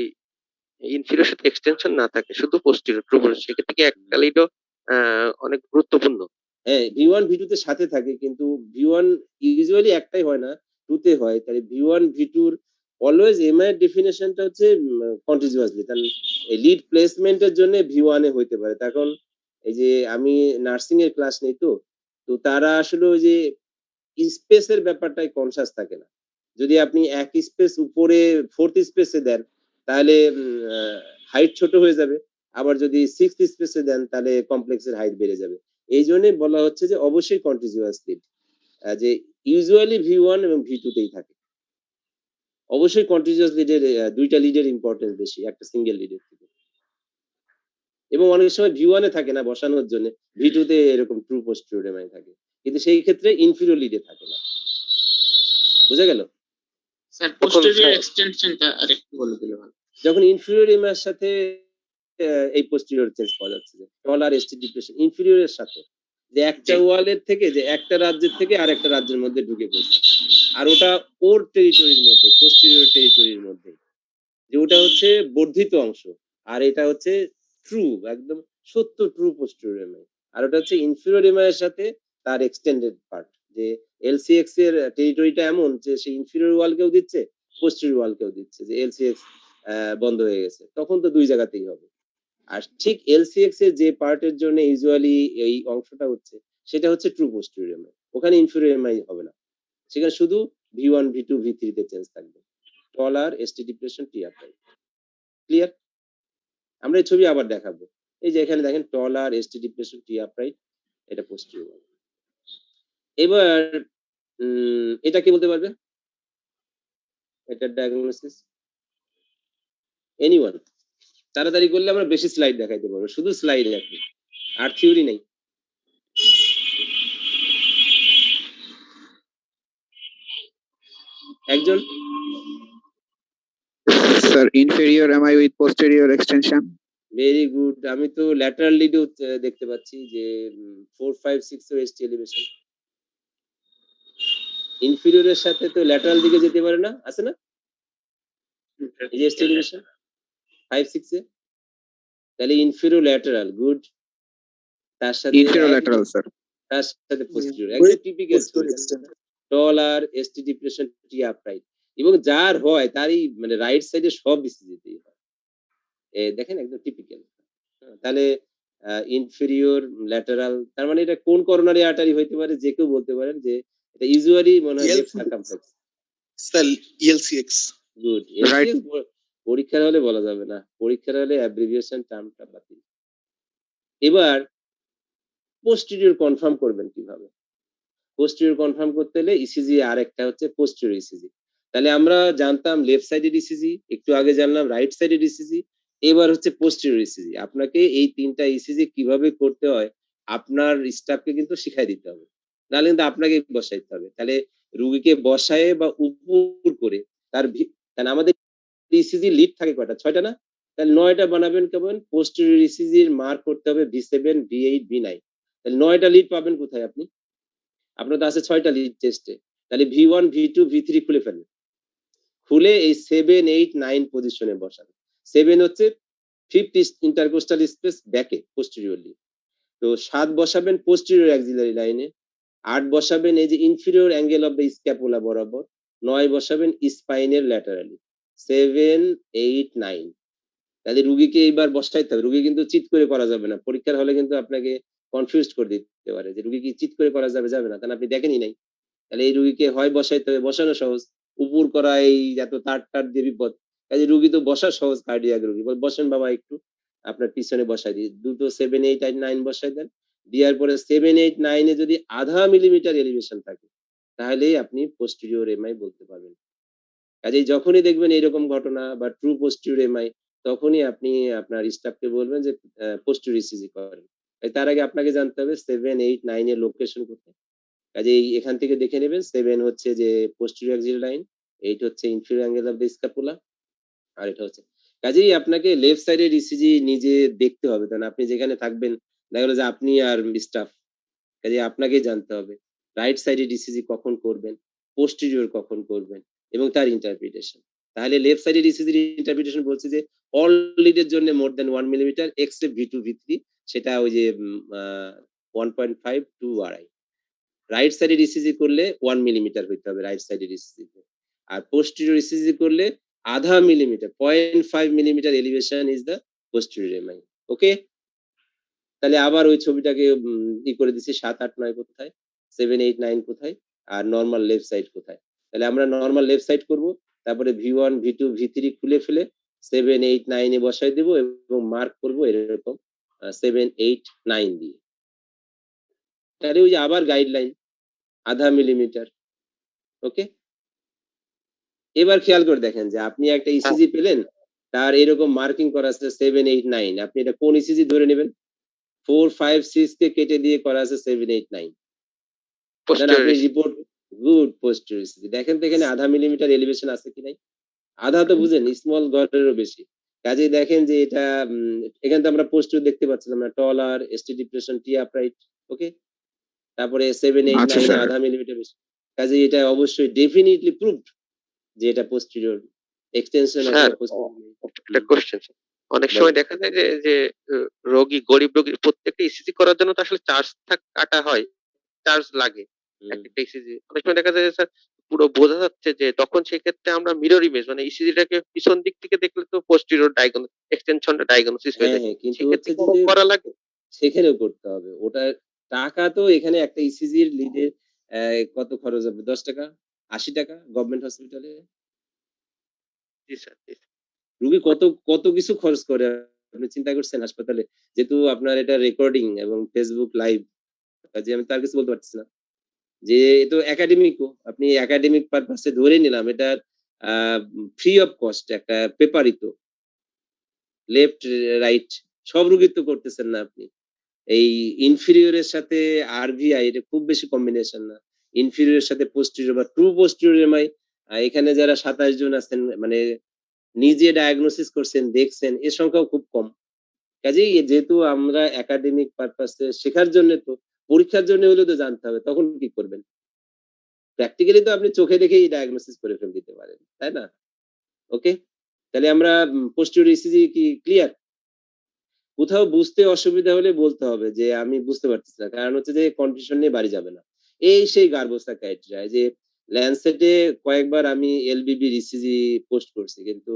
ইনফিরিয়র সাথে এক্সটেনশন না থাকে, শুধু পোস্টেরিয়র ট্রু পোস্টেরিয়র, সেক্ষেত্রে কি একটা লিডও অনেক গুরুত্বপূর্ণ? হ্যাঁ, V1 V2 তে সাথে থাকে, কিন্তু V1 ইউজুয়ালি একটাই হয় না, 2 তে হয়। তাহলে V1 V2 র অলওয়েজ এমআই এর ডেফিনেশনটা হচ্ছে কন্টিনিউয়াসলি, কারণ এই লিড প্লেসমেন্টের জন্য V1 এ হইতে পারে। তখন এই যে আমি নার্সিং এর ক্লাস নেই, তো তো তারা আসলে ওই যে স্পেসের ব্যাপারটাই কনসাস থাকে না। যদি আপনি এক স্পেস উপরে ফোর্থ স্পেসে দেন তাহলে হাইট ছোট হয়ে যাবে, আবার যদি সিক্সথ স্পেসে দেন তাহলে কমপ্লেক্সের হাইট বেড়ে যাবে। এই জন্য বলা হচ্ছে যে অবশ্যই কন্টিনিউয়াস লিড, যে ইউজুয়ালি V1 এবং V2 তেই থাকে। অবশ্যই কন্টিনিউয়াস লিডের দুইটা লিডের ইম্পর্টেন্স বেশি একটা সিঙ্গেল লিডের থেকে, এবং অনেক সময় V1 এ থাকে না বসানোর জন্য, V2 তে এরকম ট্রু পোস্টেরিয়র এমআই থাকে, কিন্তু সেই ক্ষেত্রে ইনফিরিয়র লিডে থাকে না। বুঝা গেল? স্যার পোস্টেরিয়র এক্সটেনশনটা আরেকটু বলে দিলে ভালো। যখন ইনফিরিয়র এমআই এর সাথে এই পোস্টেরিয়র চেঞ্জ পাওয়া যাচ্ছে, যে টল আর এসটি ডিপ্রেশন ইনফিরিয়র এর সাথে, যে একটা ওয়ালের থেকে, যে একটা রাজ্যের থেকে আরেকটা রাজ্যের মধ্যে ঢুকে পড়ছে, আর ওটা ওর টেরিটরির মধ্যে, পোস্টেরিয়র টেরিটরির মধ্যে, যে ওটা হচ্ছে বর্ধিত অংশ, আর এটা হচ্ছে ট্রু, একদম সত্য ট্রু পোস্টেরিয়র এমআই, আর ওটা হচ্ছে ইনফিরিয়র এমআই এর সাথে তার এক্সটেন্ডেড পার্ট, যে এলসিএক্স এর টেরিটরিটা এমন যে সে ইনফিরিয়র ওয়ালকেও দিচ্ছে, পোস্টেরিয়র ওয়ালকেও দিচ্ছে, যে এলসিএক্স বন্ধ হয়ে গেছে, তখন তো দুই জায়গাতেই হবে। আর ঠিক এলসিএক্স এর যে পার্টের জন্য ইউজুয়ালি এই অংশটা হচ্ছে, সেটা হচ্ছে ট্রু পোস্টেরিয়র এমআই, ওখানে ইনফিরিয়র এমআই হবে না, সেখানে শুধু V1 V2 V3 তে চেঞ্জ থাকবে, টল আর ST depression T upright. Clear? আমরা এই ছবি আবার দেখাবো। এই যে এখানে দেখেন টল আর এসটি ডিপ্রেশন টি আপরাইট, এটা পোস্টেরিয়র। এবার এটা কি বলতে পারবে, এটা ডায়াগনোসিস এনিওয়ান? তাড়াতাড়ি করলে আমরা বেশি স্লাইড দেখাইতে পারবো, শুধু স্লাইড দেখি আর থিওরি নেই। একজন? Sir, inferior MI with posterior extension. Very good. আমি তো ল্যাটারাল লিডও দেখতে পাচ্ছি যে 4, 5, 6 এর এসটি এলিভেশন। ইনফিরিয়র এর সাথে তো ল্যাটারাল দিকে যেতে পারে না, আছে না? এই যে এসটি এলিভেশন 5, 6 এ, তাহলে ইনফিরিয়র ল্যাটারাল, গুড। তার সাথে Inferior lateral, sir. তার সাথে পোস্টেরিয়র, একদম টিপিক্যাল টল আর এসটি ডিপ্রেশন টি আপরাইট, এবং যার হয় তারই মানে রাইট সাইডে সব ইসিজিতেই হয়। দেখেন একদম টিপিক্যাল। তাহলে ইনফেরিয়র ল্যাটারাল, তার মানে এটা কোন করোনারি আর্টারি হইতে পারে, যে কেউ বলতে পারেন যে এটা ইউজুয়ালি মনে হয় left circumflex. Sir ELCX। Good. পরীক্ষার হলে বলা যাবে না, পরীক্ষার হলে অ্যাব্রিভিয়েশন টার্মটা বাতিল। এবার পোস্টেরিয়র কনফার্ম করবেন কিভাবে? পোস্টেরিয়র কনফার্ম করতে হলে ইসিজি, আর একটা হচ্ছে পোস্টেরিয়র ইসিজি। তাহলে আমরা জানতাম লেফট সাইডের ইসিজি, একটু আগে জানলাম রাইট সাইডের ইসিজি, এবার হচ্ছে পোস্টেরিয়র ইসিজি। আপনাকে এই তিনটা ইসিজি কিভাবে করতে হয় আপনার স্টাফকে কিন্তু শিখাই দিতে হবে, নাহলে কিন্তু আপনাকে বসাইতে হবে। তাহলে রুগীকে বসায়ে বা উপর করে তার কারণ আমাদের ইসিজি লিড থাকে কয়টা, 6টা না? তাহলে 9টা বানাবেন কেমন? পোস্টেরিয়র ইসিজির মার্ক করতে হবে V7, V8, V9। তাহলে 9টা লিড পাবেন কোথায় আপনি? আপনার তো আছে 6টা লিড টেস্টে। তাহলে V1, V2, V3 খুলে ফেলেন। খুলে এই 7, 8, 9 পজিশনে বসান। 7 হচ্ছে 5th ইন্টারকোস্টাল স্পেস ব্যাকে পোস্টেরিয়রলি। তো 7 বসাবেন পোস্টেরিয়র অ্যাক্সিলারি লাইনে, 8 বসাবেন এই যে inferior angle of the scapula বরাবর, 9 বসাবেন স্পাইনের ল্যাটারালি। 7, 8, 9। তাহলে রুগীকে এইবার বসাইতে হবে। রুগী কিন্তু চিৎ করে করা যাবে না। পরীক্ষার হলে কিন্তু আপনাকে কনফিউজড করে দিতে পারে যে রুগী কি চিৎ করে করা যাবে, যাবে না, কারণ আপনি দেখেনই নাই। তাহলে এই রুগীকে হয় বসাইতে হবে, বসানো সহজ, উপর করা এই এত তার দিয়ে বিপদ। কাজে রুগী তো বসা সহজ, কার্ডিয়াক রুগী বসেন বাবা একটু, আপনার পিছনে বসাই দিই দুটো 7, 8 আর 9 বসাই দেন। দেওয়ার পরে 7, 8, 9 এ যদি আধা মিলিমিটার এলিভেশন থাকে তাহলেই আপনি পোস্টেরিয়র এমআই বলতে পারবেন। কাজেই যখনই দেখবেন এরকম ঘটনা বা ট্রু পোস্টেরিয়র এমআই, তখনই আপনি আপনার স্টাফকে বলবেন যে পোস্টেরিয়র ইসিজি করেন। তার আগে আপনাকে জানতে হবে 7, 8, 9 এর লোকেশন কোথায়। কাজেই এখান থেকে দেখে নেবেন 7 হচ্ছে যে পোস্টেরিয়র অ্যাক্সিলারি লাইন, 8 হচ্ছে inferior angle of the scapula, আর এটা হচ্ছে। কাজেই আপনাকে লেফট সাইডের ইসিজি নিজে দেখতে হবে, কারণ আপনি যেখানে থাকবেন দেখা গেল যে আপনি আর স্টাফ, কাজেই আপনাকেই জানতে হবে রাইট সাইডের ইসিজি কখন করবেন, পোস্টেরিয়র কখন করবেন এবং তার ইন্টারপ্রিটেশন। তাহলে লেফট সাইডের ইসিজির ইন্টারপ্রিটেশন বলছে যে অল লিডের জন্য more than 1 millimetre except V2, V3, সেটা ওই যে 1.5 to আড়াই। রাইট সাইডের ইসিজি করলে 1 মিলিমিটার হইতে হবে রাইট সাইডের ইসিজি, আর পোস্টেরিয়র ইসিজি করলে আধা millimetre 0.5 millimetre elevation is the posterior MI. Okay, তাহলে আবার ওই ছবিটাকে করে দিছি 7, 8, 9 কোথায়, 7, 8, 9 কোথায়, আর নরমাল লেফট সাইড কোথায়। তাহলে আমরা নরমাল লেফট সাইড করব, তারপরে V1, V2, V3 খুলে ফেলে 7, 8, 9 এ বসাই দেব এবং মার্ক করব এরকম 7, 8, 9 দিয়ে। তাহলে ওই যে আবার গাইডলাইন আধা মিলিমিটার। ওকে, এবার খেয়াল করে দেখেন যে আপনি একটা ইসিজি পেলেন, তার এরকম মার্কিং করা আছে 7, 8, 9। আপনি এটা কোন ইসিজি ধরে নেবেন? 4, 5, 6 কে কেটে দিয়ে করা আছে 7, 8, 9। আপনি রিপোর্ট গুড পোস্টেরিয়র ইসিজি দেখেন তো এখানে আধা মিলিমিটার এলিভেশন আছে কি নাই? আধা তো বুঝেন, স্মল ঘরেরও বেশি। কাজেই দেখেন যে এটা এখানে তো আমরা পোস্টেরিয়র দেখতে পাচ্ছিলাম না, টলার, এসটি ডিপ্রেশন, টি আপরাইট। ওকে, তারপরে 7, 8, 9 এ আধা মিলিমিটার বেশি। কাজেই এটা অবশ্যই ডেফিনিটলি প্রুভড যে এটা posterior extension of the posterior. একটা কোশ্চেন, অনেক সময় দেখা যায় যে যে রোগী, গরিব রোগীর প্রত্যেকটা ইসিজি করার জন্য তো আসলে চার্জ কাটা হয়, চার্জ লাগে একটা ইসিজি। অনেক সময় দেখা যায় যে স্যার পুরো বোঝা যাচ্ছে যে তখন সেক্ষেত্রে আমরা মিরর ইমেজ মানে ইসিজিটাকে পিছন দিক থেকে দেখলে তো পোস্টেরিয়র ডায়াগনোসিস এক্সটেনশনটা ডায়াগনোসিস হয়ে যায়, কিন্তু সেক্ষেত্রে হচ্ছে যে করা লাগে। সেখানেও করতে হবে ওটা। টাকা তো এখানে একটা ইসিজির লিডে কত খরচ হবে? 10 টাকা, 80 টাকা গভর্নমেন্ট হসপিটালে। জি স্যার, রুগী কত কিছু খরচ করে, আপনি চিন্তা করছেন হাসপাতালে? যেহেতু আপনার এটা রেকর্ডিং এবং ফেসবুক লাইভ, কাজে আমি তার কিছু বলতে পারছি না। যে তো একাডেমিকও, আপনি একাডেমিক পারপাসে ধরে নিলাম এটা ফ্রি অফ কস্ট একটা পেপারই তো, লেফট রাইট সব রুগী তো করতেছেন না আপনি। এই ইনফিরিয়রের সাথে আরভিআই এটা খুব বেশি কম্বিনেশন না। ইনফিরিয়রের সাথে পোস্টেরিয়র বা ট্রু পোস্টেরিয়র এমআই, এখানে যারা 27 জন আছেন মানে নিজে ডায়াগনোসিস করছেন, দেখছেন, এর সংখ্যাও খুব কম। কাজেই যেহেতু আমরা একাডেমিক পারপাসে শেখার জন্য, তো পরীক্ষার জন্য হলেও তো জানতে হবে, তখন কি করবেন? প্র্যাকটিক্যালি তো আপনি চোখে দেখেই ডায়াগনোসিস করে ফেল দিতে পারেন, তাই না? ওকে, তাহলে আমরা পোস্টেরিয়র ইসিজি কি ক্লিয়ার? কোথাও বুঝতে অসুবিধা হলে বলতে হবে যে আমি বুঝতে পারতেছি না, কারণ হচ্ছে যে কনফিউশন নিয়ে বাড়ি যাবে না। এই সেই গার্বোসা ক্রাইটেরিয়া যে ল্যান্ডসেটে কয়েকবার আমি এলবিবি ইসিজি পোস্ট করছি, কিন্তু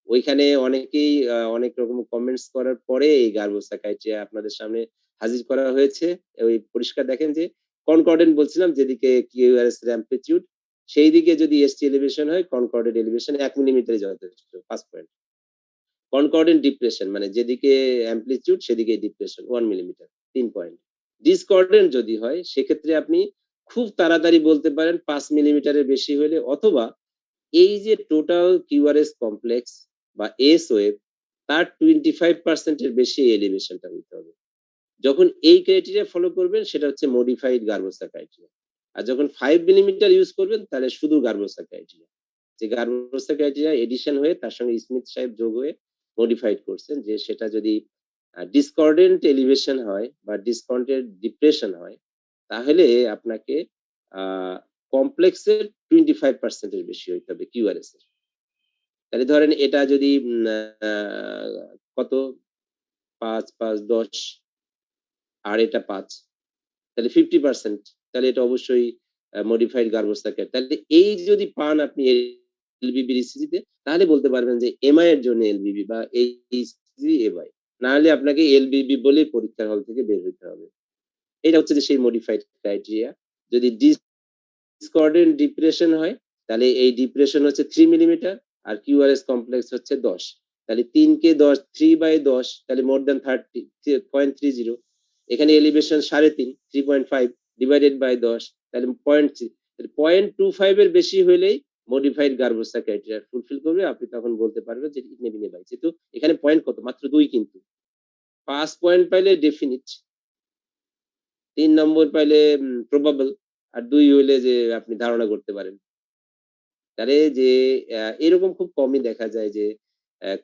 ওইখানে অনেকেই অনেক রকম কমেন্টস করার পরে এই গার্বোসা ক্রাইটেরিয়া আপনাদের সামনে হাজির করা হয়েছে। ওই পরিষ্কার দেখেন যে কনকর্ডেন্ট বলছিলাম, যেদিকে কিউআরএস এর অ্যামপ্লিটিউড সেই দিকে যদি এসটি এলিভেশন হয়, কনকর্ডেন্ট এলিভেশন 1 মিলিমিটারে যথেষ্ট, 5 পয়েন্ট। কনকর্ডেন্ট ডিপ্রেশন মানে যেদিকে অ্যামপ্লিটিউড সেদিকে ডিপ্রেশন 1 মিলিমিটার, 3 পয়েন্ট। ডিসকর্ডেন্ট যদি হয় সেক্ষেত্রে আপনি খুব তাড়াতাড়ি বলতে পারেন 5 মিলিমিটারের বেশি হলে, অথবা এই যে টোটাল কিউআরএস কমপ্লেক্স বা এস ওয়েভ তার 25% এর বেশি এলিভেশনটা হতে হবে। যখন এই ক্রাইটেরিয়া ফলো করবেন সেটা হচ্ছে মডিফাইড গার্বোসা ক্রাইটেরিয়া। আর যখন 5 মিলিমিটার ইউজ করবেন তাহলে শুধু গার্বোসা ক্রাইটেরিয়া। যে গার্বোসা ক্রাইটেরিয়া এডিশন হয়ে তার সঙ্গে স্মিথ সাহেব যোগ হয়ে মডিফাইড করছেন যে সেটা যদি ডিসকর্ডেন্ট এলিভেশন হয় বা ডিসকর্ডেন্ট ডিপ্রেশন হয় তাহলে আপনাকে কমপ্লেক্সের 25% এর বেশি হইতে হবে কিউআরএস এর। তাহলে ধরেন এটা যদি কত 5 5 10 আর এটা 5 তাহলে 50%, তাহলে এটা অবশ্যই মডিফাইড গার্বোসা ক্যাট। তাহলে এই যদি পান আপনি এলবিবি ইসিজিতে তাহলে বলতে পারবেন যে এমআই এর জন্য এলবিবি বা এই ইসিজি এমআই, না হলে আপনাকে এলবিবি বলে পরীক্ষার হল থেকে বের হতে হবে। এটা হচ্ছে যে সেই মডিফাইড ক্রাইটেরিয়া। যদি ডিসকর্ডেন্ট ডিপ্রেশন হয় তাহলে এই ডিপ্রেশন হচ্ছে 3 মিলিমিটার আর কিউআরএস কমপ্লেক্স হচ্ছে 10। তাহলে 3 কে 10 3/10 তাহলে মোর দ্যান 30 0.30। এখানে এলিভেশন 3.5 3.5 ডিভাইডেড বাই 10 তাহলে 0.3 0.25 এর বেশি হলেই মডিফাইড গার্বোসা ক্রাইটেরিয়া ফুলফিল করবে। আপনি তখন বলতে পারবেন যে ইটনেবিনে বাই। যেহেতু এখানে পয়েন্ট কত মাত্র 2, কিন্তু 5 পয়েন্ট পাইলে ডেফিনিট, 3 নম্বর পাইলে প্রবাবল, আর 2 হইলে যে আপনি ধারণা করতে পারেন। তাহলে যে এরকম খুব কমই দেখা যায় যে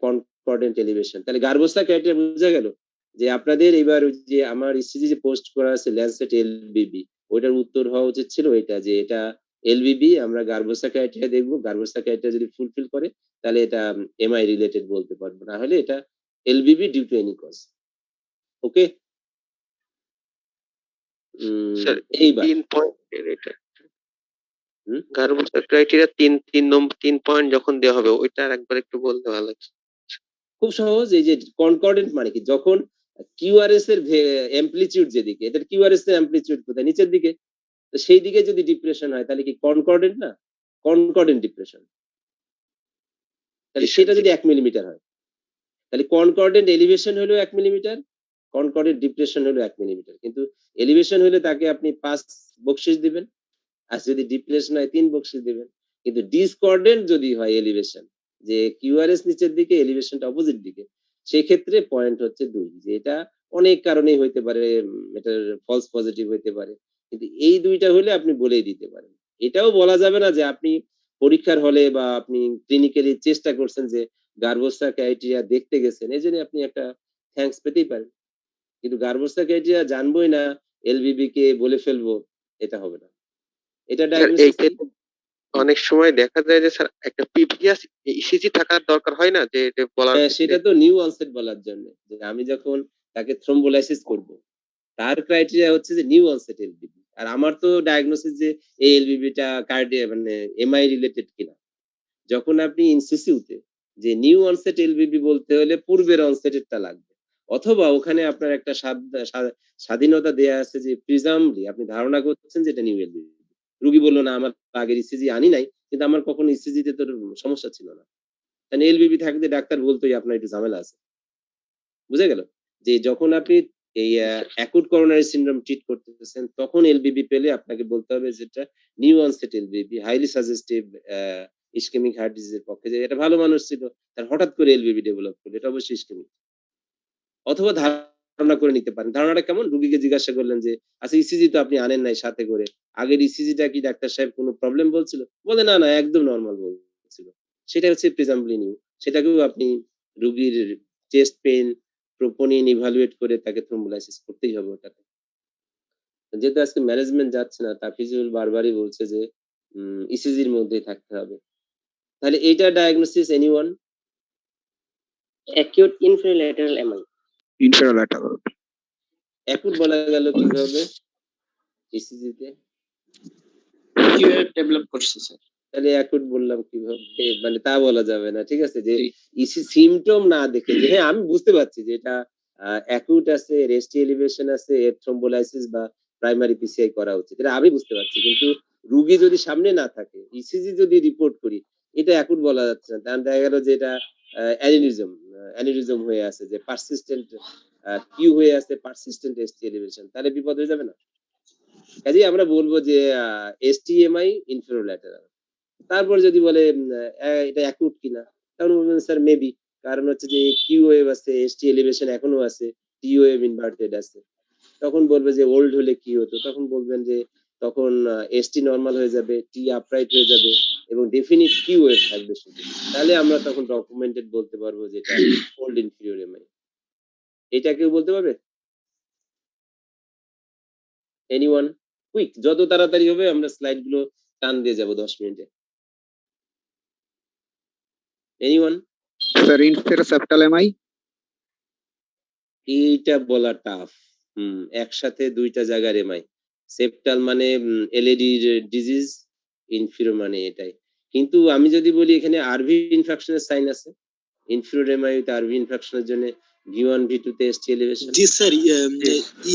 কনকর্ডেন্ট এলিভেশন। তাহলে গার্বোসা ক্রাইটেরিয়া বোঝা গেল যে আপনাদের এবার যে আমার ইসিজি যে পোস্ট করা আছে ল্যান্সেট এলবিবি, ওইটার উত্তর হওয়া উচিত ছিল এটা যে এটা এলবিবি, আমরা গার্বোসা ক্রাইটেরিয়া দেখবো, গার্বোসা ক্রাইটেরিয়া যদি ফুলফিল করে তাহলে এটা এমআই রিলেটেড বলতে পারবো, না হলে এটা LBB due to any cause. Okay, এইবার 3 পয়েন্টের এটা গার্বোসা ক্রাইটেরিয়া 3 পয়েন্ট যখন দেওয়া হবে ওইটা একবার একটু বলতে ভালো লাগছে। খুব সহজ। এই যে কনকর্ডেন্ট মানে কি, যখন কিউআরএস এর অ্যামপ্লিটিউড যেদিকে, এটা কিউআরএস এর অ্যামপ্লিটিউড কোথায়, নিচের দিকে, তো সেই দিকে যদি ডিপ্রেশন হয় তাহলে কি কনকর্ডেন্ট না, কনকর্ডেন্ট ডিপ্রেশন। তাহলে সেটা যদি 1 মিলিমিটার হয় তাহলে কনকর্ডেন্ট এলিভেশন হলো 1 মিলিমিটার, কনকর্ডেন্ট ডিপ্রেশন হলো 1 মিলিমিটার। কিন্তু এলিভেশন হলে তাকে আপনি 5 বকশিশ দিবেন, আর যদি ডিপ্রেশন হয় 3 বকশিশ দিবেন। কিন্তু ডিসকর্ডেন্ট যদি হয় এলিভেশন, যে কিউআরএস নিচের দিকে এলিভেশনটা অপোজিট দিকে, সেই ক্ষেত্রে পয়েন্ট হচ্ছে 2। যে এটা অনেক কারণেই হইতে পারে, এটার ফলস পজিটিভ হইতে পারে, কিন্তু এই দুইটা হলে আপনি বলেই দিতে পারেন। এটাও বলা যাবে না যে আপনি পরীক্ষার হলে বা আপনি ক্লিনিক্যালি চেষ্টা করছেন যে গার্বোসা ক্রাইটেরিয়া দেখতে গেছেন, এই জন্য আপনি একটা থ্যাঙ্কস পেতেই পারেন। কিন্তু গার্বোসা ক্রাইটেরিয়া জানবোই না, এলবিবি কে বলে ফেলবো, এটা হবে না। এটা ডায়াগনোসিস অনেক সময় দেখা যায় যে স্যার একটা প্রিভিয়াস ইসিজি থাকার দরকার হয় না, যে বলার সেটা তো নিউ অনসেট বলার জন্য, যে আমি যখন তাকে থ্রোম্বোলাইসিস করব তার ক্রাইটেরিয়া হচ্ছে যে নিউ অনসেট এলবিবি। আর আমার তো ডায়াগনোসিস যে এই এলবিবিটা কার্ডিয়া মানে এমআই রিলেটেড কিনা। যখন আপনি ইনসিসিউতে যে নিউ অনসেট এলবিবি বলতে হলে পূর্বের অনসেটেরটা লাগবে, অথবা ওখানে আপনার একটা স্বাধীনতা দেয়া আছে যে প্রিজামলি আপনি ধারণা করছেন যে এটা নিউ এলবিবি। রোগী বললো না আমার আগের ইসিজি আনি নাই, কিন্তু আমার কখনো ইসিজিতে তো সমস্যা ছিল না, তাহলে এলবিবি থাকলে ডাক্তার বলতোই আপনার একটু ঝামেলা আছে। বুঝা গেল যে যখন আপনি এই অ্যাকুট করোনারি সিনড্রোম ট্রিট করতেছেন তখন এলবিবি পেলে আপনাকে বলতে হবে যেটা new onset LBB, highly suggestive ischaemic heart ডিজিজের পক্ষে, যে এটা ভালো মানুষ ছিল তার হঠাৎ করে এলবিবি ডেভেলপ করলো, এটা অবশ্যই ইসকেমিক। অথবা ধারণা করে নিতে পারেন। ধারণাটা কেমন, রোগীকে জিজ্ঞাসা করলেন যে আচ্ছা ইসিজি তো আপনি আনেন নাই সাথে করে, আগের ইসিজিটা কি ডাক্তার সাহেব কোনো প্রবলেম বলছিল? বলে না না একদম নরমাল বলছিল। সেটা হচ্ছে প্রিজাম্বলি নিউ। সেটাকেও আপনি রোগীর চেস্ট পেইন প্রোপোনিন ইভালুয়েট করে তাকে থ্রোম্বোলাইসিস করতেই হবে ওটাতে। যেহেতু আজকে ম্যানেজমেন্ট যাচ্ছে না, তাফিজুল বারবারই বলছে যে ইসিজির মধ্যেই থাকতে হবে। তাহলে এইটা diagnosis anyone? acute infralateral MI. Inferolateral. Acute বলা গেল কিভাবে ইসিজিতে? কিউআর ডেভেলপ করছে স্যার। তাহলে অ্যাকুট বললাম কিভাবে, মানে তা বলা যাবে না। ঠিক আছে, যে ইসি সিমটম না দেখে, যে হ্যাঁ আমি বুঝতে পারছি যে এটা অ্যাকুট আছে, রেস্টি এলিভেশন আছে, থ্রোম্বোলাইসিস বা প্রাইমারি পিসিআই করা উচিত, এটা আমি বুঝতে পারছি। কিন্তু রোগী যদি সামনে না থাকে, ইসিজি যদি রিপোর্ট করি, এটা অ্যাকুট বলা যাচ্ছে না। তার দেখা গেল যে এটা অ্যানিউরিজম হয়ে আছে, যে পারসিস্টেন্ট কিউ হয়ে আছে, পারসিস্টেন্ট এসটি এলিভেশন, তাহলে বিপদ হয়ে যাবে না? কাজেই আমরা বলবো যে এসটিএমআই ইনফেরোল্যাটেরাল। তারপর যদি বলে এটা অ্যাকুট কিনা, তখন বলবেন স্যার মেবি, কারণ হচ্ছে যে কিউ ওয়েভ আছে, এসটি এলিভেশন এখনো আছে, টি ওয়েভ ইনভার্টেড আছে। তখন বলবে যে ওল্ড হলে কি হতো, তখন বলবেন যে তখন এসটি নর্মাল হয়ে যাবে, টি আপরাইট হয়ে যাবে এবং ডেফিনিট কিউ ওয়েভ থাকবে শুধু। তাহলে আমরা তখন ডকুমেন্টেড বলতে পারবো যেটা ওল্ড ইনফিরিয়র এমআই। এটা কেউ বলতে পারবে? এনিওয়ান? কুইক, যত তাড়াতাড়ি হবে আমরা স্লাইড গুলো টান দিয়ে যাব 10 মিনিটে। Anyone? Sir, inferior septal MI. এইটা বলা টাফ। একসাথে দুইটা জায়গার এমআই। সেপ্টাল মানে এলএডি ডিজিজ, ইনফিরিয়র মানে এটাই। কিন্তু আমি যদি বলি এখানে আরভি ইনফেকশনের সাইন আছে, ইনফিরিয়র এমআই তে আরভি ইনফেকশনের জন্য V1 V2 তে এসটি এলিভেশন। জি sir,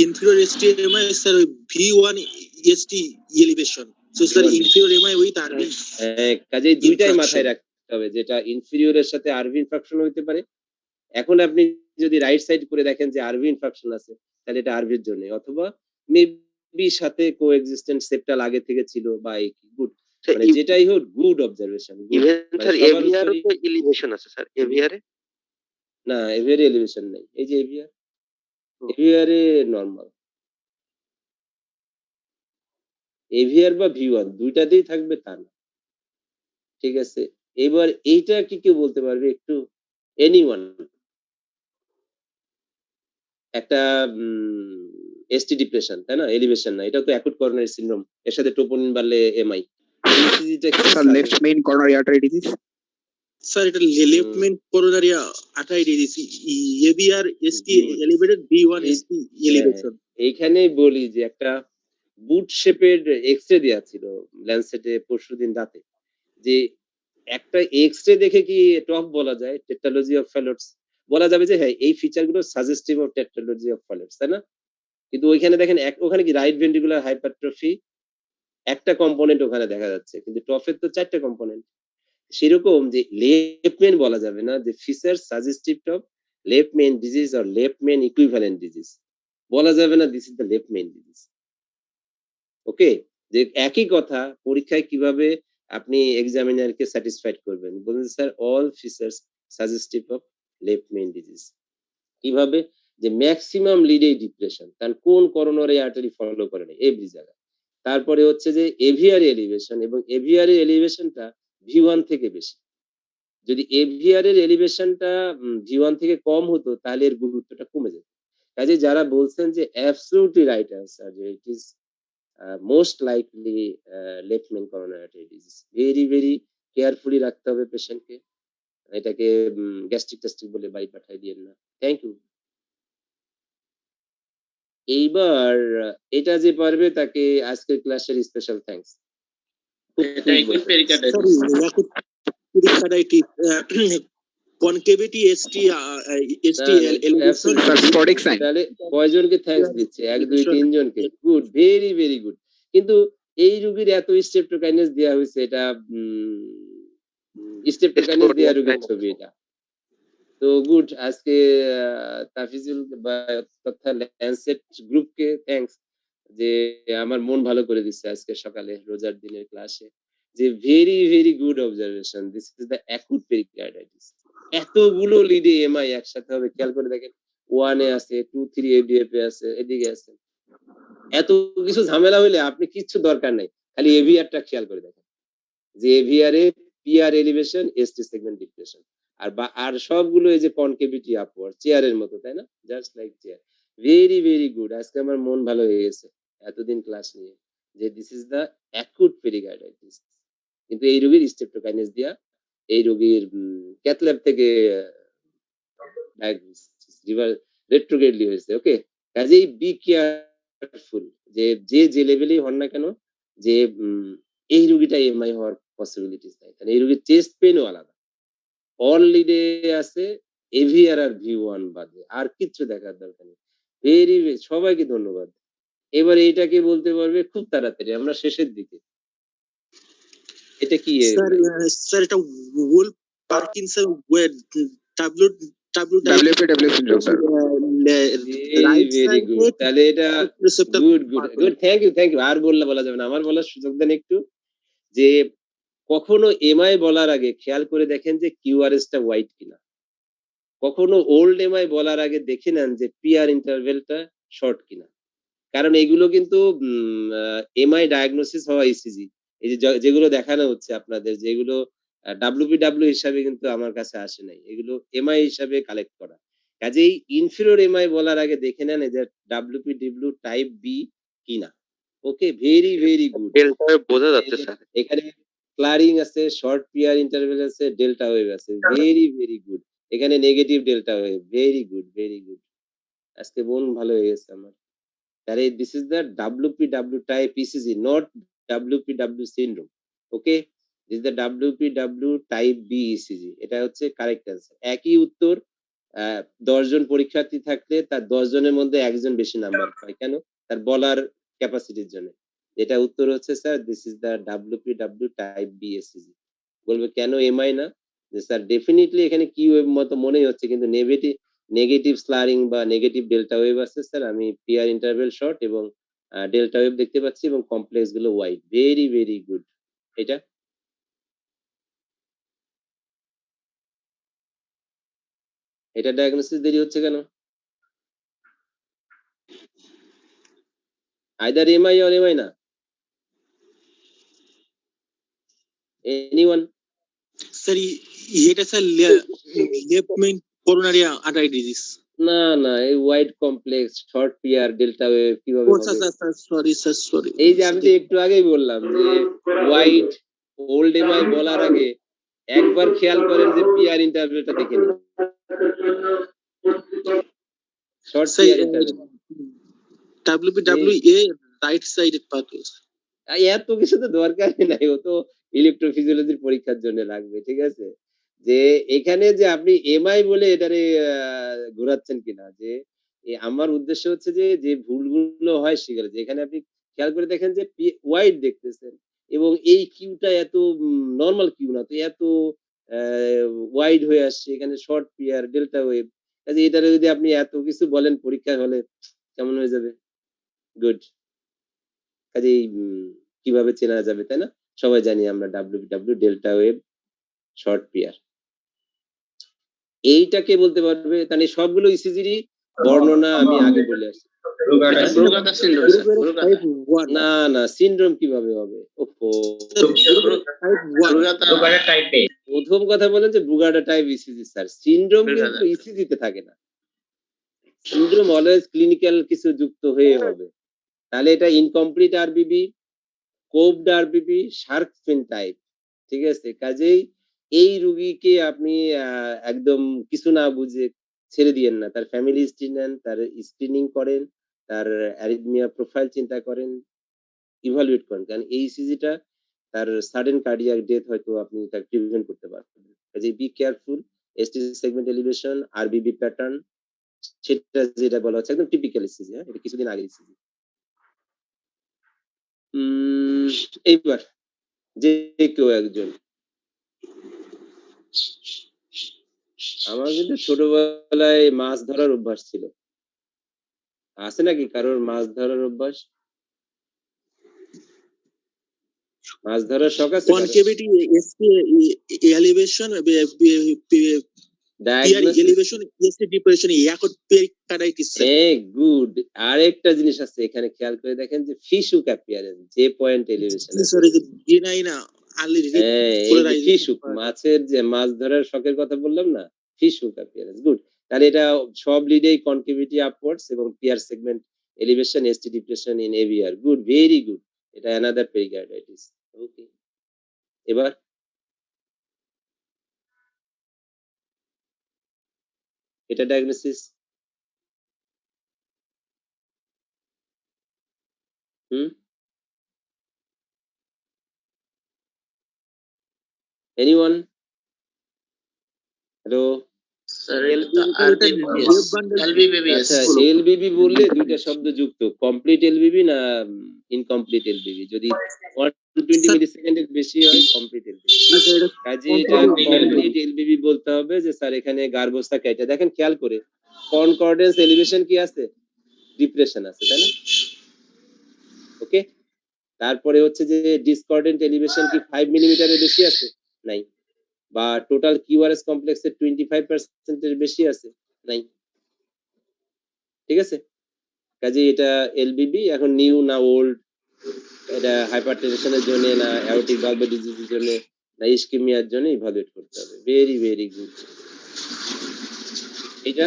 inferior STEMI sir V1 ST elevation, so sir inferior MI with RB. কাজেই দুইটাই মাথায় রাখতে হবে, যেটা ইনফিরিয়রের সাথে আরভি ইনফেকশন হইতে পারে। এখন আপনি যদি রাইট সাইড করে দেখেন যে আরভি ইনফেকশন আছে, তাহলে এটা আরভির জন্য, অথবা মেবি সাথে কোএক্সিস্টেন্ট সেপ্টাল আগে থেকে ছিল বা গুড, মানে যেটাই হোক good observation. Even sir AVR তো এলিভেশন আছে স্যার, এভিআর এ না, এভিআর এলিভেশন নাই। এই যে এভিআর এ নরমাল, এভিআর বা V1 দুইটাতেই থাকবে তা না। ঠিক আছে, এবার এইটা কি কেউ বলতে পারবে একটু? এনিওয়ান? একটা এসটি ডিপ্রেশন, তাই না? এলিভেশন না, এটা তো অ্যাকুট করোনারি সিনড্রোম, এর সাথে টোপোনিন বাড়লে MI. Sir, left main coronary artery disease. Sir এটা left main coronary artery disease, aVR ST elevated V1 ST elevation. এইখানেই বলি যে একটা বুট শেপের এক্সরে দেয়া ছিল ল্যান্সেটে পরশুদিন রাতে, যে একটা এক্সরে দেখে কি টপ বলা যায় টেট্রালজি অফ ফ্যালটস? বলা যাবে যে হ্যাঁ এই ফিচার গুলো সাজেস্টিভ অফ টেট্রালজি অফ ফ্যালটস, তাই না? কিন্তু ওইখানে দেখেন ওখানে কি রাইট ভেন্ট্রিকুলার হাইপারট্রফি একটা কম্পোনেন্ট ওখানে দেখা যাচ্ছে, কিন্তু টপের তো 4টা কম্পোনেন্ট। সেরকম যে লেফট মেইন বলা যাবে না যে feature suggestive of left main disease or left main equivalent disease, বলা যাবে না this is the left main disease. Okay, যে একই কথা পরীক্ষায় কিভাবে আপনি এক্সামিনারকে স্যাটিসফাইড করবেন, বলুন sir all features suggestive of left main disease. কিভাবে? যে ম্যাক্সিমাম লিডে ডিপ্রেশন, কারণ কোন করোনারি আর্টারি ফলো করে না এভরি জায়গায়। তারপরে হচ্ছে যে এভিআর এলিভেশন, এবং এভিআর এর এলিভেশনটা V1 থেকে বেশি। যদি এভিআর এর এলিভেশনটা V1 থেকে কম হতো তাহলে এর গুরুত্বটা কমে যেত। কাজে যারা বলছেন যে অ্যাবসলিউটলি রাইট অ্যান্সার, যে it is most likely left main coronary artery disease. Very very carefully রাখতে হবে পেশেন্টকে, এটাকে গ্যাস্ট্রিক টেস্টিক বলে বাড়ি পাঠিয়ে দিয়েন না। Thank you. এইবার এটা যে পারবে তাকে আজকের ক্লাসের স্পেশাল থ্যাঙ্কস। এটা একটু pericarditis. Pericarditis, concavity ST elevation, Spodic sign. তাহলে কয়জনকে থ্যাঙ্কস দিচ্ছে? 1 2 3 জনকে। Good, very very good. কিন্তু এই রোগীর এত স্ট্রেপ্টোকাইনেস দেয়া হয়েছে, এটা স্ট্রেপ্টোকাইনেস দেয়া রোগীর ছবি এটা। তো গুড, আজকে তাফিজুল বা তথা ল্যান্সেট গ্রুপকে থ্যাঙ্কস, যে আমার মন ভালো করে দিচ্ছে আজকে সকালে রোজার দিনের ক্লাসে, যে very very good observation, this is the acute pericarditis. এতগুলো লিডে এমআই একসাথে হবে, খেয়াল করে দেখেন, 1 এ আছে, 2 3 এডিএফ এ আছে, এদিকে আছে। এত কিছু ঝামেলা হইলে আপনি কিচ্ছু দরকার নাই, খালি এভিআরটা খেয়াল করে দেখেন, যে এভিআর এ PR elevation, ST segment depression, আর সবগুলো এই যে কনকেভিটি আপওয়ার্ড, চেয়ারের মতো, তাই না? Just like chair. Very very good, আজকে আমার মন ভালো হয়ে গেছে এতদিন ক্লাস নিয়ে, যে this is the acute pericarditis. কিন্তু এই রোগীর স্ট্রেপ্টোকাইনেস দিয়া, এই রোগীর ক্যাথ ল্যাব থেকে ডায়াগনোসিস রেট্রোগ্রেডলি হয়েছে। ওকে, কাজেই বি কেয়ারফুল, যে যে লেভেলেই হন না কেন, যে এই রোগীটা এমআই হওয়ার পসিবিলিটিস নাই, কারণ এই রোগীর চেস্ট পেনও আলাদা। অল লিডে আছে এভিআর আর V1 বাদে, আর কিচ্ছু দেখার দরকার নেই। ভেরি সবাইকে ধন্যবাদ। এবার এইটাকে বলতে পারবে খুব তাড়াতাড়ি, আমরা শেষের দিকে। এটা কি? স্যার এটা Wolff Parkinson WPW syndrome, sir. Very good, তাহলে এটা good good good, thank you thank you. আর বলা যাবে না, আমার বলার সুযোগ দেন একটু, যে কখনো এমআই বলার আগে খেয়াল করে দেখেন যে কিউআরএস টা হোয়াইট কিনা। কখনো ওল্ড এমআই বলার আগে দেখে নেন যে পিআর ইন্টারভেলটা শর্ট কিনা। কারণ এগুলো কিন্তু এমআই ডায়াগনোসিস হওয়া ইসিজি, এই যে যেগুলো দেখানো হচ্ছে আপনাদের, যেগুলো ডাব্লিউপিডব্লিউ হিসাবে কিন্তু আমার কাছে আসে নাই, এগুলো এমআই হিসাবে কালেক্ট করা। কাজেই ইনফিরিয়র এমআই বলার আগে দেখে নেন যে ডাব্লিউপিডব্লিউ টাইপ বি কিনা। ওকে, ভেরি ভেরি গুড। ডেল্টা বোঝা যাচ্ছে স্যার। এখানে ক্লারিং আছে, শর্ট পিআর ইন্টারভেল আছে, ডেল্টা ওয়েভ আছে, ভেরি ভেরি গুড। এখানে negative delta wave, very good very good. আজকে মন ভালো হয়ে গেছে আমার। তাহলে this is the WPW type ECG, not WPW syndrome. Okay, this is the WPW type B ECG. এটা হচ্ছে কারেক্ট অ্যান্সার। একই উত্তর 10 জন পরীক্ষার্থী থাকলে তার 10 জনের মধ্যে একজন বেশি নাম্বার পায়। কেন? তার বলার ক্যাপাসিটির জন্য। এটা উত্তর হচ্ছে sir this is the WPW type B ECG। বলবে কেন এমআই না? যে স্যার ডেফিনেটলি এখানে কি ওয়েভ মতো মনেই হচ্ছে, কিন্তু নেগেটিভ স্লারিং বা নেগেটিভ ডেল্টা ওয়েভ আছে স্যার। আমি পিআর ইন্টারভেল শর্ট এবং ডেল্টা ওয়েভ দেখতে পাচ্ছি এবং কমপ্লেক্স গুলো ওয়াইড। Very very good. এটা ডায়াগনোসিস দেরি হচ্ছে কেন? আইদার এমআই অর এমআই না? এনিওয়ান? স্যার এটা sir left main coronary artery disease. না না, এই wide complex short PR delta wave কিভাবে ও হবে? Sir sorry sir sorry. এই যে আমি তো একটু আগেই বললাম যে ওয়াইড ওল্ড এমআই বলার আগে একবার খেয়াল করেন যে পিআর ইন্টারভেলটা দেখে নিন। Short PR interval WPWA right sided pathway. এত কিছু তো দরকারই নাই, ও তো ইলেকট্রোফিজিওলজির পরীক্ষার জন্য লাগবে। ঠিক আছে, যে এখানে যে আপনি এমআই বলে এটারে ঘোরাচ্ছেন কিনা, যে আমার উদ্দেশ্য হচ্ছে যে যে ভুলগুলো হয় সেগুলো, যে এখানে আপনি খেয়াল করে দেখেন যে ওয়াইড দেখতেছেন এবং এই কিউটা এত নরমাল কিউ না, তো এত ওয়াইড হয়ে আসছে, এখানে শর্ট পিআর ডেল্টা ওয়েভ। কাজে এটারে যদি আপনি এত কিছু বলেন পরীক্ষা হলে কেমন হয়ে যাবে? গুড। কাজেই কিভাবে চেনা যাবে, তাই না? সবাই জানি আমরা WPW delta wave short PR. এইটা কে বলতে পারবে? তাহলে সবগুলো ইসিজিরই বর্ণনা আমি আগে বলে আসছি। ব্রুগাদা সিনড্রোম স্যার, ব্রুগাদা। না না, সিনড্রোম কিভাবে হবে? ওহো, ব্রুগাদা টাইপ এ। প্রথম কথা বলেন যে ব্রুগাডা টাইপ ইসিজি স্যার, সিনড্রোম কিন্তু ইসিজিতে থাকে না। সিনড্রোম অলওয়েজ ক্লিনিক্যাল কিছু যুক্ত হয়ে হবে। তাহলে এটা incomplete RBB, coved RBB, shark fin type. ঠিক আছে, কাজেই এই রোগীকে আপনি একদম কিছু না বুঝে ছেড়ে দিয়েন না। তার ফ্যামিলি হিস্ট্রি নেন, তার স্ক্রিনিং করেন, তার অ্যারিথমিয়া প্রোফাইল চিন্তা করেন, ইভালুয়েট করেন। কারণ এই ইসিজিটা তার সাডেন কার্ডিয়াক ডেথ হয়তো আপনি তাকে প্রিভেন্ট করতে পারবেন। কাজেই be careful. ST segment elevation, RBB pattern, সেটা যেটা বলা হচ্ছে একদম টিপিক্যাল ইসিজি। হ্যাঁ, এটা কিছুদিন আগে ইসিজি। এইবার যে কেউ একজন, আমার কিন্তু ছোটবেলায় মাছ ধরার অভ্যাস ছিল। আছে নাকি কারোর মাছ ধরার অভ্যাস? মাছ ধরার শখ আছে? Concavity ST elevation PR elevation ST depression acute pericarditis. Good. আরেকটা জিনিস আছে এখানে, খেয়াল করে দেখেন যে ফিশুক অ্যাপিয়ারেন্স, যে পয়েন্ট এলিভেশন আছে। সরি ডিনাই না আর্লি ফিশুক, মাছের যে মাছ ধরার শখের কথা বললাম না, ফিশুক অ্যাপিয়ারেন্স। গুড। তাহলে এটা সব লিডেই কনকেভিটি আপওয়ার্ডস এবং PR segment elevation, ST depression in aVR. Good, very good. এটা অ্যানাদার পেরিকার্ডাইটিস। ওকে, এবার এটা diagnosis. Anyone? Hello sir LBBs. আচ্ছা, এলবিবি বললে দুইটা শব্দ যুক্ত, কমপ্লিট এলবিবি না ইনকমপ্লিট এলবিবি? যদি 120 মিলিসেকেন্ডের বেশি হয় কমপ্লিট এলবিবি। কাজে এটা কমপ্লিট এলবিবি বলতে হবে। যে স্যার এখানে গার্বস্থা কাইটা দেখেন, খেয়াল করে কনকর্ডেন্স এলিভেশন কি আছে? ডিপ্রেশন আছে, তাই না? ওকে, তারপরে হচ্ছে যে ডিসকর্ডেন্ট এলিভেশন কি 5 মিলিমিটারের বেশি আছে? নাই। বা টোটাল কিউআরএস কমপ্লেক্সের 25% এর বেশি আছে? নাই। ঠিক আছে, কাজে এটা এলবিবি এখন নিউ না ওল্ড, এটা হাইপারটেনশনের জন্য না অ্যাওরটিক ভালভ ডিজিজের জন্য না ইসকেমিয়ার জন্য ইভালুয়েট করতে হবে। Very very good. এটা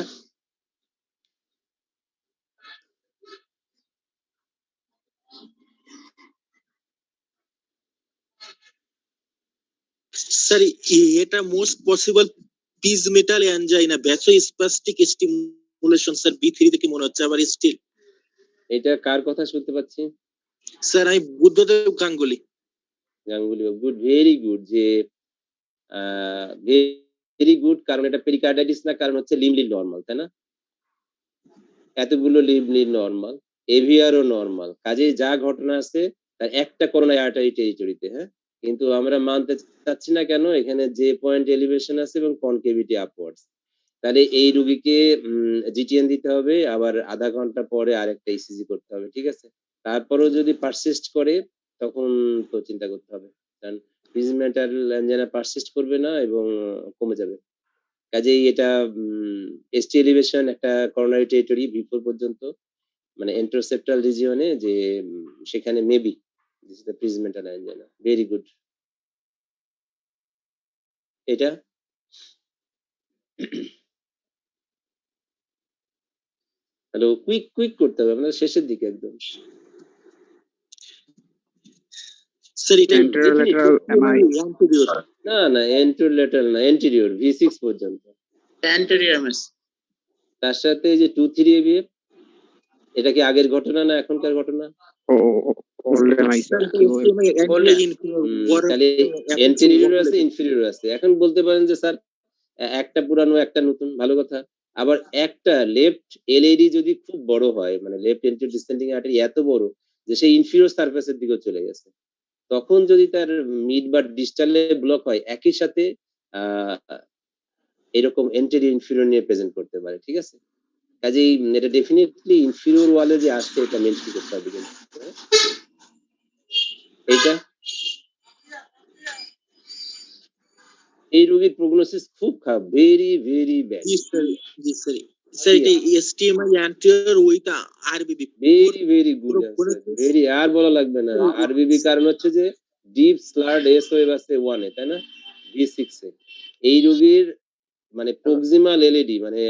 স্যার এটা most possible Prinzmetal angina vasospastic stimulation sir B3 থেকে মনে হচ্ছে। আবার স্টিল এটা কার কথা শুনতে পাচ্ছি? স্যার আমি Buddhadeb Ganguly. Ganguly, good, very good. যে ভেরি গুড, কারণ এটা পেরিকার্ডাইটিস না, কারণ হচ্ছে লিমলি নরমাল, তাই না? এতগুলো লিমলি নরমাল, এভিআরও নরমাল, কাজেই যা ঘটনা আছে তার একটা করোনারি আর্টারি টেরিটরিতে। হ্যাঁ, কিন্তু আমরা মানতে চাচ্ছি না কেন? এখানে যে পয়েন্ট এলিভেশন আছে এবং কনকেভিটি আপওয়ার্ডস, তাহলে এই রোগীকে জিটিএন দিতে হবে, আবার আধা ঘন্টা পরে আরেকটা ইসিজি করতে হবে। ঠিক আছে, তারপরেও যদি পারসিস্ট করে তখন তো চিন্তা করতে হবে, কারণ প্রিজমেন্টাল অ্যাঞ্জাইনা পারসিস্ট করবে না এবং কমে যাবে। কাজেই এটা এসটি এলিভেশন একটা করোনারি টেরিটরি V4 পর্যন্ত, মানে এন্ট্রোসেপ্টাল রিজিয়নে, যে সেখানে maybe this is the Prinzmetal angina. Very good. এটা হ্যালো, কুইক কুইক করতে হবে, আপনার শেষের দিকে একদম। স্যার এটা Anterolateral MI. না না, এন্ট্রোলেটারাল না, এন্টেরিয়র V6 পর্যন্ত। Anterior MS. তার সাথে এই যে 2-3 AVF, এটা কি আগের ঘটনা না এখনকার ঘটনা? Old MI sir. তাহলে এন্টেরিয়র আছে, ইনফেরিয়র আছে। এখন বলতে পারেন যে স্যার একটা পুরানো একটা নতুন, ভালো কথা। আবার একটা লেফট এলএডি যদি খুব বড় হয়, মানে লেফট এন্টেরিয়র ডিসেন্ডিং আর্টারি এত বড় যে সেই ইনফেরিয়র সারফেসের দিকে চলে গেছে, তখন যদি তার মিড বা ডিস্টালে ব্লক হয়, একই সাথে এরকম এন্টেরিয়র ইনফেরিয়র নিয়ে প্রেজেন্ট করতে পারে। ঠিক আছে, কাজেই এটা ডেফিনেটলি ইনফেরিয়র ওয়ালে যে আসছে এটা মেনশন করতে হবে। কিন্তু এইটা এই রোগীর প্রগনোসিস খুব খারাপ, ভেরি ভেরি ব্যাড। জি স্যার, জি স্যার। স্যার এটা STEMI anterior with RBB. Very very good answer, very, আর বলা লাগবে না। আরবিবি কারণ হচ্ছে যে ডিপ স্লার্ড এস ওয়েভ আছে 1 এ, তাই না? V6 এ এই রোগীর মানে প্রক্সিমাল এলএডি, মানে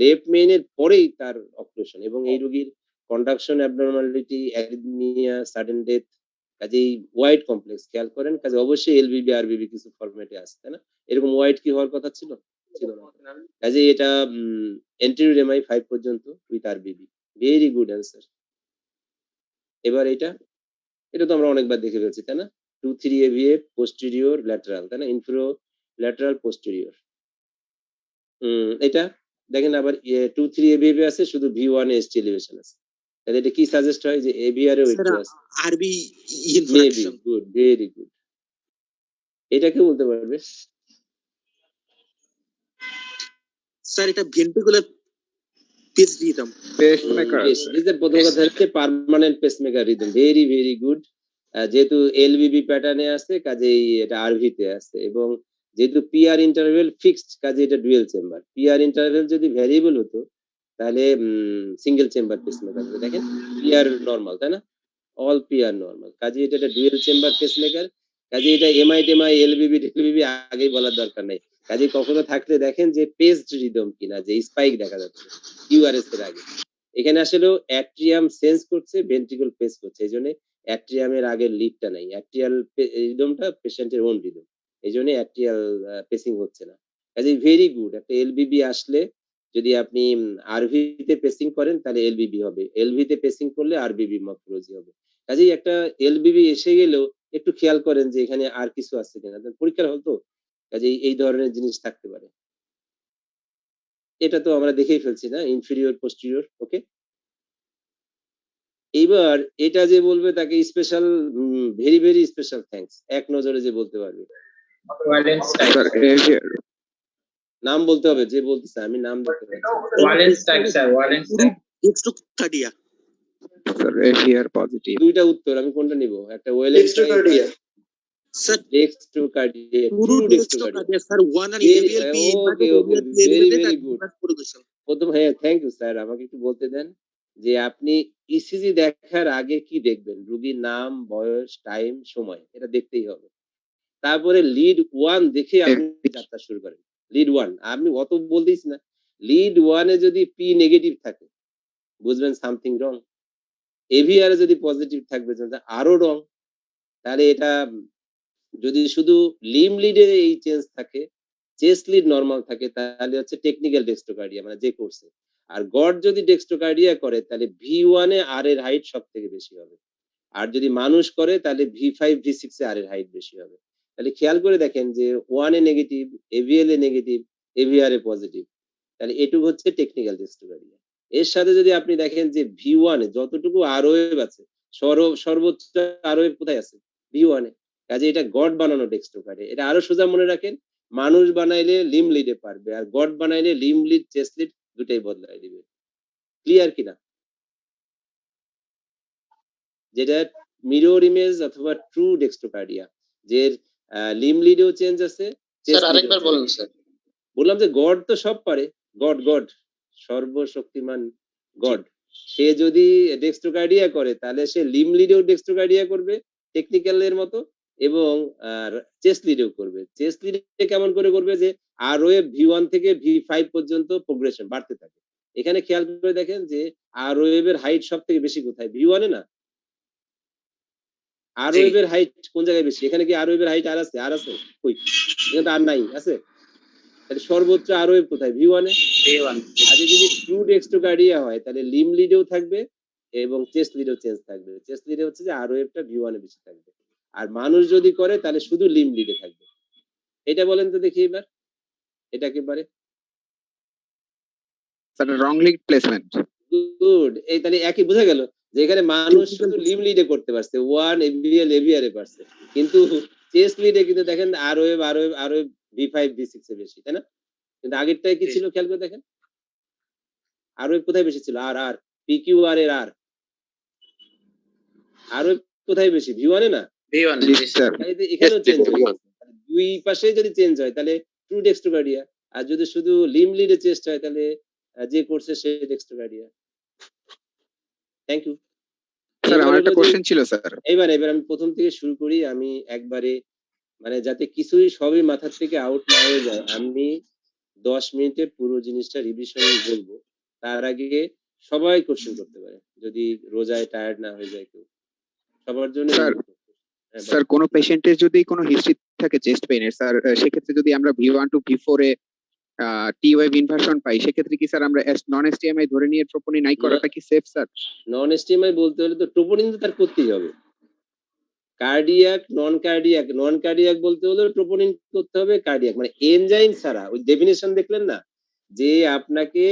লেফট মেইনের পরেই তার অক্লুশন, এবং এই রোগীর কন্ডাকশন অ্যাবনরমালিটি, অ্যারিথমিয়া, সাডেন ডেথ, কাজেই ওয়াইড কমপ্লেক্স। খেয়াল করেন, কাজে অবশ্যই এলবিবি আরবিবি কিছু ফরম্যাটে আছে, তাই না? এরকম ওয়াইড কি হওয়ার কথা ছিল? ছিল না। কাজে এটা এন্টেরিয়র এমআই 5 পর্যন্ত with RBB. Very good answer. এবার এটা তো আমরা অনেকবার দেখে ফেলছি, তাই না? 2-3 AVF পোস্টেরিয়র ল্যাটারাল, তাই না? ইনফেরো ল্যাটারাল পোস্টেরিয়র। এটা দেখেন আবার 2-3 AVF আছে, শুধু V1 এ এসটি এলিভেশন আছে। তাহলে এটা কি সাজেস্ট হয় যে এভিআর এও একটু আছে। আরবি maybe, infraction. Good, very good. এটা কি বলতে পারবে? স্যার এটা ভেন্ট্রিকুলার পেস রিদম। Pacemaker. এর প্রথম কথা হচ্ছে permanent pacemaker rhythm. Very very good. যেহেতু এলবিবি প্যাটার্নে আছে, কাজেই এটা আরভি তে আছে, এবং যেহেতু পিআর ইন্টারভেল ফিক্সড, কাজে এটা ডুয়েল চেম্বার। পিআর ইন্টারভেল যদি ভ্যারিয়েবল হতো তাহলে সিঙ্গেল চেম্বার পেসমেকার। দেখেন পিআর নরমাল, তাই না? অল পিআর নরমাল, কাজে এটা ডুয়েল চেম্বার পেসমেকার। কাজে এটা এমআই টেমআই এলবিবি টেলবিবি আগেই বলার দরকার নাই। কাজে কখনো থাকলে দেখেন যে পেসড রিদম কিনা, যে স্পাইক দেখা যাচ্ছে কিউআরএস এর আগে। এখানে আসলে অ্যাট্রিয়াম সেন্স করছে, ভেন্ট্রিকল পেস করছে, এই জন্য অ্যাট্রিয়ামের আগের লিডটা নাই। অ্যাট্রিয়াল রিদমটা পেশেন্টের ওন রিদম, এই জন্য অ্যাট্রিয়াল পেসিং হচ্ছে না। কাজে ভেরি গুড। একটা এলবিবি আসলে যদি আপনি আরভি তে পেসিং করেন তাহলে এলবিবি হবে, এলভি তে পেসিং করলে আরবিবি মরফোলজি হবে। কাজেই একটা এলবিবি এসে গেলেও একটু খেয়াল করেন যে এখানে আর কিছু আছে কিনা, পরীক্ষার হল তো, কাজেই এই ধরনের জিনিস থাকতে পারে। এটা তো আমরা দেখেই ফেলছি না, ইনফেরিয়র পোস্টেরিয়র। ওকে, এইবার এটা যে বলবে তাকে special, very very special thanks, এক নজরে যে বলতে পারবে। Sir, AVR. নাম বলতে হবে, যে বলতেছে, আমি নাম দিতে পারছি। ওয়ালেন্সটাইন স্যার, ওয়ালেন্সটাইন। এক্সট্রোকার্ডিয়া। Sir, AVR positive. দুইটা উত্তর, আমি কোনটা নিব? একটা well Dextrocardia. Sir, dextrocardia, true true dextrocardia. dextrocardia, sir. One and Very- AVLP okay, inverted okay, AVLP very, elevated very and good. reverse progression. প্রথম, হ্যাঁ, থ্যাংক ইউ স্যার, আমাকে একটু বলতে দেন যে আপনি ইসিজি দেখার আগে কি দেখবেন? রোগীর নাম, বয়স, টাইম, সময়, এটা দেখতেই হবে। তারপরে লিড 1 দেখে আপনি যাত্রা শুরু করেন। লিড 1, আমি অত বলতেইছি না। লিড 1 এ যদি পি নেগেটিভ থাকে, বুঝবেন সামথিং রং। এভিআর এ যদি পজিটিভ থাকবে, আরো রং। তাহলে এটা যদি শুধু লিম লিডে এই চেঞ্জ থাকে, চেস্ট লিড নরমাল থাকে, তাহলে হচ্ছে টেকনিক্যাল ডেক্সট্রোকার্ডিয়া, মানে যে করছে। আর গড যদি ডেক্সট্রোকার্ডিয়া করে, তাহলে V1 এ আর এর হাইট সব থেকে বেশি হবে। আর যদি মানুষ করে, তাহলে V5 V6 এ আর এর হাইট বেশি হবে। তাহলে খেয়াল করে দেখেন যে 1 এ নেগেটিভ, এভিএল এ নেগেটিভ, এভিআর এ পজিটিভ, তাহলে এটুকু হচ্ছে টেকনিক্যাল ডেক্সট্রোকার্ডিয়া। এর সাথে যদি আপনি দেখেন যে V1 এ যতটুকু আরওয়েভ আছে, সর্বোচ্চ আরওয়েভ কোথায় আছে? V1 এ। কাজে এটা গড বানানো ডেক্সট্রোকার্ডিয়া। এটা আরো সোজা মনে রাখেন, মানুষ বানাইলে লিম লিডে পারবে, আর গড বানাইলে লিম লিড, চেস্ট লিড দুটাই বদলাই দিবে। ক্লিয়ার কিনা? যেটা মিরর ইমেজ অথবা ট্রু ডেক্সট্রোকার্ডিয়া, যে লিম লিডেও চেঞ্জ আছে, স্যার আরেকবার বলুন স্যার। বললাম যে গড তো সব পারে, গড সর্বশক্তিমান গড। সে যদি ডেক্সট্রোকার্ডিয়া করে, তাহলে সে লিম লিডেও ডেক্সট্রোকার্ডিয়া করবে টেকনিক্যাল এর মতো, এবং চেস্ট লিডেও করবে। চেস্ট লিডে কেমন করে করবে? যে আর ওয়েভ V1 থেকে V5 পর্যন্ত প্রোগ্রেশন বাড়তে থাকে। এখানে খেয়াল করে দেখেন যে আর ওয়েভের হাইট সব থেকে বেশি কোথায়? V1 এ না? আর ওয়েভের হাইট কোন জায়গায় বেশি? এখানে কি আর ওয়েভের হাইট আর আছে? আর আছে? কই? এখানে তো আর নাই, আছে? তাহলে সর্বোচ্চ আর ওয়েভ কোথায়? V1 এ। আর যদি ট্রু ডেক্সট্রোকার্ডিয়া হয়, তাহলে লিম লিডেও থাকবে এবং চেস্ট লিডেও চেঞ্জ থাকবে। চেস্ট লিডে হচ্ছে যে আর ওয়েভটা V1 এ বেশি থাকবে। আর মানুষ যদি করে, তাহলে শুধু লিম লিডে থাকবে। এটা বলেন তো দেখি এবার, এটা একেবারে Sir, wrong lead placement. Good. এই তাহলে একই বোঝা গেল যে এখানে মানুষ শুধু লিম লিডে করতে পারছে, 1 এভিএল এভিআর এ পারছে, কিন্তু চেস্ট লিডে কিন্তু দেখেন আর ওয়েভ V5 V6 এ বেশি, তাই না? কিন্তু আগেরটাই কি ছিল খেয়াল করে দেখেন, আর ওয়েভ কোথায় বেশি ছিল? আর পিকিউ আর এর আর ওয়েভ কোথায় বেশি? V1 এ না? Yes, sir. এখানেও চেঞ্জ হবে। দুই পাশে যদি চেঞ্জ হয়, তাহলে ট্রু ডেক্সট্রোকার্ডিয়া। আর যদি শুধু লিম লিডে চেঞ্জ হয়, তাহলে যে করছে সে ডেক্সট্রোকার্ডিয়া। Thank you. Sir, আমার একটা কোশ্চেন ছিল স্যার। এবার আমি প্রথম থেকে শুরু করি। আমি একবারে মানে যাতে কিছুই সবই মাথার থেকে আউট না হয়ে যায়, আমি 10 মিনিটে পুরো জিনিসটা রিভিশন বলবো। তার আগে সবাই কোশ্চেন করতে পারে, যদি রোজায় টায়ার্ড না হয়ে যায় কেউ। সবার জন্য স্যার কোন পেশেন্টের যদি কোনো হিস্ট্রি থাকে চেস্ট পেইনের, স্যার সেক্ষেত্রে যদি আমরা V1 টু V4 এ টি ওয়েভ ইনভার্সন পাই, সেক্ষেত্রে কি স্যার আমরা নন এসটিএমআই ধরে নিয়ে ট্রোপোনিন আই করাটা কি সেফ স্যার? নন এসটিএমআই বলতে হলে তো ট্রোপোনিন তো তার করতেই হবে। কার্ডিয়াক, নন কার্ডিয়াক বলতে হলে ট্রোপোনিন করতে হবে। কার্ডিয়াক মানে এনজাইম ছাড়া, ওই ডেফিনিশন দেখলেন না যে আপনাকে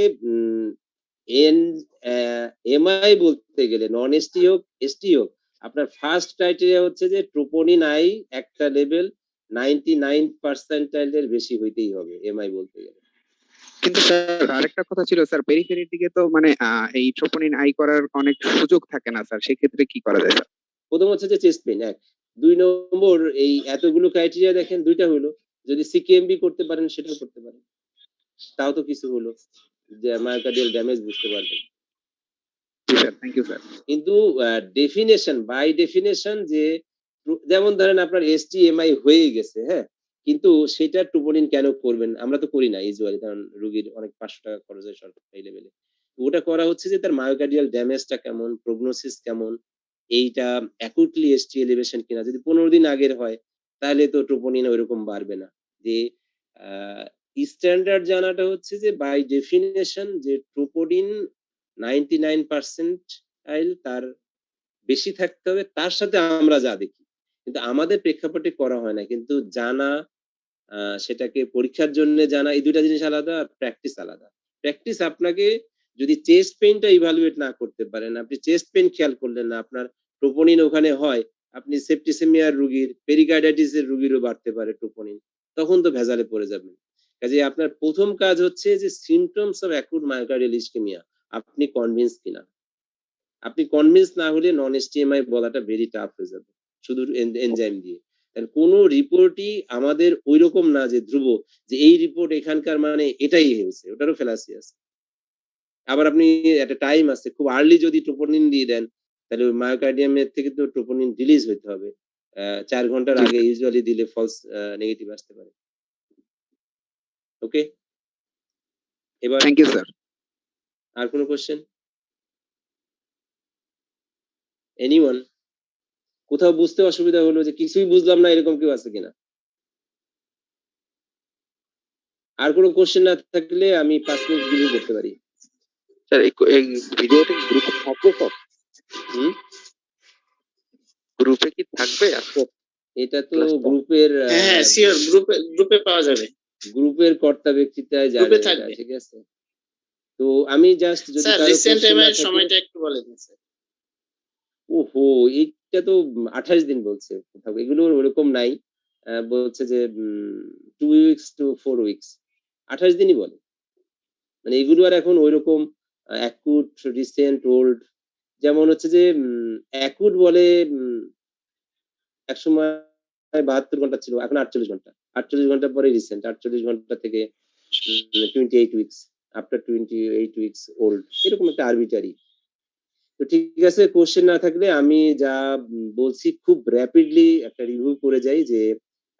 এমআই বলতে গেলে, নন এসটি হোক এসটি হোক, আপনার ফার্স্ট ক্রাইটেরিয়া হচ্ছে যে ট্রোপোনিন আই একটা লেভেল 99% এর বেশি হইতেই হবে এমআই বলতে গেলে। কিন্তু স্যার আরেকটা কথা ছিল স্যার, পেরিফেরির দিকে তো মানে এই ট্রোপোনিন আই করার অনেক সুযোগ থাকে না স্যার, সেক্ষেত্রে কি করা যায় স্যার? প্রথম হচ্ছে যে চেস্ট পেইন, 1 2 নম্বর এই এতগুলো ক্রাইটেরিয়া দেখেন, দুইটা হলো, যদি সিকেএমবি করতে পারেন সেটাও করতে পারেন, তাও তো কিছু হলো যে মায়োকার্ডিয়াল ড্যামেজ বুঝতে পারবেন। Sir thank you sir. কিন্তু ডেফিনেশন বাই ডেফিনেশন যে যেমন ধরেন আপনার এসটিএমআই হয়ে গেছে, হ্যাঁ, কিন্তু সেটা ট্রোপোনিন কেন করবেন? আমরা তো করি না ইউজুয়ালি, কারণ রোগীর অনেক 500 টাকা খরচ হয় সরকারি লেভেলে। ওটা করা হচ্ছে যে তার মায়োকার্ডিয়াল ড্যামেজটা কেমন, প্রগনোসিস কেমন, এইটা অ্যাকুটলি এসটি এলিভেশন কিনা। যদি 15 দিন আগের হয়, তাহলে তো ট্রোপোনিন ওইরকম বাড়বে না। যে স্ট্যান্ডার্ড জানাটা হচ্ছে যে বাই ডেফিনেশন যে ট্রোপোনিন 99% তার বেশি থাকতে হবে, তার সাথে আমরা যা দেখি, কিন্তু আমাদের প্রেক্ষাপটে করা হয় না। কিন্তু জানা, সেটাকে পরীক্ষার জন্য জানা, এই দুইটা জিনিস আলাদা, আর প্র্যাকটিস আলাদা। প্র্যাকটিস আপনাকে যদি চেস্ট পেইনটা ইভালুয়েট না করতে পারেন, আপনি চেস্ট পেইন খেয়াল করলেন না, আপনার ট্রোপোনিন ওখানে হয়, আপনি সেপ্টিসেমিয়ার রোগীর, পেরিকার্ডাইটিসের রোগীরও বাড়তে পারে ট্রোপোনিন, তখন তো ভেজালে পড়ে যাবেন। কাজে আপনার প্রথম কাজ হচ্ছে যে symptoms of acute myocardial ischaemia আপনি কনভিন্স কিনা। আপনি কনভিন্স না হলে নন এসটিএমআই বলাটা ভেরি টাফ হয়ে যাবে শুধু এনজাইম দিয়ে। কারণ কোনো রিপোর্টই আমাদের ওইরকম না যে ধ্রুব যে এই রিপোর্ট এখানকার মানে এটাই হয়েছে, ওটারও ফেলাসি আছে। আবার আপনি একটা টাইম আছে, খুব আর্লি যদি ট্রোপোনিন দিয়ে দেন তাহলে ওই মায়োকার্ডিয়ামের থেকে তো ট্রোপোনিন রিলিজ হইতে হবে, 4 ঘন্টার আগে ইউজুয়ালি দিলে ফলস নেগেটিভ আসতে পারে। ওকে, এবার থ্যাংক ইউ স্যার। আর কোনো কোশ্চেন? এনিওয়ান? কোথাও বুঝতে অসুবিধা হলো যে কিছুই বুঝলাম না এরকম কেউ আছে কিনা? আর কোনো কোশ্চেন না থাকলে আমি 5 মিনিট রিভিউ করতে পারি। স্যার এই ভিডিওটা গ্রুপে থাকবে স্যার? হুম, গ্রুপে কি থাকবে আজকে? এটা তো Class টা? গ্রুপের হ্যাঁ শিওর, গ্রুপে পাওয়া যাবে। গ্রুপের কর্তা ব্যক্তিটাই জানে গ্রুপে এটা, থাকবে। ঠিক আছে? তো আমি জাস্ট যদি স্যার কারো রিসেন্ট কোশ্চেন না এমআই এর থাকে, সময়টা একটু বলে দিন স্যার। ওহো, এইটা তো 28 দিন বলছে কোথাও, এগুলো ওরকম নাই। বলছে যে 2 উইকস টু 4 উইকস, 28 দিনই বলে। মানে এগুলো আর এখন ওইরকম অ্যাকুট, রিসেন্ট, ওল্ড, যেমন হচ্ছে যে অ্যাকুট বলে এক সময় 72 ঘন্টা ছিল, এখন 48 ঘন্টা। 48 ঘন্টা পরে রিসেন্ট, 48 ঘন্টা থেকে 28 উইকস, আফটার 28 উইকস ওল্ড, এরকম একটা আরবিটারি। তো ঠিক আছে, কোশ্চেন না থাকলে আমি যা বলছি খুব র্যাপিডলি একটা রিভিউ করে যাই। যে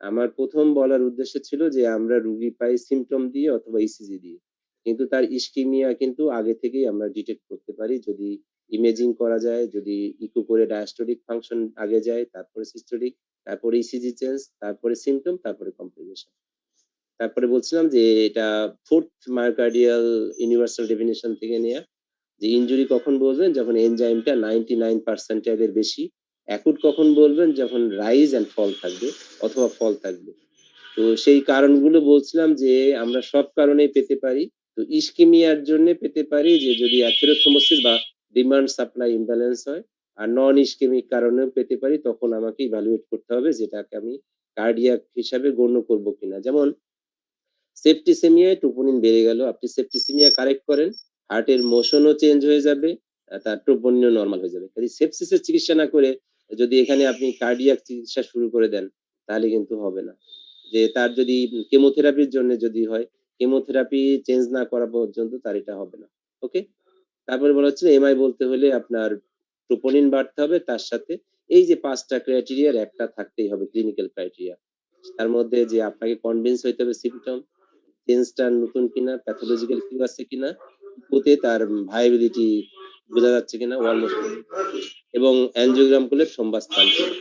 আমার প্রথম বলার উদ্দেশ্য ছিল যে আমরা রুগী পাই সিমটম দিয়ে অথবা ইসিজি দিয়ে, কিন্তু তার ইসকিমিয়া কিন্তু আগে থেকেই আমরা ডিটেক্ট করতে পারি যদি ইমেজিং করা যায়, যদি ইকো করে ডায়াস্টোলিক ফাংশন আগে যায়, তারপরে সিস্টোলিক, তারপরে ইসিজি চেঞ্জ, তারপরে সিমটম, তারপরে কমপ্লিকেশন। তারপরে বলছিলাম যে এটা 4th মায়োকার্ডিয়াল ইউনিভার্সাল ডেফিনিশন থেকে নেয়া, যে ইনজুরি কখন বলবেন যখন এনজাইমটা 99% এর বেশি, অ্যাকুট কখন বলবেন যখন রাইজ এন্ড ফল থাকবে অথবা ফল থাকবে। তো সেই কারণগুলো বলছিলাম যে আমরা সব কারণেই পেতে পারি। তো ইসকিমিয়ার জন্য পেতে পারি যে যদি অ্যাথেরোথ্রোমোসিস বা ডিমান্ড সাপ্লাই ইমব্যালেন্স হয়, আর নন ইসকেমিক কারণেও পেতে পারি, তখন আমাকে ইভালুয়েট করতে হবে যেটাকে আমি কার্ডিয়াক হিসাবে গণ্য করব কিনা। যেমন সেপ্টিসেমিয়ায় ট্রোপোনিন বেড়ে গেল, আপনি সেপ্টিসেমিয়া কারেক্ট করেন, হার্টের মোশনও চেঞ্জ হয়ে যাবে, তার ট্রোপোনিনও নরমাল হয়ে যাবে। কাজে সেপসিসের চিকিৎসা না করে যদি এখানে আপনি কার্ডিয়াক চিকিৎসা শুরু করে দেন তাহলে কিন্তু হবে না। যে তার যদি কেমোথেরাপির জন্য যদি হয়, কেমোথেরাপি চেঞ্জ না করা পর্যন্ত তার এটা হবে না। ওকে, তারপরে বলা হচ্ছে এমআই বলতে হলে আপনার ট্রোপোনিন বাড়তে হবে, তার সাথে এই যে 5টা ক্রাইটেরিয়ার একটা থাকতেই হবে, ক্লিনিক্যাল ক্রাইটেরিয়া। তার মধ্যে যে আপনাকে কনভিন্স হইতে হবে সিম্পটম চেঞ্জটা নতুন কিনা, প্যাথোলজিক্যাল কিউ আছে কিনা, ওতে তার ভাইবিলিটি বোঝা যাচ্ছে কিনা অলমোস্ট, এবং অ্যানজিওগ্রাম করলে থ্রম্বাস পান কিনা।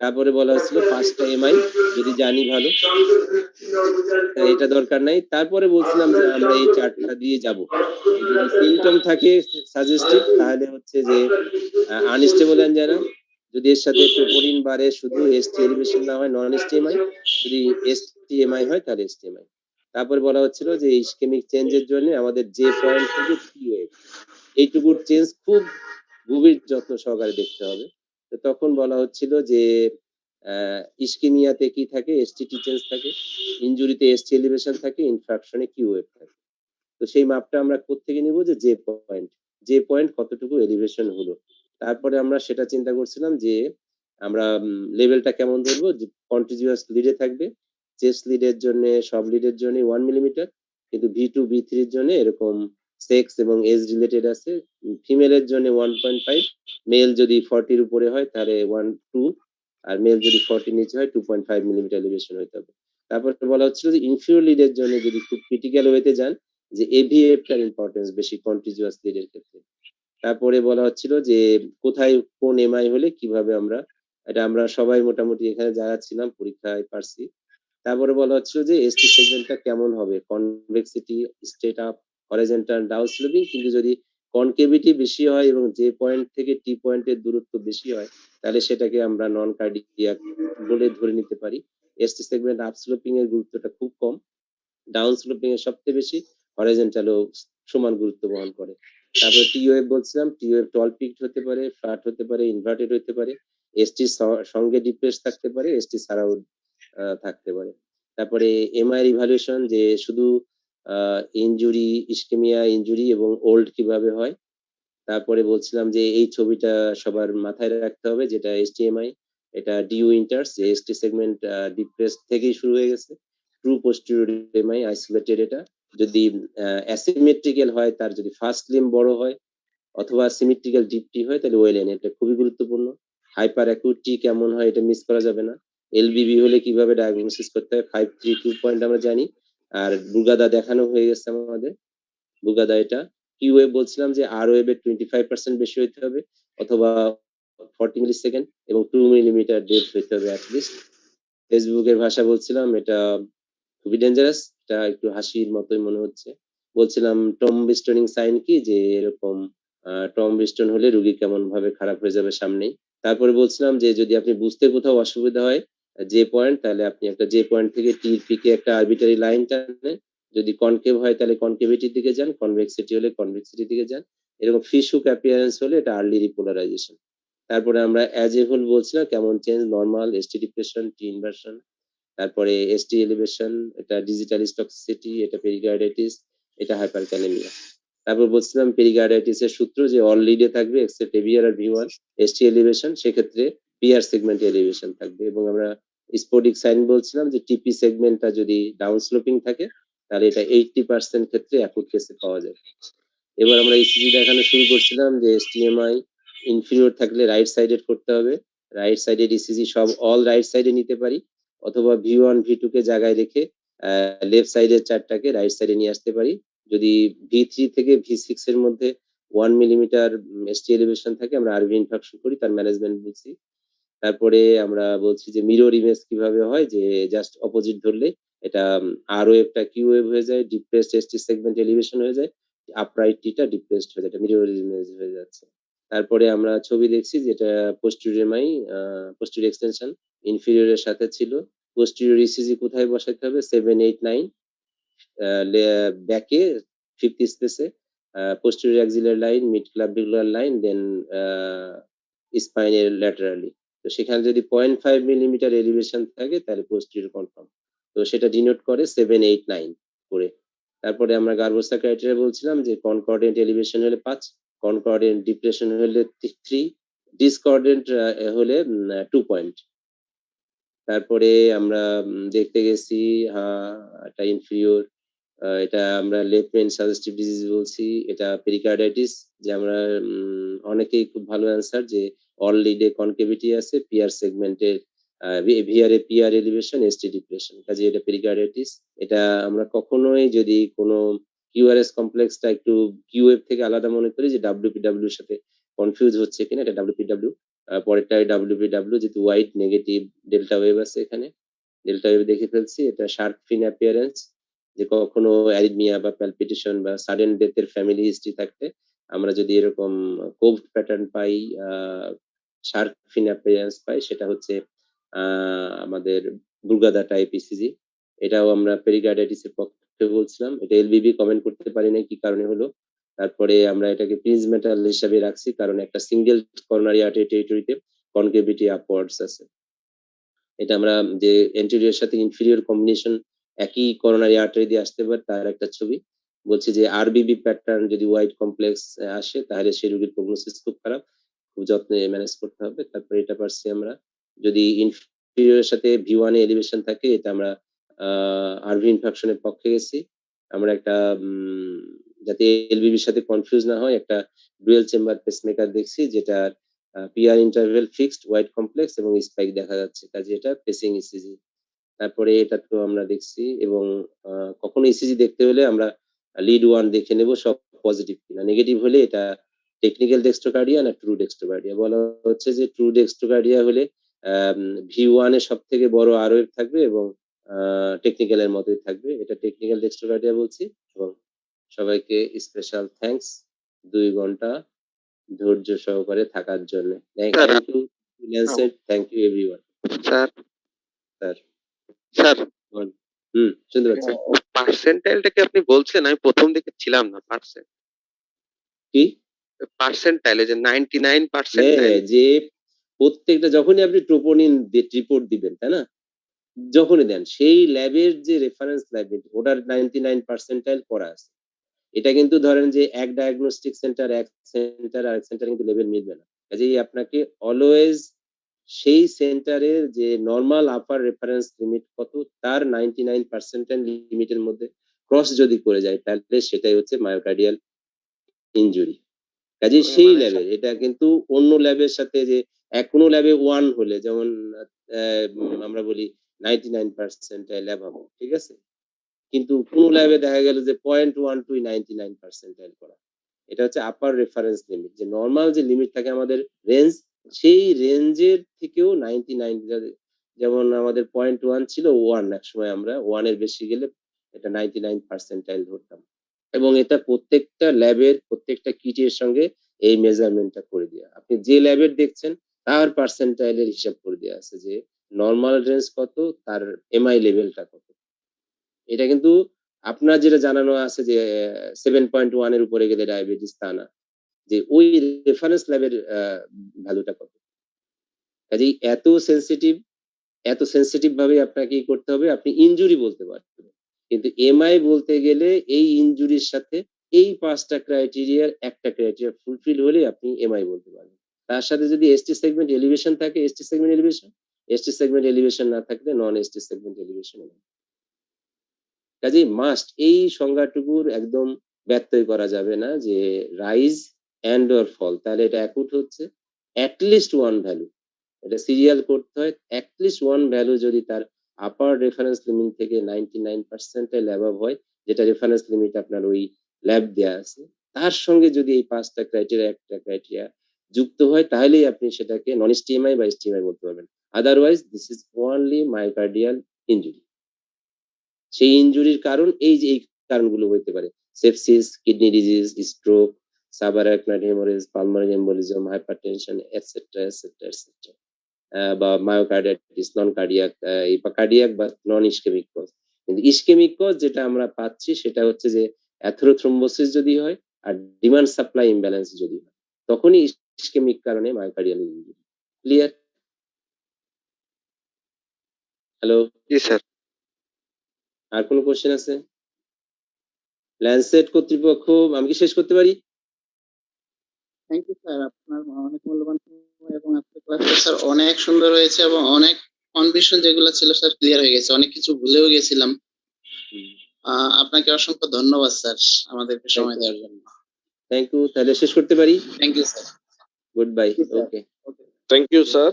তারপরে বলা হচ্ছিল 5টা এমআই যদি জানি ভালো, এটা দরকার নাই। তারপরে বলছিলাম যে আমরা এই 4টা দিয়ে যাব, যদি সিমটম থাকে সাজেস্টিভ তাহলে হচ্ছে যে আনস্টেবল অ্যানজাইনা, যদি এর সাথে ট্রোপোনিন বাড়ে শুধু এসটি এলিভেশন না হয় নন এসটিএমআই, যদি এসটিএমআই হয় তাহলে এসটিএমআই। তারপরে বলা হচ্ছিল যে ইসকেমিক চেঞ্জের জন্য আমাদের যে পয়েন্ট থেকে টি ওয়েভ, এইটুকুর চেঞ্জ খুব গভীর যত্ন সহকারে দেখতে হবে। তো তখন বলা হচ্ছিল যে ইসকেমিয়াতে কি থাকে, এসটিটি চেঞ্জ থাকে, ইনজুরিতে এসটি এলিভেশন থাকে, ইনফ্রাকশনে কিউ ওয়েভ থাকে। তো সেই মাপটা আমরা কোত্থেকে নিব, যে পয়েন্ট কতটুকু এলিভেশন হলো। তারপরে আমরা সেটা চিন্তা করছিলাম যে আমরা লেভেলটা কেমন ধরবো, যে কন্টিনিউয়াস লিডে থাকবে, চেস্ট লিডের জন্য সব লিডের জন্য 1 মিলিমিটার, কিন্তু V2 V3 এর জন্য এরকম সেক্স এবং এজ রিলেটেড আছে, ফিমেলের জন্য 1.5, মেল যদি 40 এর উপরে হয় তাহলে 1-2, আর মেল যদি 40 নিচে হয় 2.5 মিলিমিটার এলিভেশন হইতে হবে। তারপর বলা হচ্ছিল যে ইনফিউর লিডের জন্য যদি খুব ক্রিটিক্যাল ওয়েতে যান, যে এভিএফটার ইম্পর্টেন্স বেশি কন্টিনিউয়াস লিডের ক্ষেত্রে। তারপরে বলা হচ্ছিল যে কোথায় কোন এমআই হলে কিভাবে আমরা, এটা আমরা সবাই মোটামুটি এখানে যারা ছিলাম পরীক্ষায় পারছি। তারপরে বলা হচ্ছিল যে এসটি সেগমেন্টটা কেমন হবে, convexity, straight up, horizontal, down sloping, কিন্তু যদি কনকেভিটি বেশি হয় এবং যে পয়েন্ট থেকে টি পয়েন্টের দূরত্ব বেশি হয় তাহলে সেটাকে আমরা নন কার্ডিয়াক বলে ধরে নিতে পারি। এসটি সেগমেন্ট আপ স্লোপিং এর গুরুত্বটা খুব কম, ডাউন স্লোপিং এর সবচেয়ে বেশি, হরিজন্টালও সমান গুরুত্ব বহন করে। তারপরে টি ওয়েভ বলছিলাম, টি ওয়েভ টল পিকড হতে পারে, ফ্ল্যাট হতে পারে, ইনভার্টেড হতে পারে, এসটি সঙ্গে ডিপ্রেস থাকতে পারে, এসটি ছাড়াও থাকতে পারে। তারপরে এমআই ইভালুয়েশন, যে শুধু ইনজুরি, ইসকেমিয়া ইনজুরি এবং ওল্ড কিভাবে হয়। তারপরে বলছিলাম যে এই ছবিটা সবার মাথায় রাখতে হবে, যেটা HTMI, এটা ডিউ ইন্টার্স, যে ST সেগমেন্ট ডিপ্রেস থেকেই শুরু হয়ে গেছে। ট্রু পোস্টেরিয়র এমআই আইসোলেটেড, এটা যদি অ্যাসিমেট্রিক্যাল হয়, তার যদি ফার্স্ট লিম্ব বড় হয় অথবা সিমেট্রিক্যাল ডিপটি হয়, তাহলে ওয়েল এন, এটা খুবই গুরুত্বপূর্ণ। হাইপার অ্যাকুইটি কেমন হয় এটা মিস করা যাবে না। LBB হলে কিভাবে ডায়াগনোসিস করতে হয়, 532 পয়েন্ট আমরা জানি। আর বুগাদা দেখানো হয়ে গেছে আমাদের, বুগাদা এটা। কি ওয়েভ বলছিলাম যে আর ওয়েভের 25% বেশি হইতে হবে অথবা 40 মিলি সেকেন্ড এবং 2 মিলিমিটার ডেপথ হইতে হবে অ্যাটলিস্ট। ফেসবুকের ভাষা বলছিলাম এটা খুবই ডেঞ্জারাস, এটা একটু হাসির মতোই মনে হচ্ছে। বলছিলাম টম বিস্টনিং সাইন কি, যে এরকম টম বিস্টন হলে রোগী কেমন ভাবে খারাপ হয়ে যাবে সামনেই। তারপরে বলছিলাম যে যদি আপনি বুঝতে কোথাও অসুবিধা হয় যে পয়েন্ট, তাহলে আপনি একটা যে পয়েন্ট থেকে টির পিকে একটা আরবিটারি লাইন টানেন, যদি কনকেভ হয় তাহলে কনকেভিটির দিকে যান, কনভেক্সিটি হলে কনভেক্সিটির দিকে যান। এরকম ফিশ হুক অ্যাপিয়ারেন্স হলে এটা আর্লি রিপোলারাইজেশন। তারপরে আমরা অ্যাজ এ হোল বলছিলাম কেমন চেঞ্জ, নরমাল, ST ডিপ্রেশন, টি ইনভার্সন। তারপরে ST এলিভেশন, এটা ডিজিটাল টক্সিসিটি, এটা পেরিকার্ডাইটিস, এটা হাইপারক্যালেমিয়া। তারপর বলছিলাম পেরিকার্ডাইটিস এর সূত্র যে অল লিডে থাকবে এক্সেপ্ট এভিআর আর V1, ST এলিভেশন সেক্ষেত্রে PR সেগমেন্ট এলিভেশন থাকবে। এবং আমরা স্পোডিক সাইন বলছিলাম যে TP সেগমেন্টটা যদি ডাউন স্লোপিং থাকে তাহলে এটা 80% ক্ষেত্রে অ্যাকুট কেসে পাওয়া যায়। এবার আমরা ECG দেখানো শুরু করছিলাম যে STMI ইনফিরিয়র থাকলে রাইট সাইডেড করতে হবে। রাইট সাইডেড ECG সব অল রাইট সাইডে নিতে পারি অথবা V1 V2 কে জায়গায় রেখে লেফট সাইডের চারটাকে রাইট সাইডে নিয়ে আসতে পারি। যদি V3 থেকে V6 এর মধ্যে 1 মিলিমিটার ST এলিভেশন থাকে আমরা RV ইনফাকশন করি, তার ম্যানেজমেন্ট বুঝছি। তারপরে আমরা বলছি যে মিরর ইমেজ কিভাবে হয়, যে জাস্ট অপোজিট ধরলে এটা আর ওয়েভটা কিউ ওয়েভ হয়ে যায়, ডিপ্রেসড ST সেগমেন্ট এলিভেশন হয়ে যায়, আপরাইট টিটা ডিপ্রেসড হয়ে যায়, এটা মিরর ইমেজ হয়ে যাচ্ছে। তারপরে আমরা ছবি দেখছি যেটা পোস্টেরিয়র এমআই, পোস্টেরিয়র এক্সটেনশন ইনফিরিয়রের সাথে ছিল। পোস্টেরিয়র ECG কোথায় বসাইতে হবে, 7, 8, 9 ব্যাকে 5th স্পেসে, posterior axillary line, mid clavicular line, then স্পাইনের ল্যাটারালি। তো সেখানে যদি 0.5 মিলিমিটার এলিভেশন থাকে তাহলে পোস্টেরিয়র কনফার্ম, তো সেটা ডিনোট করে 7, 8, 9 করে। তারপরে আমরা গার্বোসা ক্রাইটেরিয়া বলছিলাম যে কনকর্ডেন্ট এলিভেশন হলে 5, কনকর্ডেন্ট ডিপ্রেশন হলে 3, ডিসকর্ডেন্ট হলে 2 পয়েন্ট। তারপরে আমরা দেখতে গেছি এটা ইনফিরিয়র, এটা আমরা লেফট মেইন সাজেস্টিভ ডিজিজ বলছি, এটা পেরিকার্ডাইটিস, যে আমরা অনেকেই খুব ভালো অ্যান্সার যে অল লিডে কনকেভিটি আছে, পিআর সেগমেন্টের ভিআর এ পিআর এলিভেশন, ST ডিপ্রেশন, কাজে এটা পেরিকার্ডাইটিস। এটা আমরা কখনোই যদি কোনো QRS কমপ্লেক্সটা একটু কিউএফ থেকে আলাদা মনে করি যে WPW এর সাথে কনফিউজ হচ্ছে কিনা, এটা WPW। পরেরটা WPW, যেহেতু হোয়াইট নেগেটিভ ডেল্টা ওয়েভ আছে, এখানে ডেল্টা ওয়েভ দেখে ফেলছি। এটা শার্প ফিন অ্যাপিয়ারেন্স, যে কখনো অ্যারিথমিয়া বা প্যালপিটেশন বা সাডেন ডেথের ফ্যামিলি হিস্ট্রি থাকতে আমরা যদি এরকম কোভড প্যাটার্ন পাই, শার্প ফিন অ্যাপিয়ারেন্স পাই, সেটা হচ্ছে আমাদের বুর্গাদা টাইপ ECG। এটাও আমরা পেরিকার্ডাইটিস এর পক্ষে বলছিলাম। এটা LBB কমেন্ট করতে পারি না কি কারণে হলো। তারপরে আমরা এটাকে প্রিন্স মেটাল হিসাবে রাখছি কারণ একটা সিঙ্গেল করোনারি আর্টারি টেরিটরিতে কনকেভিটি আপওয়ার্ডস আছে। এটা আমরা যে এন্টেরিয়র সাথে ইনফিরিয়র কম্বিনেশন একই করোনারি আর্টারি দিয়ে আসতে পারে তার একটা ছবি। বলছে যে RBB প্যাটার্ন যদি হোয়াইট কমপ্লেক্স আসে তাহলে সেই রোগীর প্রগনোসিস খুব খারাপ, খুব যত্নে ম্যানেজ করতে হবে। তারপরে এটা পারছি আমরা, যদি ইনফিরিয়রের সাথে V1 এ এলিভেশন থাকে এটা আমরা RV ইনফেকশনের পক্ষে গেছি। আমরা একটা যাতে LBB এর সাথে কনফিউজ না হয় একটা ডুয়েল চেম্বার পেসমেকার দেখছি, যেটা PR interval fixed, white complex এবং স্পাইক দেখা যাচ্ছে, কাজে এটা পেসিং ECG। তারপরে এটা তো আমরা দেখছি, এবং কখনো ECG দেখতে হলে আমরা লিড 1 দেখে নেব সব পজিটিভ কিনা, নেগেটিভ হলে এটা টেকনিক্যাল ডেক্সট্রোকার্ডিয়া না ট্রু ডেক্সট্রোকার্ডিয়া। বলা হচ্ছে যে ট্রু ডেক্সট্রোকার্ডিয়া হলে V1 এর সব থেকে বড় ROF থাকবে এবং টেকনিক্যাল এর মতোই থাকবে, এটা টেকনিক্যাল ডেক্সট্রোকার্ডিয়া বলছি। এবং সবাইকে স্পেশাল থ্যাঙ্কস 2 ঘন্টা ধৈর্য সহকারে থাকার জন্য। Thank you Lancet, thank you everyone. Sir sir sir শুনতে পাচ্ছেন? পার্সেন্টাইলটা কি আপনি বলছেন? আমি প্রথম দিকে ছিলাম না। কি পার্সেন্টাইল, যে 99%, যে প্রত্যেকটা যখনই আপনি ট্রোপোনিন রিপোর্ট দিবেন, তাই না, যখনই দেন সেই ল্যাবের যে রেফারেন্স ল্যাব ওটার 99 পার্সেন্টাইল করা আছে। এটা কিন্তু ধরেন যে এক ডায়াগনস্টিক সেন্টার এক সেন্টার কিন্তু লেভেল মিলবে না, কাজেই আপনাকে অলওয়েজ সেই সেন্টারের যে নর্মাল আপার রেফারেন্স লিমিট কত তার 99% লিমিটের মধ্যে ক্রস যদি করে যায় তাহলে সেটাই হচ্ছে মায়োকার্ডিয়াল ইনজুরি। কাজেই সেই ল্যাবের এটা কিন্তু অন্য ল্যাবের সাথে যে কোনো ল্যাবে 1 হলে যেমন আমরা বলি 99% ল্যাব হবে, ঠিক আছে, কিন্তু কোন ল্যাবে দেখা গেল যে 0.12 99% করা, এটা হচ্ছে আপার রেফারেন্স লিমিট, যে নরমাল যে লিমিট থাকে আমাদের রেঞ্জ, সেই রেঞ্জের থেকেও 99, যেমন আমাদের 0.1 ছিল 1, এক সময় আমরা 1 এর বেশি গেলে এটা 99% ধরতাম, এবং এটা প্রত্যেকটা ল্যাবের প্রত্যেকটা কিটের সঙ্গে এই মেজারমেন্টটা করে দেওয়া, আপনি যে ল্যাবের দেখছেন তার পার্সেন্টাইলের হিসাব করে দেওয়া আছে যে নরমাল রেঞ্জ কত, তার এমআই লেভেলটা কত। এটা কিন্তু আপনার যেটা জানানো আছে যে 7.1 এর উপরে গেলে ডায়াবেটিস, তা না, যে ওই রেফারেন্স ল্যাবের ভ্যালুটা কত। কাজেই এত সেনসিটিভ ভাবে আপনাকে কি করতে হবে, আপনি ইনজুরি বলতে পারবেন, কিন্তু এমআই বলতে গেলে এই ইনজুরির সাথে এই 5টা ক্রাইটেরিয়ার একটা ক্রাইটেরিয়া ফুলফিল হলে আপনি এমআই বলতে পারবেন। তার সাথে যদি এসটি সেগমেন্ট এলিভেশন থাকে এসটি সেগমেন্ট এলিভেশন না থাকলে নন এসটি সেগমেন্ট এলিভেশন। কাজেই মাস্ট এই সংজ্ঞাটুকুর একদম ব্যত্যয় করা যাবে না যে রাইজ এন্ড অর ফল, তাহলে এটা অ্যাকুট হচ্ছে অ্যাটলিস্ট 1 ভ্যালু, এটা সিরিয়াল করতে হয়, অ্যাটলিস্ট 1 ভ্যালু যদি তার আপার রেফারেন্স লিমিট থেকে 99% অ্যাবাভ হয়, যেটা রেফারেন্স লিমিট আপনার ওই ল্যাব দেয়া আছে, তার সঙ্গে যদি এই 5টা ক্রাইটেরিয়া একটা ক্রাইটেরিয়া যুক্ত হয় তাহলেই আপনি সেটাকে নন এসটিএমআই বা এসটিএমআই বলতে পারবেন, otherwise this is only myocardial injury. সেই ইনজুরির কারণ এই যে এই কারণগুলো হইতে পারে sepsis, kidney disease, stroke, subarachnoid haemorrhage, pulmonary embolism, hypertension etcetera etcetera etcetera, বা মায়োকার্ডিয়াটিস, নন কার্ডিয়াক বা কার্ডিয়াক বা নন ইসকেমিক কজ। কিন্তু ইসকেমিক কজ যেটা আমরা পাচ্ছি সেটা হচ্ছে যে অ্যাথেরোথ্রম্বোসিস যদি হয় আর ডিমান্ড সাপ্লাই ইমব্যালেন্স যদি হয়, তখনই ইসকেমিক কারণে মায়োকার্ডিয়াল ইনজুরি। ক্লিয়ার? হ্যালো, জি স্যার। আর কোনো কোশ্চেন আছে? ল্যান্সেট কর্তৃপক্ষ, আমি কি শেষ করতে পারি? থ্যাংক ইউ স্যার, আপনার অনেক মূল্যবান সময় এবং আজকের ক্লাসটা স্যার অনেক সুন্দর হয়েছে এবং অনেক কনফিউশন যেগুলো ছিল স্যার ক্লিয়ার হয়ে গেছে, অনেক কিছু ভুলেও গেছিলাম। আপনাকে অসংখ্য ধন্যবাদ স্যার আমাদেরকে সময় দেওয়ার জন্য। থ্যাংক ইউ, তাহলে শেষ করতে পারি? Thank you sir. Goodbye. Okay, Thank you, sir.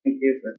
Thank you sir.